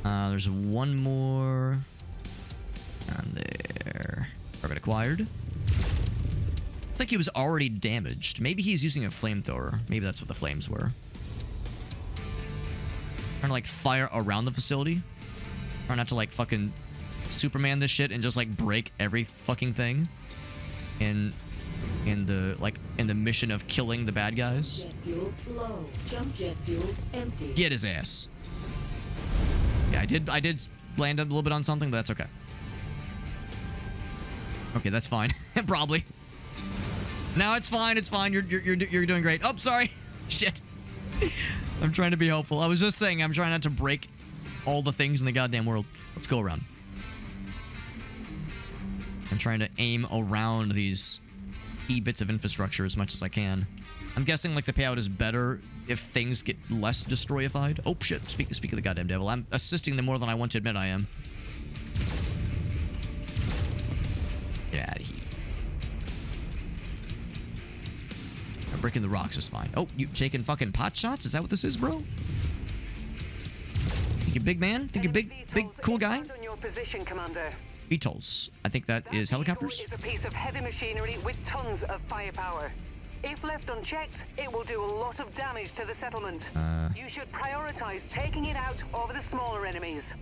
There's one more. And there. Target acquired. I think he was already damaged. Maybe he's using a flamethrower. Maybe that's what the flames were. Trying to like fire around the facility. Trying not to like fucking Superman this shit and just like break every fucking thing. In the mission of killing the bad guys. Jet fuel low. Jump jet fuel empty. Get his ass. Yeah, I did land a little bit on something, but that's okay. Okay, that's fine. Probably. No, it's fine. It's fine. You're doing great. Oh, sorry. Shit. I'm trying to be helpful. I was just saying I'm trying not to break all the things in the goddamn world. Let's go around. I'm trying to aim around these key bits of infrastructure as much as I can. I'm guessing like the payout is better if things get less destroyified. Oh shit! Speak of the goddamn devil. I'm assisting them more than I want to admit I am. Get out of here. I'm breaking the rocks is fine. Oh, you taking fucking pot shots? Is that what this is, bro? Think you big man? Think you big cool guy? On your position, Commander. VTOLs. I think that is helicopters. It's a piece of heavy machinery with tons of firepower. If left unchecked, it will do a lot of damage to the settlement. You should prioritize taking it out over the smaller enemies.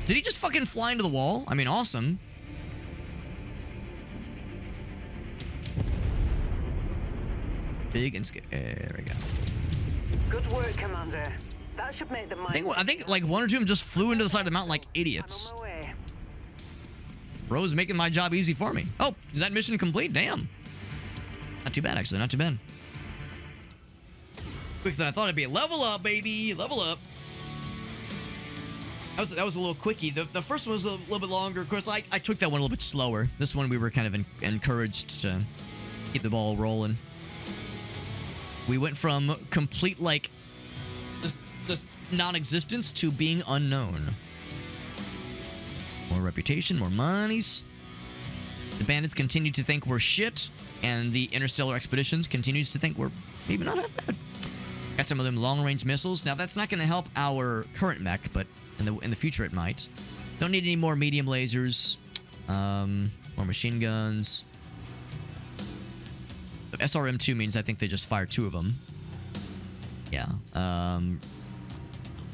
Did he just fucking fly into the wall? I mean, awesome. Big and scary. There we go. Good work, Commander. That should make the I think like one or two of them just flew into the side of the mountain like idiots. On my way. Bro's making my job easy for me. Oh, is that mission complete? Damn. Not too bad, actually. Not too bad. Quicker than I thought it'd be. Level up, baby. Level up. That was a little quickie. The first one was a little bit longer. Of course, I took that one a little bit slower. This one we were kind of encouraged to keep the ball rolling. We went from complete, like, just non-existence to being unknown. More reputation, more monies. The bandits continue to think we're shit, and the interstellar expeditions continues to think we're maybe not half bad. Got some of them long-range missiles. Now, that's not going to help our current mech, but in the future it might. Don't need any more medium lasers. More machine guns. The SRM-2 means I think they just fire 2 of them. Yeah.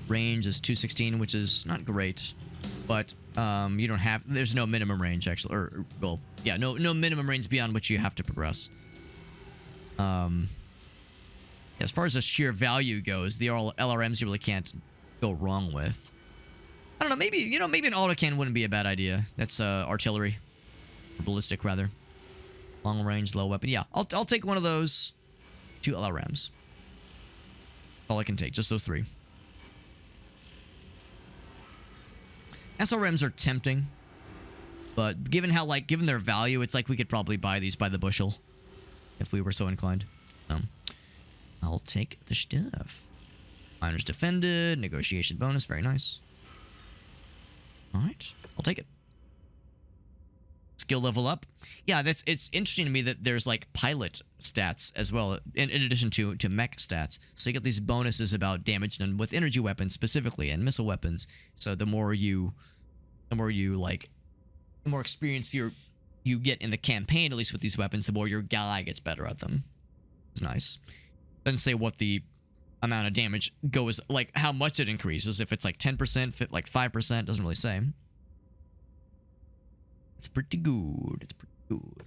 Range is 216, which is not great. But you don't have... There's no minimum range, actually. Or, well, yeah, no minimum range beyond which you have to progress. As far as the sheer value goes, the LRMs you really can't go wrong with. I don't know, maybe an autocannon wouldn't be a bad idea. That's artillery. Or ballistic, rather. Long range, low weapon. Yeah, I'll take one of those. 2 LRMs. All I can take, just those 3. SRMs are tempting. But given their value, it's like we could probably buy these by the bushel. If we were so inclined. I'll take the stuff. Miners defended, negotiation bonus, very nice. Alright, I'll take it. Skill level up. Yeah, it's interesting to me that there's like pilot stats as well, in addition to mech stats. So you get these bonuses about damage done with energy weapons specifically and missile weapons. So the more experience you get in the campaign, at least with these weapons, the more your guy gets better at them. It's nice. Doesn't say what the amount of damage goes, like how much it increases. If it's like 10%, like 5%, doesn't really say. It's pretty good. It's pretty good.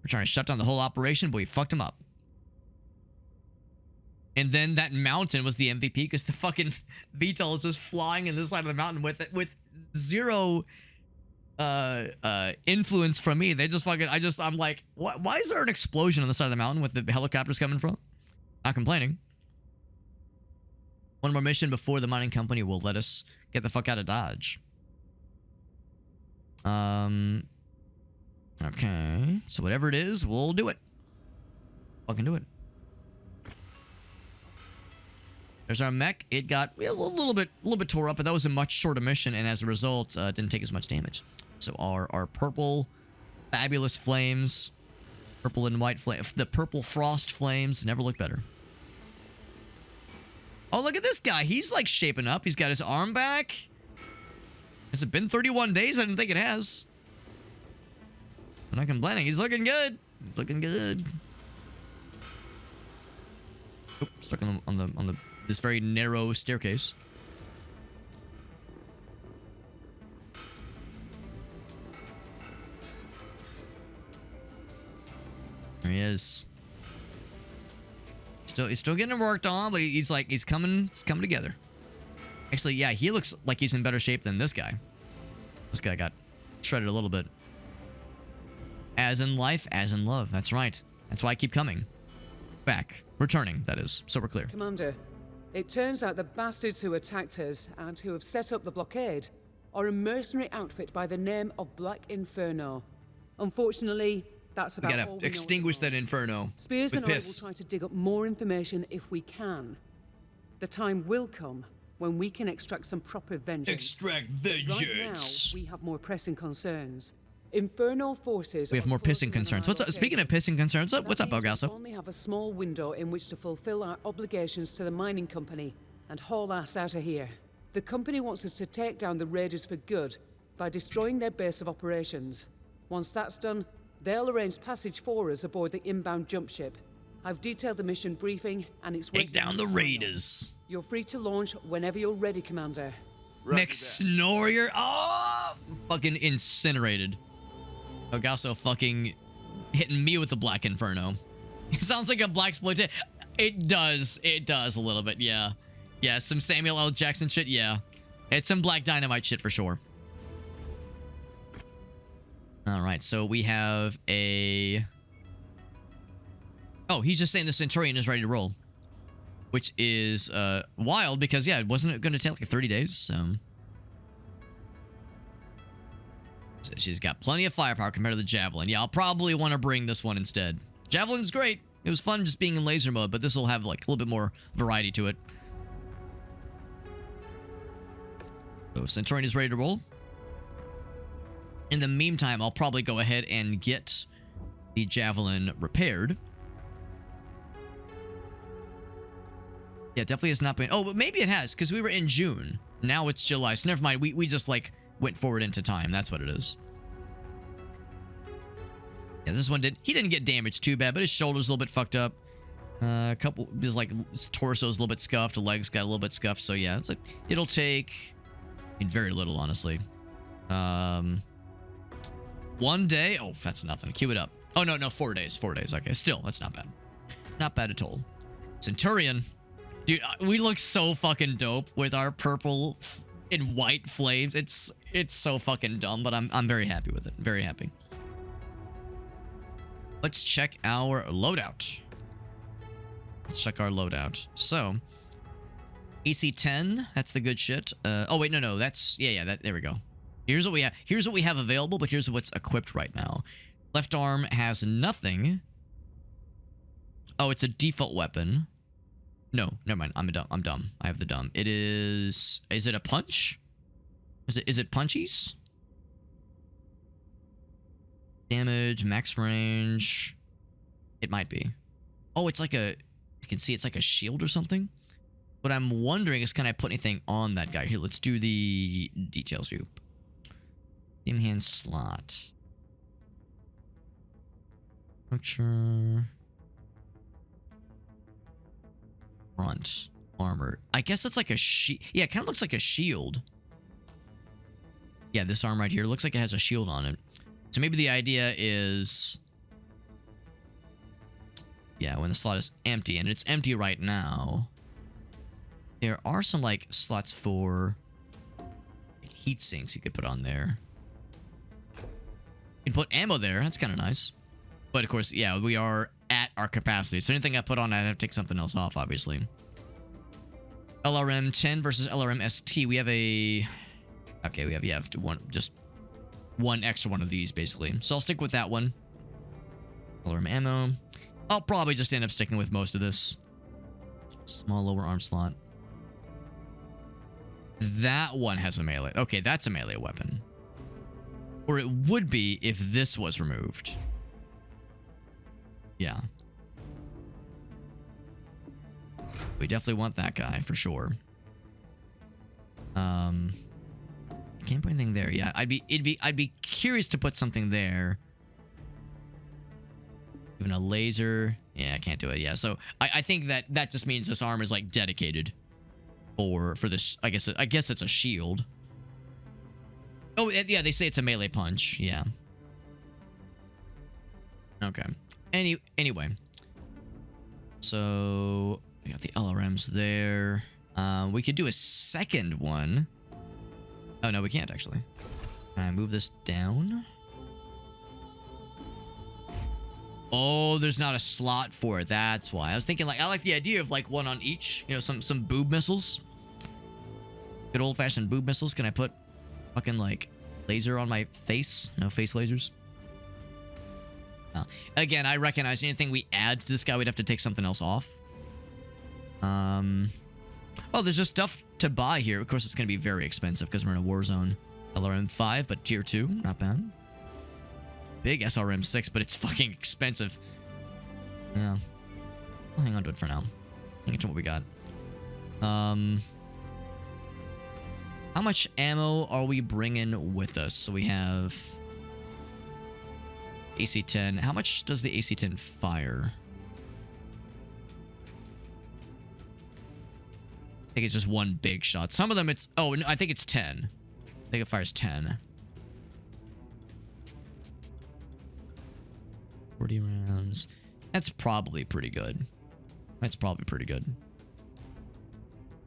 We're trying to shut down the whole operation, but we fucked him up. And then that mountain was the MVP because the fucking VTOL is just flying in this side of the mountain with zero influence from me. They just fucking, I'm like, what? Why is there an explosion on the side of the mountain with the helicopters coming from? Not complaining. One more mission before the mining company will let us get the fuck out of Dodge. Okay. So whatever it is, we'll do it. Fucking do it. There's our mech. It got a little bit tore up, but that was a much shorter mission, and as a result, it didn't take as much damage. So our purple, fabulous flames, purple and white flame, the purple frost flames never look better. Oh, look at this guy. He's like shaping up. He's got his arm back. Has it been 31 days? I didn't think it has. I'm not complaining. He's looking good. He's looking good. Oh, stuck on this very narrow staircase. There he is. He's still getting worked on, but he's coming together. Actually, yeah, he looks like he's in better shape than this guy. This guy got shredded a little bit. As in life, as in love. That's right. That's why I keep coming. Back. Returning, that is. So we're clear. Commander, it turns out the bastards who attacked us and who have set up the blockade are a mercenary outfit by the name of Black Inferno. Unfortunately, that's about all we gotta extinguish that inferno. Spears with and piss. I will try to dig up more information if we can. The time will come when we can extract some proper vengeance. Extract vengeance. Right now, we have more pressing concerns. Inferno forces. We have more pissing concerns. What's up? Speaking of pissing concerns, what's up, Elgaso? We only have a small window in which to fulfill our obligations to the mining company and haul ass out of here. The company wants us to take down the raiders for good by destroying their base of operations. Once that's done, they'll arrange passage for us aboard the inbound jump ship. I've detailed the mission briefing, and it's take down the raiders. You're free to launch whenever you're ready, Commander. MechWarrior. Oh, fucking incinerated. Elgaso fucking hitting me with the Black Inferno. It sounds like a blaxploitation. It does. It does a little bit. Yeah. Yeah. Some Samuel L. Jackson shit. Yeah. It's some Black Dynamite shit for sure. All right. So we have a. Oh, he's just saying the Centurion is ready to roll, which is wild because yeah, wasn't it going to take like 30 days? So she's got plenty of firepower compared to the Javelin. Yeah, I'll probably want to bring this one instead. Javelin's great. It was fun just being in laser mode, but this will have like a little bit more variety to it. So Centurion is ready to roll. In the meantime, I'll probably go ahead and get the Javelin repaired. Yeah, definitely has not been. Oh, but maybe it has because we were in June. Now it's July. So never mind. We just like went forward into time. That's what it is. Yeah, this one he didn't get damaged too bad, but his shoulder's a little bit fucked up. A couple, his like his torso's a little bit scuffed. The legs got a little bit scuffed. So yeah, it's like it'll take very little, honestly. 1 day. Oh, that's nothing. Cue it up. Oh no, 4 days. 4 days. Okay, still that's not bad. Not bad at all. Centurion, dude, we look so fucking dope with our purple and white flames. It's so fucking dumb, but I'm very happy with it. Very happy. Let's check our loadout. Let's check our loadout. So, AC-10, that's the good shit. Oh wait, no, that's there we go. Here's what we have. Here's what we have available, but here's what's equipped right now. Left arm has nothing. Oh, it's a default weapon. No, never mind. I'm dumb. I have the dumb. It is it a punch? Is it punchies? Damage, max range. It might be. Oh, it's like a, you can see it's like a shield or something. What I'm wondering is, can I put anything on that guy? Here, let's do the details view. Team hand slot. Structure. Front. Armor. I guess it's like a yeah, it kind of looks like a shield. Yeah, this arm right here looks like it has a shield on it. So maybe the idea is, yeah, when the slot is empty, and it's empty right now, there are some like slots for like, heat sinks you could put on there. You can put ammo there. That's kind of nice. But of course, yeah, we are at our capacity. So anything I put on, I'd have to take something else off, obviously. LRM 10 versus LRM ST. We have a, okay, we have just one extra one of these basically. So I'll stick with that one. LRM ammo. I'll probably just end up sticking with most of this. Small lower arm slot. That one has a melee. Okay, that's a melee weapon. Or it would be if this was removed. Yeah. We definitely want that guy for sure. Can't put anything there. Yeah, I'd be curious to put something there. Even a laser. Yeah, I can't do it. Yeah, so I think that just means this arm is like dedicated for this. I guess it's a shield. Oh yeah, they say it's a melee punch. Yeah. Okay. Anyway. So we got the LRMs there. We could do a second one. Oh no, we can't actually. Can I move this down? Oh, there's not a slot for it. That's why. I was thinking like, I like the idea of like one on each. You know, some boob missiles. Good old-fashioned boob missiles. Can I put fucking like laser on my face? No face lasers. No. Again, I recognize anything we add to this guy, we'd have to take something else off. Oh, there's just stuff to buy here. Of course, it's going to be very expensive because we're in a war zone. LRM 5, but tier 2. Not bad. Big SRM 6, but it's fucking expensive. Yeah. I'll hang on to it for now. Hang on to what we got. How much ammo are we bringing with us? So we have AC-10. How much does the AC-10 fire? I think it's just one big shot. Some of them it's... Oh, no, I think it's 10. I think it fires 10. 40 rounds. That's probably pretty good. That's probably pretty good.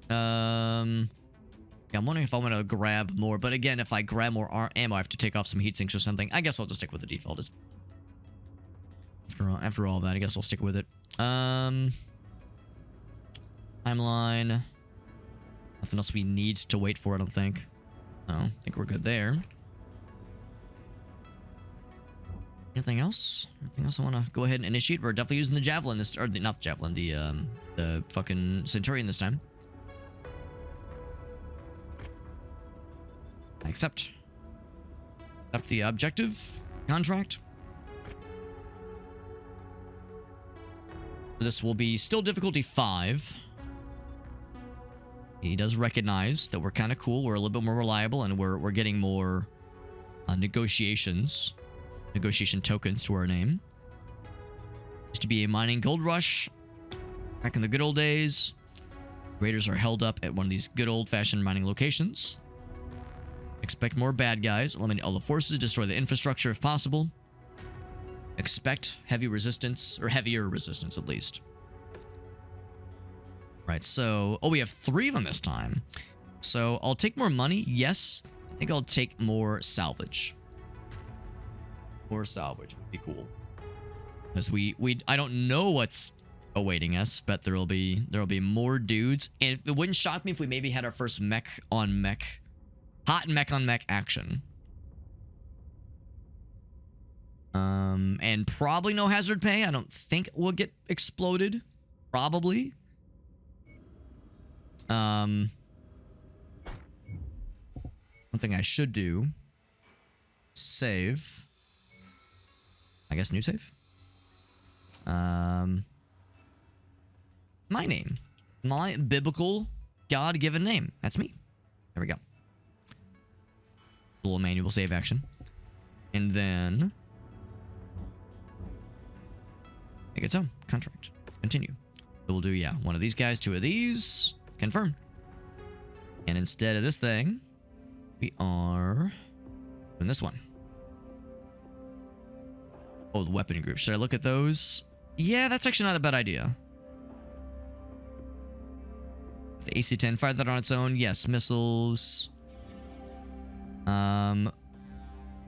Yeah, I'm wondering if I want to grab more, but again, if I grab more ammo, I have to take off some heat sinks or something. I guess I'll just stick with the default. After all that, I guess I'll stick with it. Timeline. Nothing else we need to wait for, I don't think. No, I think we're good there. Anything else? Anything else I want to go ahead and initiate? We're definitely using the Javelin this, or not the Javelin, the fucking Centurion this time. Accept the objective contract. This will be still difficulty 5. He does recognize that we're kind of cool. We're a little bit more reliable, and we're getting more negotiation tokens to our name. Used to be a mining gold rush back in the good old days. Raiders are held up at one of these good old-fashioned mining locations. Expect more bad guys. Eliminate all the forces. Destroy the infrastructure if possible. Expect heavy resistance, or heavier resistance at least. Right, so... Oh, we have 3 of them this time. So, I'll take more money. Yes. I think I'll take more salvage. More salvage would be cool. Because I don't know what's awaiting us, but there'll be more dudes. And it wouldn't shock me if we maybe had our first mech on mech... Hot mech on mech action. And probably no hazard pay. I don't think we'll get exploded. Probably. One thing I should do. Save. I guess new save. My name. My biblical God-given name. That's me. There we go. Little manual save action. And then... Make it so. Contract. Continue. So we'll do, yeah, one of these guys, 2 of these. Confirm. And instead of this thing, we are doing this one. Oh, the weapon group. Should I look at those? Yeah, that's actually not a bad idea. The AC-10, fire that on its own. Yes, missiles.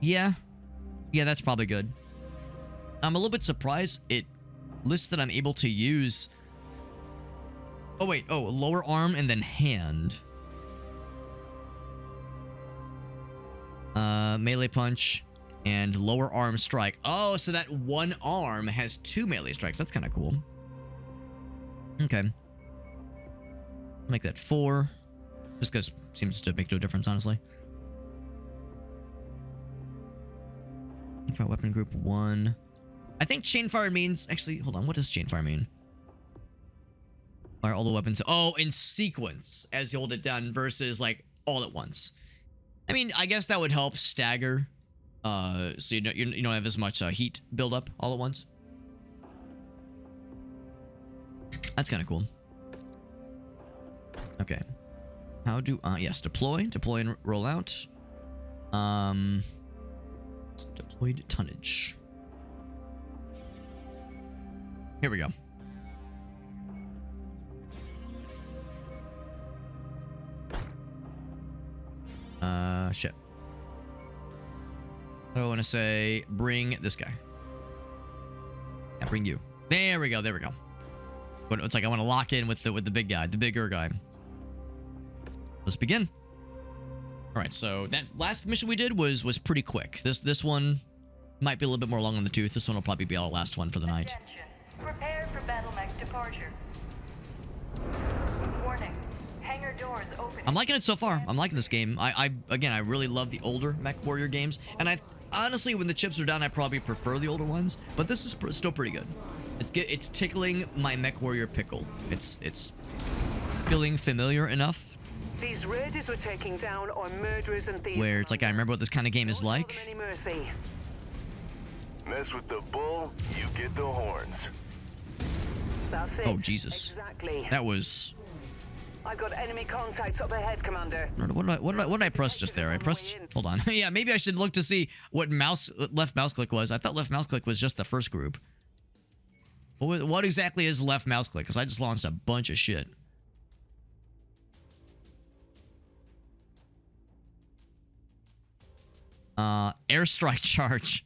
Yeah. Yeah, that's probably good. I'm a little bit surprised it lists that I'm able to use... Oh, wait. Oh, lower arm and then hand. Melee punch and lower arm strike. Oh, so that one arm has 2 melee strikes. That's kind of cool. Okay. Make that 4. Just because seems to make no difference, honestly. Chainfire weapon group 1. I think chainfire means... Actually, hold on. What does chainfire mean? Fire all the weapons... Oh, in sequence as you hold it down versus, like, all at once. I mean, I guess that would help stagger. So you don't have as much heat buildup all at once. That's kind of cool. Okay. How do... yes, deploy. Deploy and roll out. Deployed tonnage. Here we go. Shit. I want to say bring this guy. Yeah, bring you. There we go. There we go. But it's like I want to lock in with the big guy, the bigger guy. Let's begin. All right. So that last mission we did was pretty quick. This one might be a little bit more long on the tooth. This one will probably be our last one for the night. Attention. Prepare for battle mech departure. Warning. Hangar doors open. I'm liking it so far. I'm liking this game. Again, I really love the older MechWarrior games, and I honestly, when the chips are down, I probably prefer the older ones. But this is still pretty good. It's tickling my MechWarrior pickle. It's feeling familiar enough. These raiders were taking down our murderers and thieves. Where it's like I remember what this kind of game is like. Any mercy. Mess with the bull, you get the horns. That's it. Oh Jesus! Exactly. That was. I've got enemy contacts up ahead, Commander. What did I press just there? I pressed... Hold on. Yeah, maybe I should look to see what left mouse click was. I thought left mouse click was just the first group. What exactly is left mouse click? Because I just launched a bunch of shit. Airstrike charge.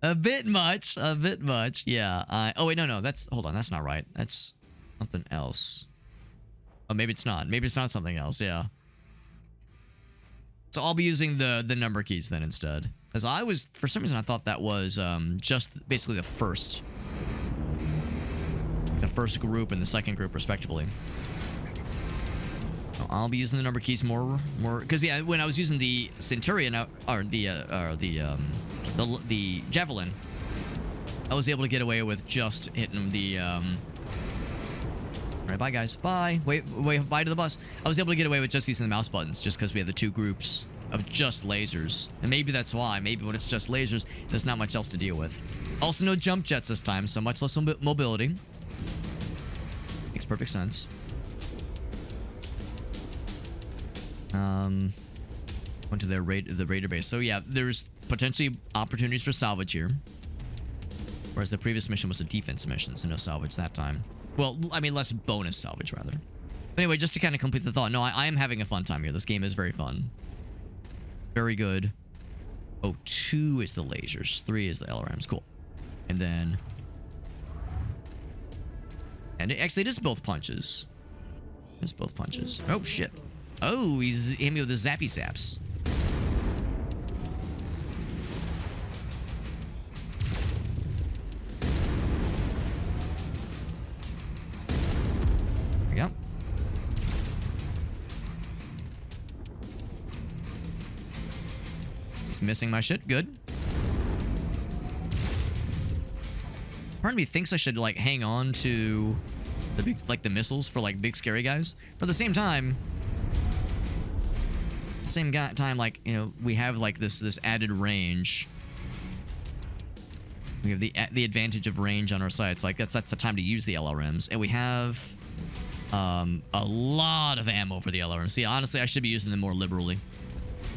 A bit much. A bit much. Yeah. Oh, wait, no. Hold on. That's not right. That's something else. Oh, maybe it's not. Maybe it's not something else. Yeah. So I'll be using the number keys then instead. As I was, for some reason, I thought that was just basically the first group and the second group respectively. I'll be using the number keys more because yeah, when I was using the Centurion or the Javelin, I was able to get away with just hitting the all right, bye guys, bye. Wait, bye to the bus. I was able to get away with just using the mouse buttons just because we had the two groups of just lasers, and maybe that's why. Maybe when it's just lasers, there's not much else to deal with. Also, no jump jets this time, so much less mobility. Makes perfect sense. Went to the raider base. So yeah, there's potentially opportunities for salvage here. Whereas the previous mission was a defense mission, so no salvage that time. Well, I mean, less bonus salvage, rather. But anyway, just to kind of complete the thought, no, I am having a fun time here. This game is very fun. Very good. Oh, 2 is the lasers. 3 is the LRMs. Cool. And then... And actually, it is both punches. It's both punches. Oh, shit. Oh, he's hit me with the zappy zaps. There we go. He's missing my shit. Good. Part of me thinks I should, like, hang on to the big, like, the missiles for, like, big scary guys. But at the same time, like, you know, we have like this added range. We have the advantage of range on our sides. Like that's the time to use the LRMs, and we have a lot of ammo for the LRMs. See, honestly, I should be using them more liberally.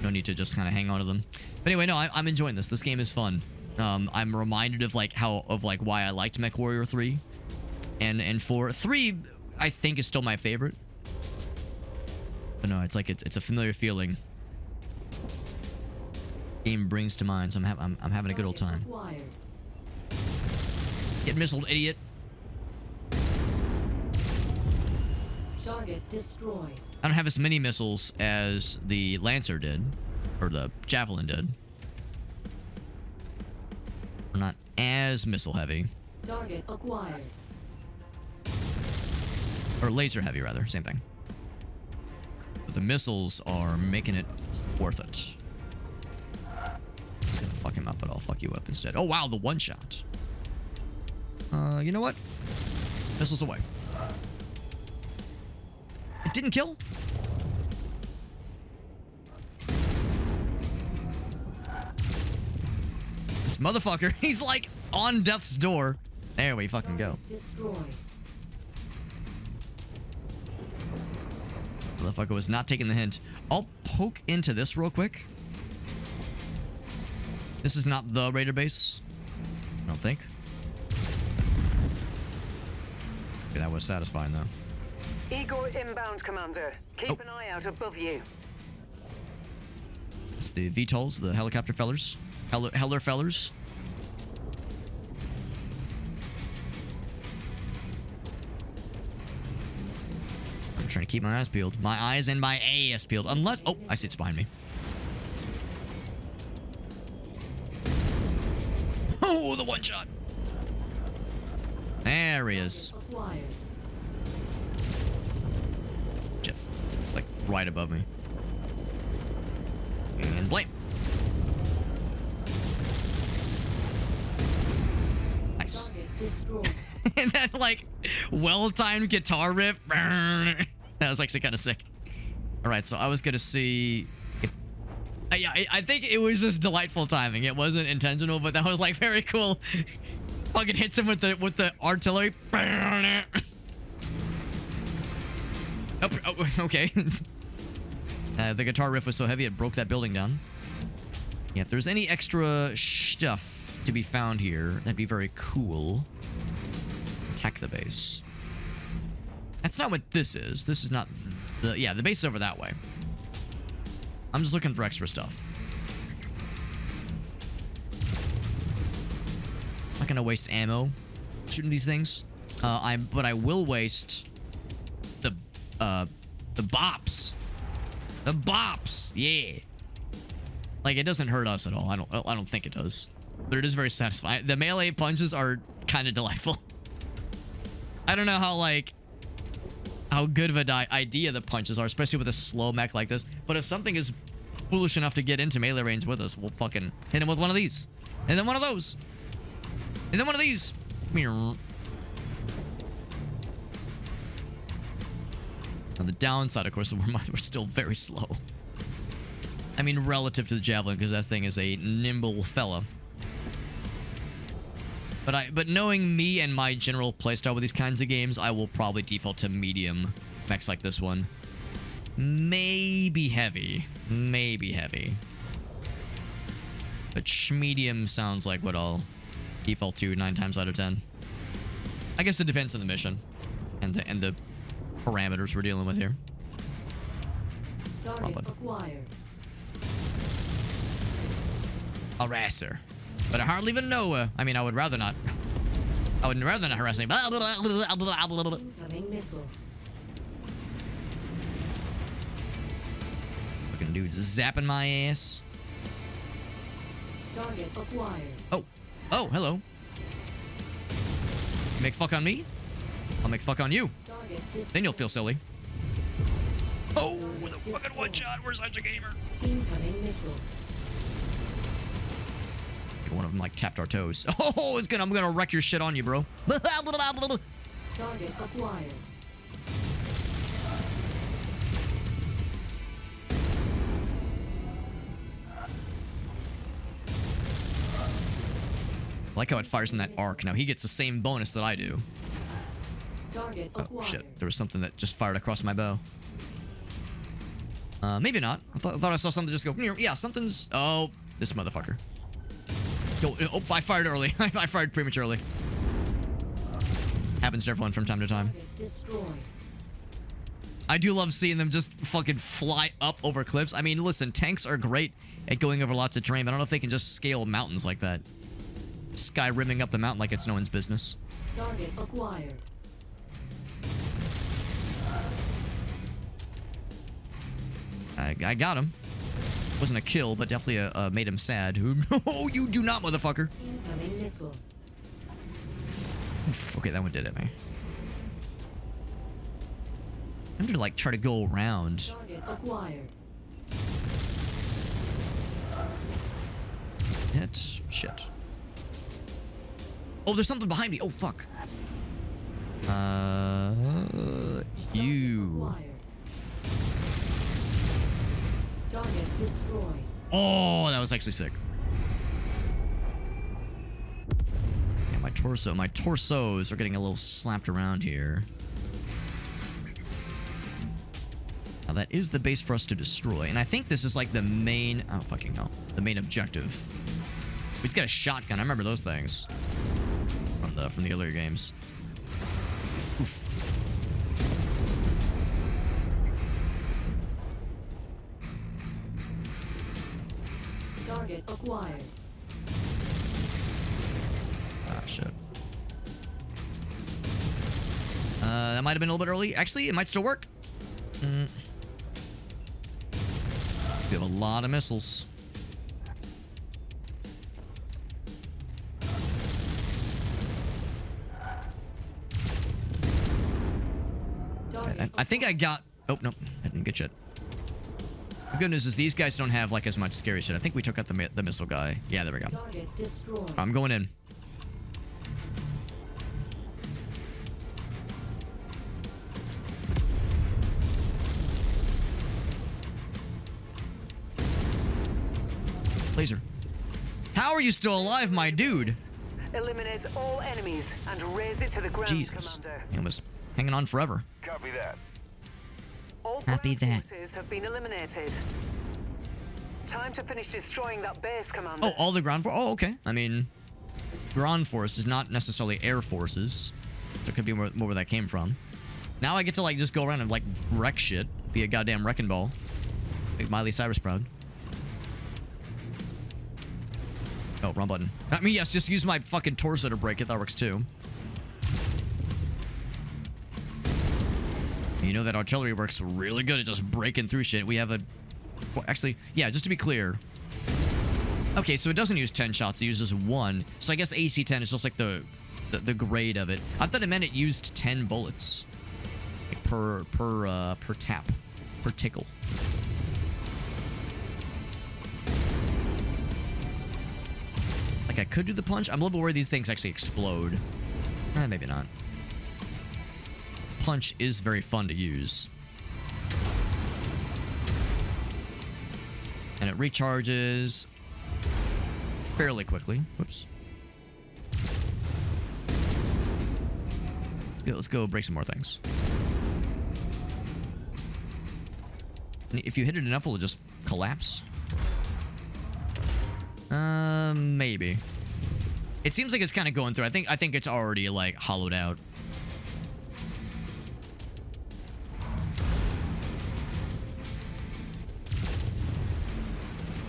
No need to just kind of hang on to them. But anyway, no, I'm enjoying this. This game is fun. I'm reminded of like why I liked MechWarrior 3 and 4. 3 I think is still my favorite. But no, it's like it's a familiar feeling. Game brings to mind, so I'm having a good old time. Get missiled, idiot. Target destroyed. I don't have as many missiles as the Lancer did, or the Javelin did. We're not as missile heavy. Target acquired. Or laser heavy, rather. Same thing. But the missiles are making it worth it. It's gonna fuck him up, but I'll fuck you up instead. Oh, wow, the one shot. You know what? Missiles away. It didn't kill? This motherfucker, he's like on death's door. There we fucking go. Destroyed. Motherfucker was not taking the hint. I'll poke into this real quick. This is not the raider base. I don't think. Okay, that was satisfying though. Igor inbound, Commander. Keep an eye out above you. It's the VTOLs, the helicopter fellers. Heller fellers. I'm trying to keep my eyes peeled. My eyes and my ass peeled. Unless... Oh, I see it's behind me. Oh, the one shot. There he is. Shit. Like right above me. And blame. Nice. And that like well-timed guitar riff. That was actually kind of sick. All right, so I was gonna see. Yeah, I think it was just delightful timing. It wasn't intentional, but that was like very cool. Fucking hits him with the artillery. Oh, okay. The guitar riff was so heavy it broke that building down. Yeah, if there's any extra stuff to be found here, that'd be very cool. attack the base. That's not what this is. This is not the... Yeah, the base is over that way. I'm just looking for extra stuff. I'm not gonna waste ammo shooting these things. But I will waste the bops. The bops, yeah. Like, it doesn't hurt us at all. I don't think it does. But it is very satisfying. The melee punches are kind of delightful. I don't know how good of an idea the punches are, especially with a slow mech like this. But if something is foolish enough to get into melee range with us, we'll fucking hit him with one of these. And then one of those. And then one of these. Now, the downside, of course, we're still very slow. I mean, relative to the Javelin, because that thing is a nimble fella. But knowing me and my general playstyle with these kinds of games, I will probably default to medium mechs like this one. Maybe heavy. Maybe heavy. But medium sounds like what I'll default to 9 times out of 10. I guess it depends on the mission and the parameters we're dealing with here. Target acquired. Harasser. But I hardly even know her. I mean, I would rather not. I would rather not harass anybody. Incoming missile. Fucking dude's zapping my ass. Target acquired. Oh, hello. You make fuck on me? I'll make fuck on you. Then you'll feel silly. Oh, the fucking one shot. We're such a gamer. Incoming missile. One of them like tapped our toes. Oh, I'm gonna wreck your shit on you, bro. Target acquired. I like how it fires in that arc. Now he gets the same bonus that I do. Target Oh acquired. shit! There was something that just fired across my bow. Maybe not. I thought I saw something just go. Yeah, something's. Oh, this motherfucker. Yo, oh, I fired early. I fired prematurely. Happens to everyone from time to time. Destroyed. I do love seeing them just fucking fly up over cliffs. I mean, listen, tanks are great at going over lots of terrain, but I don't know if they can just scale mountains like that. Skyrimming up the mountain like it's no one's business. Target acquired. I got him. Wasn't a kill, but definitely made him sad. Oh, you do not, motherfucker. Incoming missile. Oof, okay, that one did hit me. I'm gonna like try to go around. Target acquired. That's shit. Oh, there's something behind me. Oh, fuck. You. Acquired. Target destroyed. Oh, that was actually sick. Yeah, my torsos are getting a little slapped around here. Now that is the base for us to destroy, and I think this is like the main. I don't fucking know. The main objective. He's got a shotgun. I remember those things from the earlier games. Oof. Target acquired. Ah, shit. That might have been a little bit early. Actually, it might still work. We have a lot of missiles. I think I got... Oh, no. I didn't get shit. The good news is these guys don't have, like, as much scary shit. I think we took out the missile guy. Yeah, there we go. Target destroyed. I'm going in. Laser. How are you still alive, my dude? Eliminate all enemies and raise it to the ground, Jesus. Commander. He was hanging on forever. Copy that. All Copy ground that. forces have been eliminated. Time to finish destroying that base, Commander. Oh, all the ground force? Oh, okay. I mean, ground force is not necessarily air forces. There could be more where that came from. Now I get to, like, just go around and, like, wreck shit. Be a goddamn wrecking ball. Make Miley Cyrus proud. Oh, wrong button. I mean, yes, just use my fucking torso to break it. That works, too. You know that artillery works really good at just breaking through shit. We have a... Well, actually, yeah, just to be clear. Okay, so it doesn't use 10 shots. It uses 1. So I guess AC-10 is just like the grade of it. I thought it meant it used 10 bullets. Like per tap. Per tickle. Like I could do the punch. I'm a little bit worried these things actually explode. Maybe not. Punch is very fun to use. And it recharges fairly quickly. Whoops. Yeah, let's go break some more things. If you hit it enough, will it just collapse? Maybe. It seems like it's kind of going through. I think it's already like hollowed out.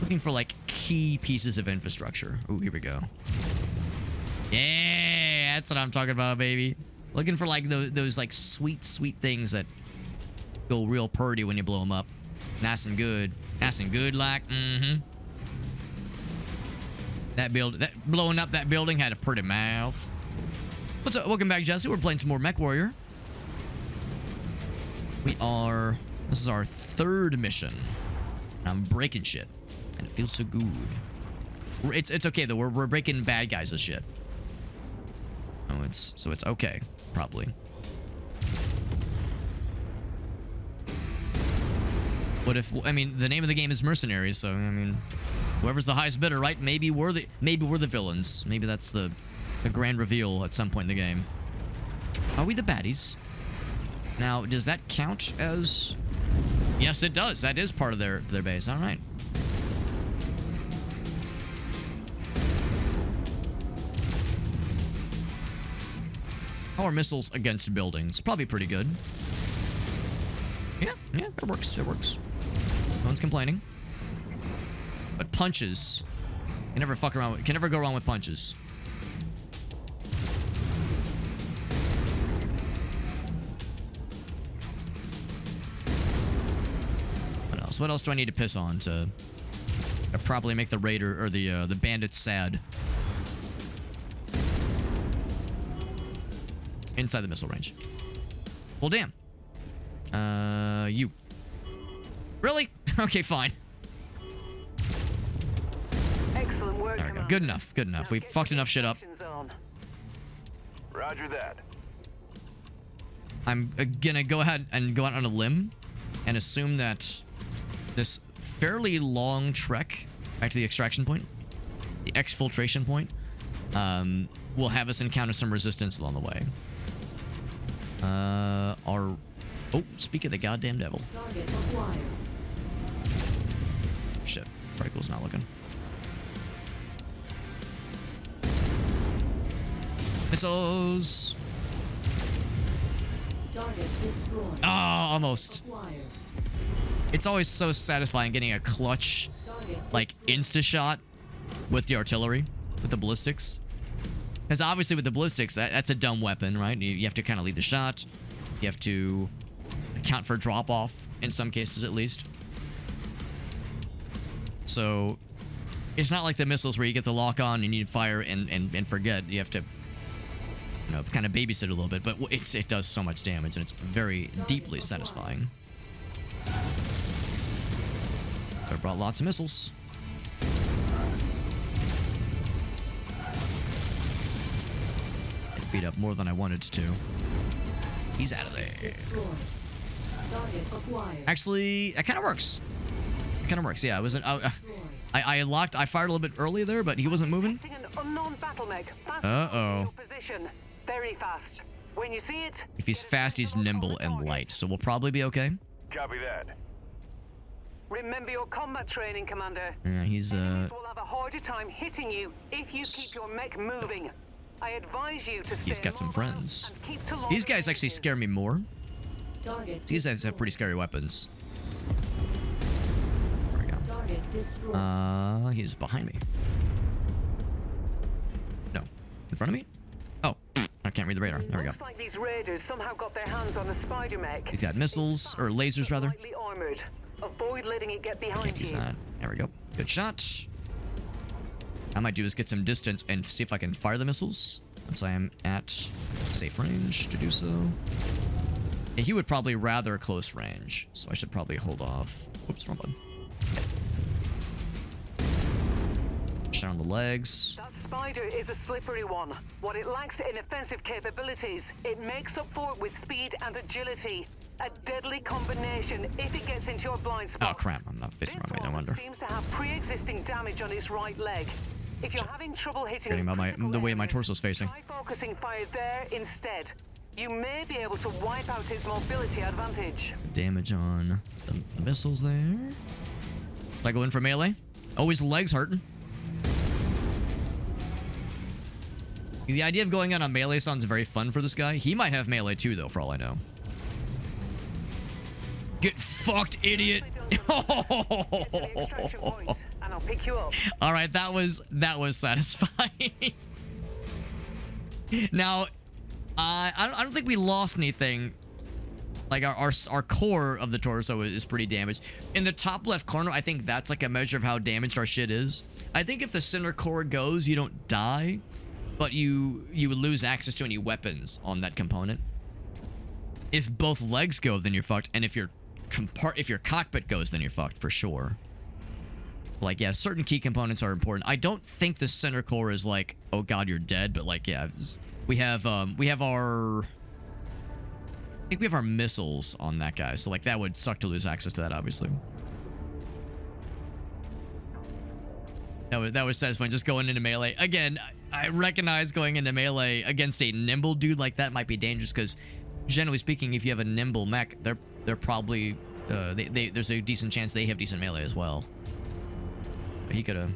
Looking for like key pieces of infrastructure. Ooh, here we go. Yeah, that's what I'm talking about, baby. Looking for like those like sweet things that go real purty when you blow them up. Nice and good. Nice and good, like, That blowing up that building had a pretty mouth. What's up? Welcome back, Jesse. We're playing some more MechWarrior. This is our 3rd mission. I'm breaking shit. And it feels so good. It's okay though. We're breaking bad guys' shit. Oh, it's okay, probably. What if, I mean, the name of the game is Mercenaries, so I mean, whoever's the highest bidder, right? Maybe we're the villains. Maybe that's the grand reveal at some point in the game. Are we the baddies? Now, does that count as? Yes, it does. That is part of their base. All right. How are missiles against buildings? Probably pretty good. Yeah, it works. It works. No one's complaining. But punches, can never fuck around. Can never go wrong with punches. What else? What else do I need to piss on to properly make the raider or the bandits sad? Inside the missile range. Well, damn. You. Really? Okay, fine. Excellent work. There we go. Good enough. Good enough. We've fucked enough shit up. Roger that. I'm gonna go ahead and go out on a limb and assume that this fairly long trek back to the extraction point, the exfiltration point, will have us encounter some resistance along the way. Oh, speak of the goddamn devil. Target acquired. Shit. Particle's not looking. Missiles! Target destroyed. Oh, almost. Acquired. It's always so satisfying getting a clutch, like, insta-shot with the artillery, with the ballistics. Because obviously with the ballistics, that's a dumb weapon, right? You have to kind of lead the shot. You have to account for drop-off, in some cases at least. So, it's not like the missiles where you get the lock on, you need to fire and forget. You have to, you know, kind of babysit a little bit, but it does so much damage, and it's very deeply satisfying. I brought lots of missiles. It beat up more than I wanted to. He's out of there. Actually, that kind of works. It kind of works, yeah. It wasn't. I fired a little bit early there, but he wasn't moving. Uh-oh. Very fast. When you see it, if he's fast, he's nimble and light, so we'll probably be okay. Copy that. Remember your combat training, Commander. Yeah, he's Enemies will have a harder time hitting you if you keep your mech moving. I advise you to He's stay got some mobile friends. and keep to These guys actually locations. scare me more. Target These guys have pretty scary weapons. There we go. Target destroyed. He's behind me. No. In front of me? Oh, I can't read the radar. There we go. Looks like these raiders somehow got their hands on a spider mech. He's got missiles, or lasers rather. Lightly armored. Avoid letting it get Can't behind use you. that. There we go. Good shot. I might do is get some distance and see if I can fire the missiles once I am at safe range to do so. Yeah, he would probably rather close range, so I should probably hold off. Oops, wrong button. Shot on the legs. That spider is a slippery one. What it lacks in offensive capabilities, it makes up for it with speed and agility. A deadly combination if it gets into your blind spot. Oh crap, I'm not facing the wrong way, no wonder. Seems to have pre-existing damage on its right leg. If you're having trouble hitting Forgetting about the way my torso's facing. try focusing fire there instead. You may be able to wipe out its mobility advantage. Damage on the missiles there. If I go in for melee, always legs hurting. The idea of going out on melee sounds very fun for this guy. He might have melee too, though, for all I know. Get fucked, idiot! And I'll pick you up. All right, that was satisfying. Now, I don't think we lost anything. Like our core of the torso is pretty damaged. In the top left corner, I think that's like a measure of how damaged our shit is. I think if the center core goes, you don't die, but you would lose access to any weapons on that component. If both legs go, then you're fucked, and if your cockpit goes, then you're fucked for sure. Like, yeah, certain key components are important. I don't think the center core is like, oh god, you're dead, but like, yeah, we have our, I think we have our missiles on that guy, so like that would suck to lose access to that, obviously. That was satisfying, just going into melee. Again, I recognize going into melee against a nimble dude like that might be dangerous, because generally speaking, if you have a nimble mech, they're probably there's a decent chance they have decent melee as well. He could have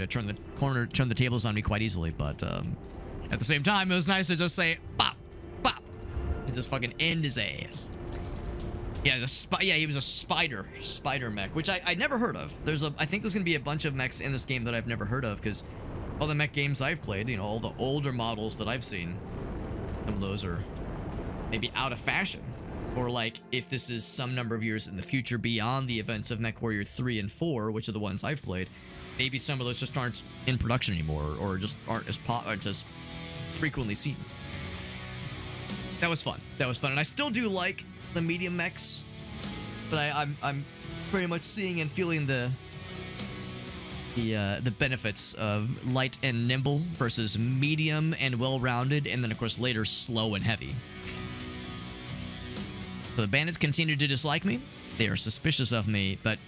turned the tables on me quite easily, but at the same time, it was nice to just say bop, bop, and just fucking end his ass. Yeah, he was a spider mech, which I never heard of. I think there's gonna be a bunch of mechs in this game that I've never heard of, because all the mech games I've played, you know, all the older models that I've seen, some of those are maybe out of fashion, or like if this is some number of years in the future beyond the events of MechWarrior 3 and 4, which are the ones I've played, maybe some of those just aren't in production anymore, or just aren't as frequently seen. That was fun, and I still do like the medium mechs, but I'm very much seeing and feeling the benefits of light and nimble versus medium and well-rounded, and then of course later slow and heavy. So the bandits continue to dislike me. They are suspicious of me, but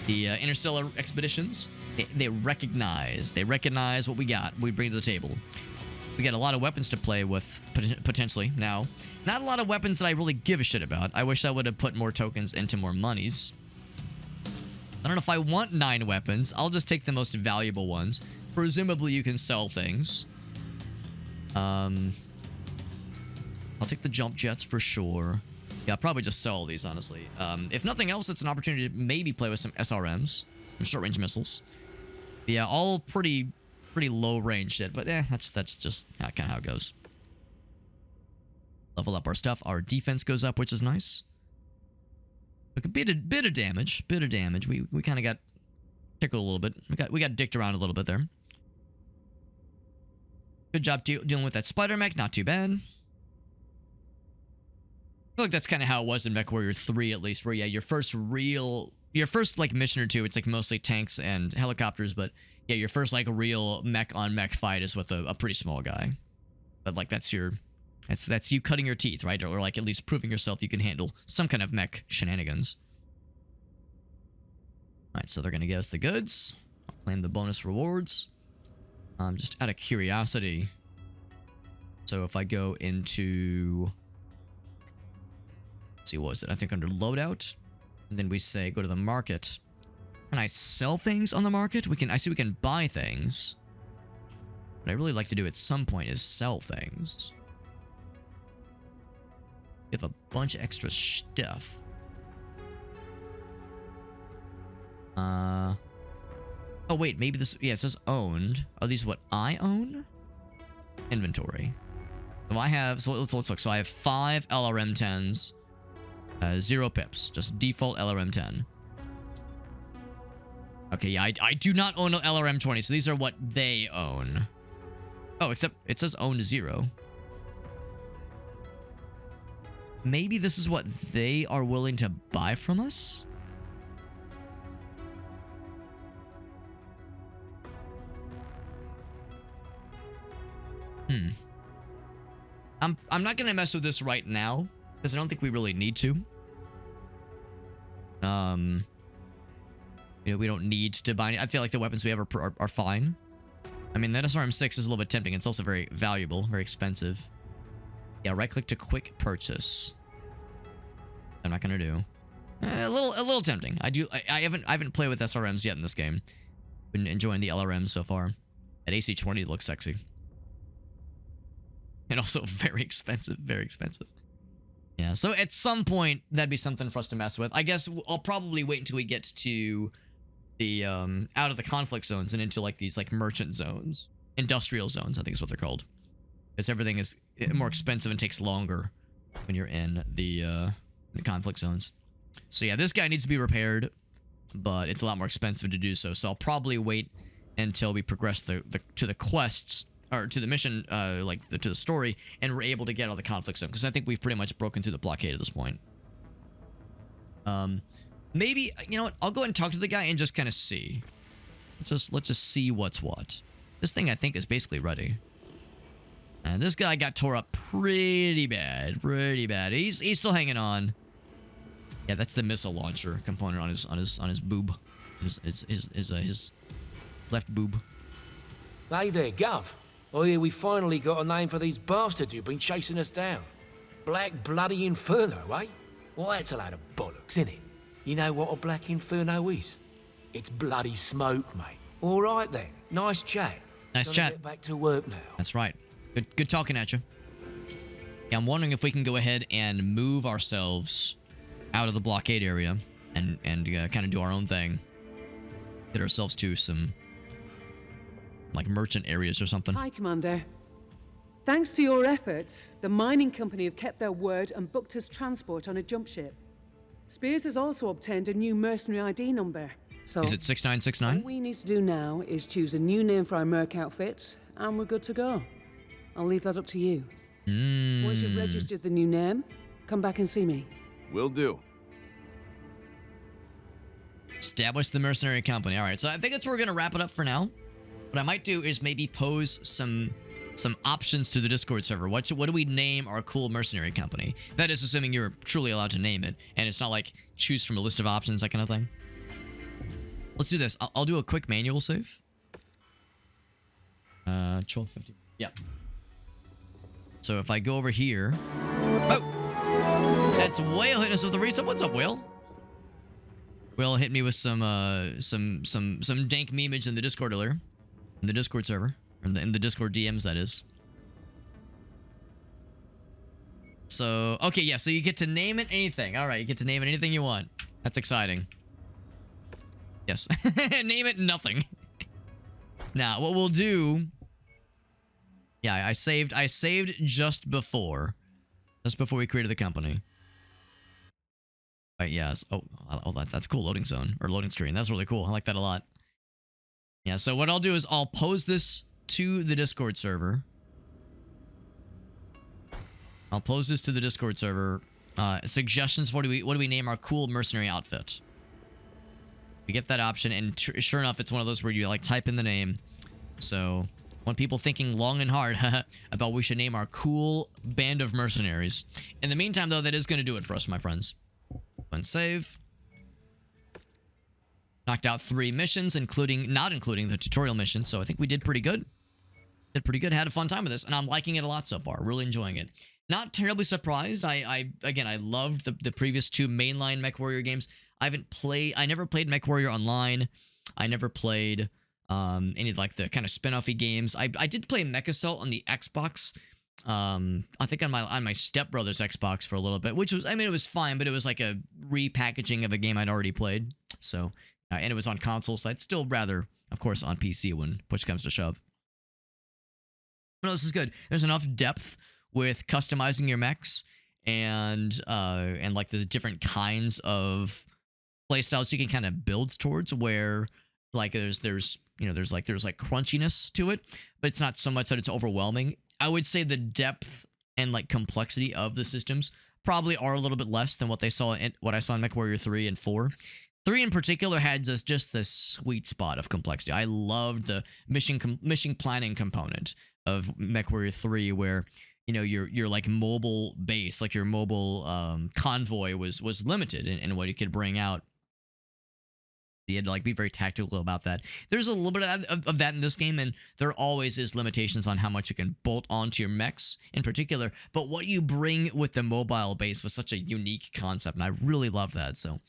the interstellar expeditions, they recognize what we bring to the table. We got a lot of weapons to play with, potentially. Now, not a lot of weapons that I really give a shit about. I wish I would have put more tokens into more monies. I don't know if I want 9 weapons. I'll just take the most valuable ones. Presumably, you can sell things. I'll take the jump jets for sure. Yeah, I'll probably just sell all these, honestly. If nothing else, it's an opportunity to maybe play with some SRMs, some short-range missiles. Yeah, all pretty low range shit, but that's just kind of how it goes. Level up our stuff. Our defense goes up, which is nice. Like a bit of damage. We kind of got tickled a little bit. We got dicked around a little bit there. Good job dealing with that spider mech. Not too bad. I feel like that's kind of how it was in MechWarrior 3, at least, where, yeah, your first like mission or two, it's like mostly tanks and helicopters, but yeah, your first like real mech on mech fight is with a pretty small guy. But like that's you cutting your teeth, right? Or like at least proving yourself you can handle some kind of mech shenanigans. Alright, so they're gonna give us the goods. I'll claim the bonus rewards. Just out of curiosity. So if I go into, let's see, what was it? I think under loadout. And then we say go to the market. Can I sell things on the market? I see we can buy things. What I really like to do at some point is sell things. We have a bunch of extra stuff. Oh wait, maybe this, yeah, it says owned. Are these what I own? Inventory. So I have, so let's look. So I have 5 LRM-10s, 0 pips, just default LRM-10. Okay, yeah, I do not own an LRM-20, so these are what they own. Oh, except it says owned 0. Maybe this is what they are willing to buy from us? I'm not gonna mess with this right now because I don't think we really need to. You know, we don't need to buy any. I feel like the weapons we have are fine. I mean, that SRM-6 is a little bit tempting. It's also very valuable, very expensive. Yeah, right click to quick purchase. I'm not gonna do. A little tempting. I haven't played with SRMs yet in this game. Been enjoying the LRMs so far. That AC-20 looks sexy. And also very expensive, very expensive. Yeah, so at some point, that'd be something for us to mess with. I guess I'll probably wait until we get to the, out of the conflict zones and into, like, these, like, merchant zones. Industrial zones, I think is what they're called. Because everything is more expensive and takes longer when you're in the conflict zones. So yeah, this guy needs to be repaired, but it's a lot more expensive to do so. So I'll probably wait until we progress to the quests, or to the mission, to the story, and we're able to get out of the conflict zone, because I think we've pretty much broken through the blockade at this point. Maybe, you know what, I'll go ahead and talk to the guy and just kind of see. Let's just see what's what. This thing, I think, is basically ready. And this guy got tore up pretty bad, He's still hanging on. Yeah, that's the missile launcher component on his boob, his left boob. Hey there, Gov. I hear we finally got a name for these bastards who've been chasing us down. Black Bloody Inferno, eh? Well, that's a load of bollocks, isn't it? You know what a Black Inferno is? It's bloody smoke, mate. All right then, nice chat. Nice Gotta chat. Get back to work now. That's right. Good talking at you. Yeah, I'm wondering if we can go ahead and move ourselves out of the blockade area and kind of do our own thing. Get ourselves to some, like, merchant areas or something. Hi, Commander. Thanks to your efforts, the mining company have kept their word and booked us transport on a jump ship. Spears has also obtained a new mercenary ID number. So is it 6969? all we need to do now is choose a new name for our merc outfits, and we're good to go. I'll leave that up to you. Once you've registered the new name, come back and see me. Will do. Establish the mercenary company. All right, so I think that's where we're gonna wrap it up for now. What I might do is maybe pose some options to the Discord server. What do we name our cool mercenary company? That is assuming you're truly allowed to name it, and it's not like choose from a list of options, that kind of thing. Let's do this. I'll do a quick manual save. 1250. Yeah. So if I go over here, oh, that's Whale hitting us with the resub. What's up, Whale? Whale hit me with some dank memeage in the Discord earlier, in the Discord server, or in the Discord DMs, that is. So okay, yeah. So you get to name it anything. All right, you get to name it anything you want. That's exciting. Yes. Name it nothing. Now, what we'll do... Yeah, I saved just before we created the company. Right, yes. Oh, that's cool. Loading zone, or loading screen. That's really cool. I like that a lot. Yeah, so what I'll do is I'll pose this to the Discord server. I'll pose this to the Discord server. Suggestions for what do we name our cool mercenary outfit? We get that option, and sure enough, it's one of those where you, like, type in the name. So, want people thinking long and hard about what we should name our cool band of mercenaries. In the meantime, though, that is going to do it for us, my friends. One save. Knocked out 3 missions, not including the tutorial mission, so I think we did pretty good. Had a fun time with this, and I'm liking it a lot so far. Really enjoying it. Not terribly surprised. Again, I loved the previous 2 mainline MechWarrior games. I never played MechWarrior Online. I never played any of like the kind of spin-offy games. I did play Mech Assault on the Xbox. I think on my stepbrother's Xbox for a little bit, which was, I mean, it was fine, but it was like a repackaging of a game I'd already played. So, and it was on console, so I'd still rather, of course, on PC when push comes to shove. But no, this is good. There's enough depth with customizing your mechs and like the different kinds of playstyles you can kind of build towards, where like there's crunchiness to it, but it's not so much that it's overwhelming. I would say the depth and like complexity of the systems probably are a little bit less than what I saw in MechWarrior 3 and 4. 3 in particular had just this sweet spot of complexity. I loved the mission planning component of MechWarrior 3, where your like mobile base, like your mobile convoy was limited in what you could bring out. You had to like be very tactical about that. There's a little bit of that in this game, and there always is limitations on how much you can bolt onto your mechs in particular. But what you bring with the mobile base was such a unique concept, and I really love that. So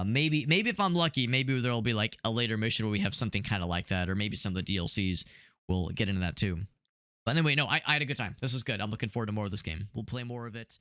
maybe if I'm lucky, maybe there'll be like a later mission where we have something kind of like that, or maybe some of the DLCs will get into that too. But anyway, no, I had a good time. This is good. I'm looking forward to more of this game. We'll play more of it.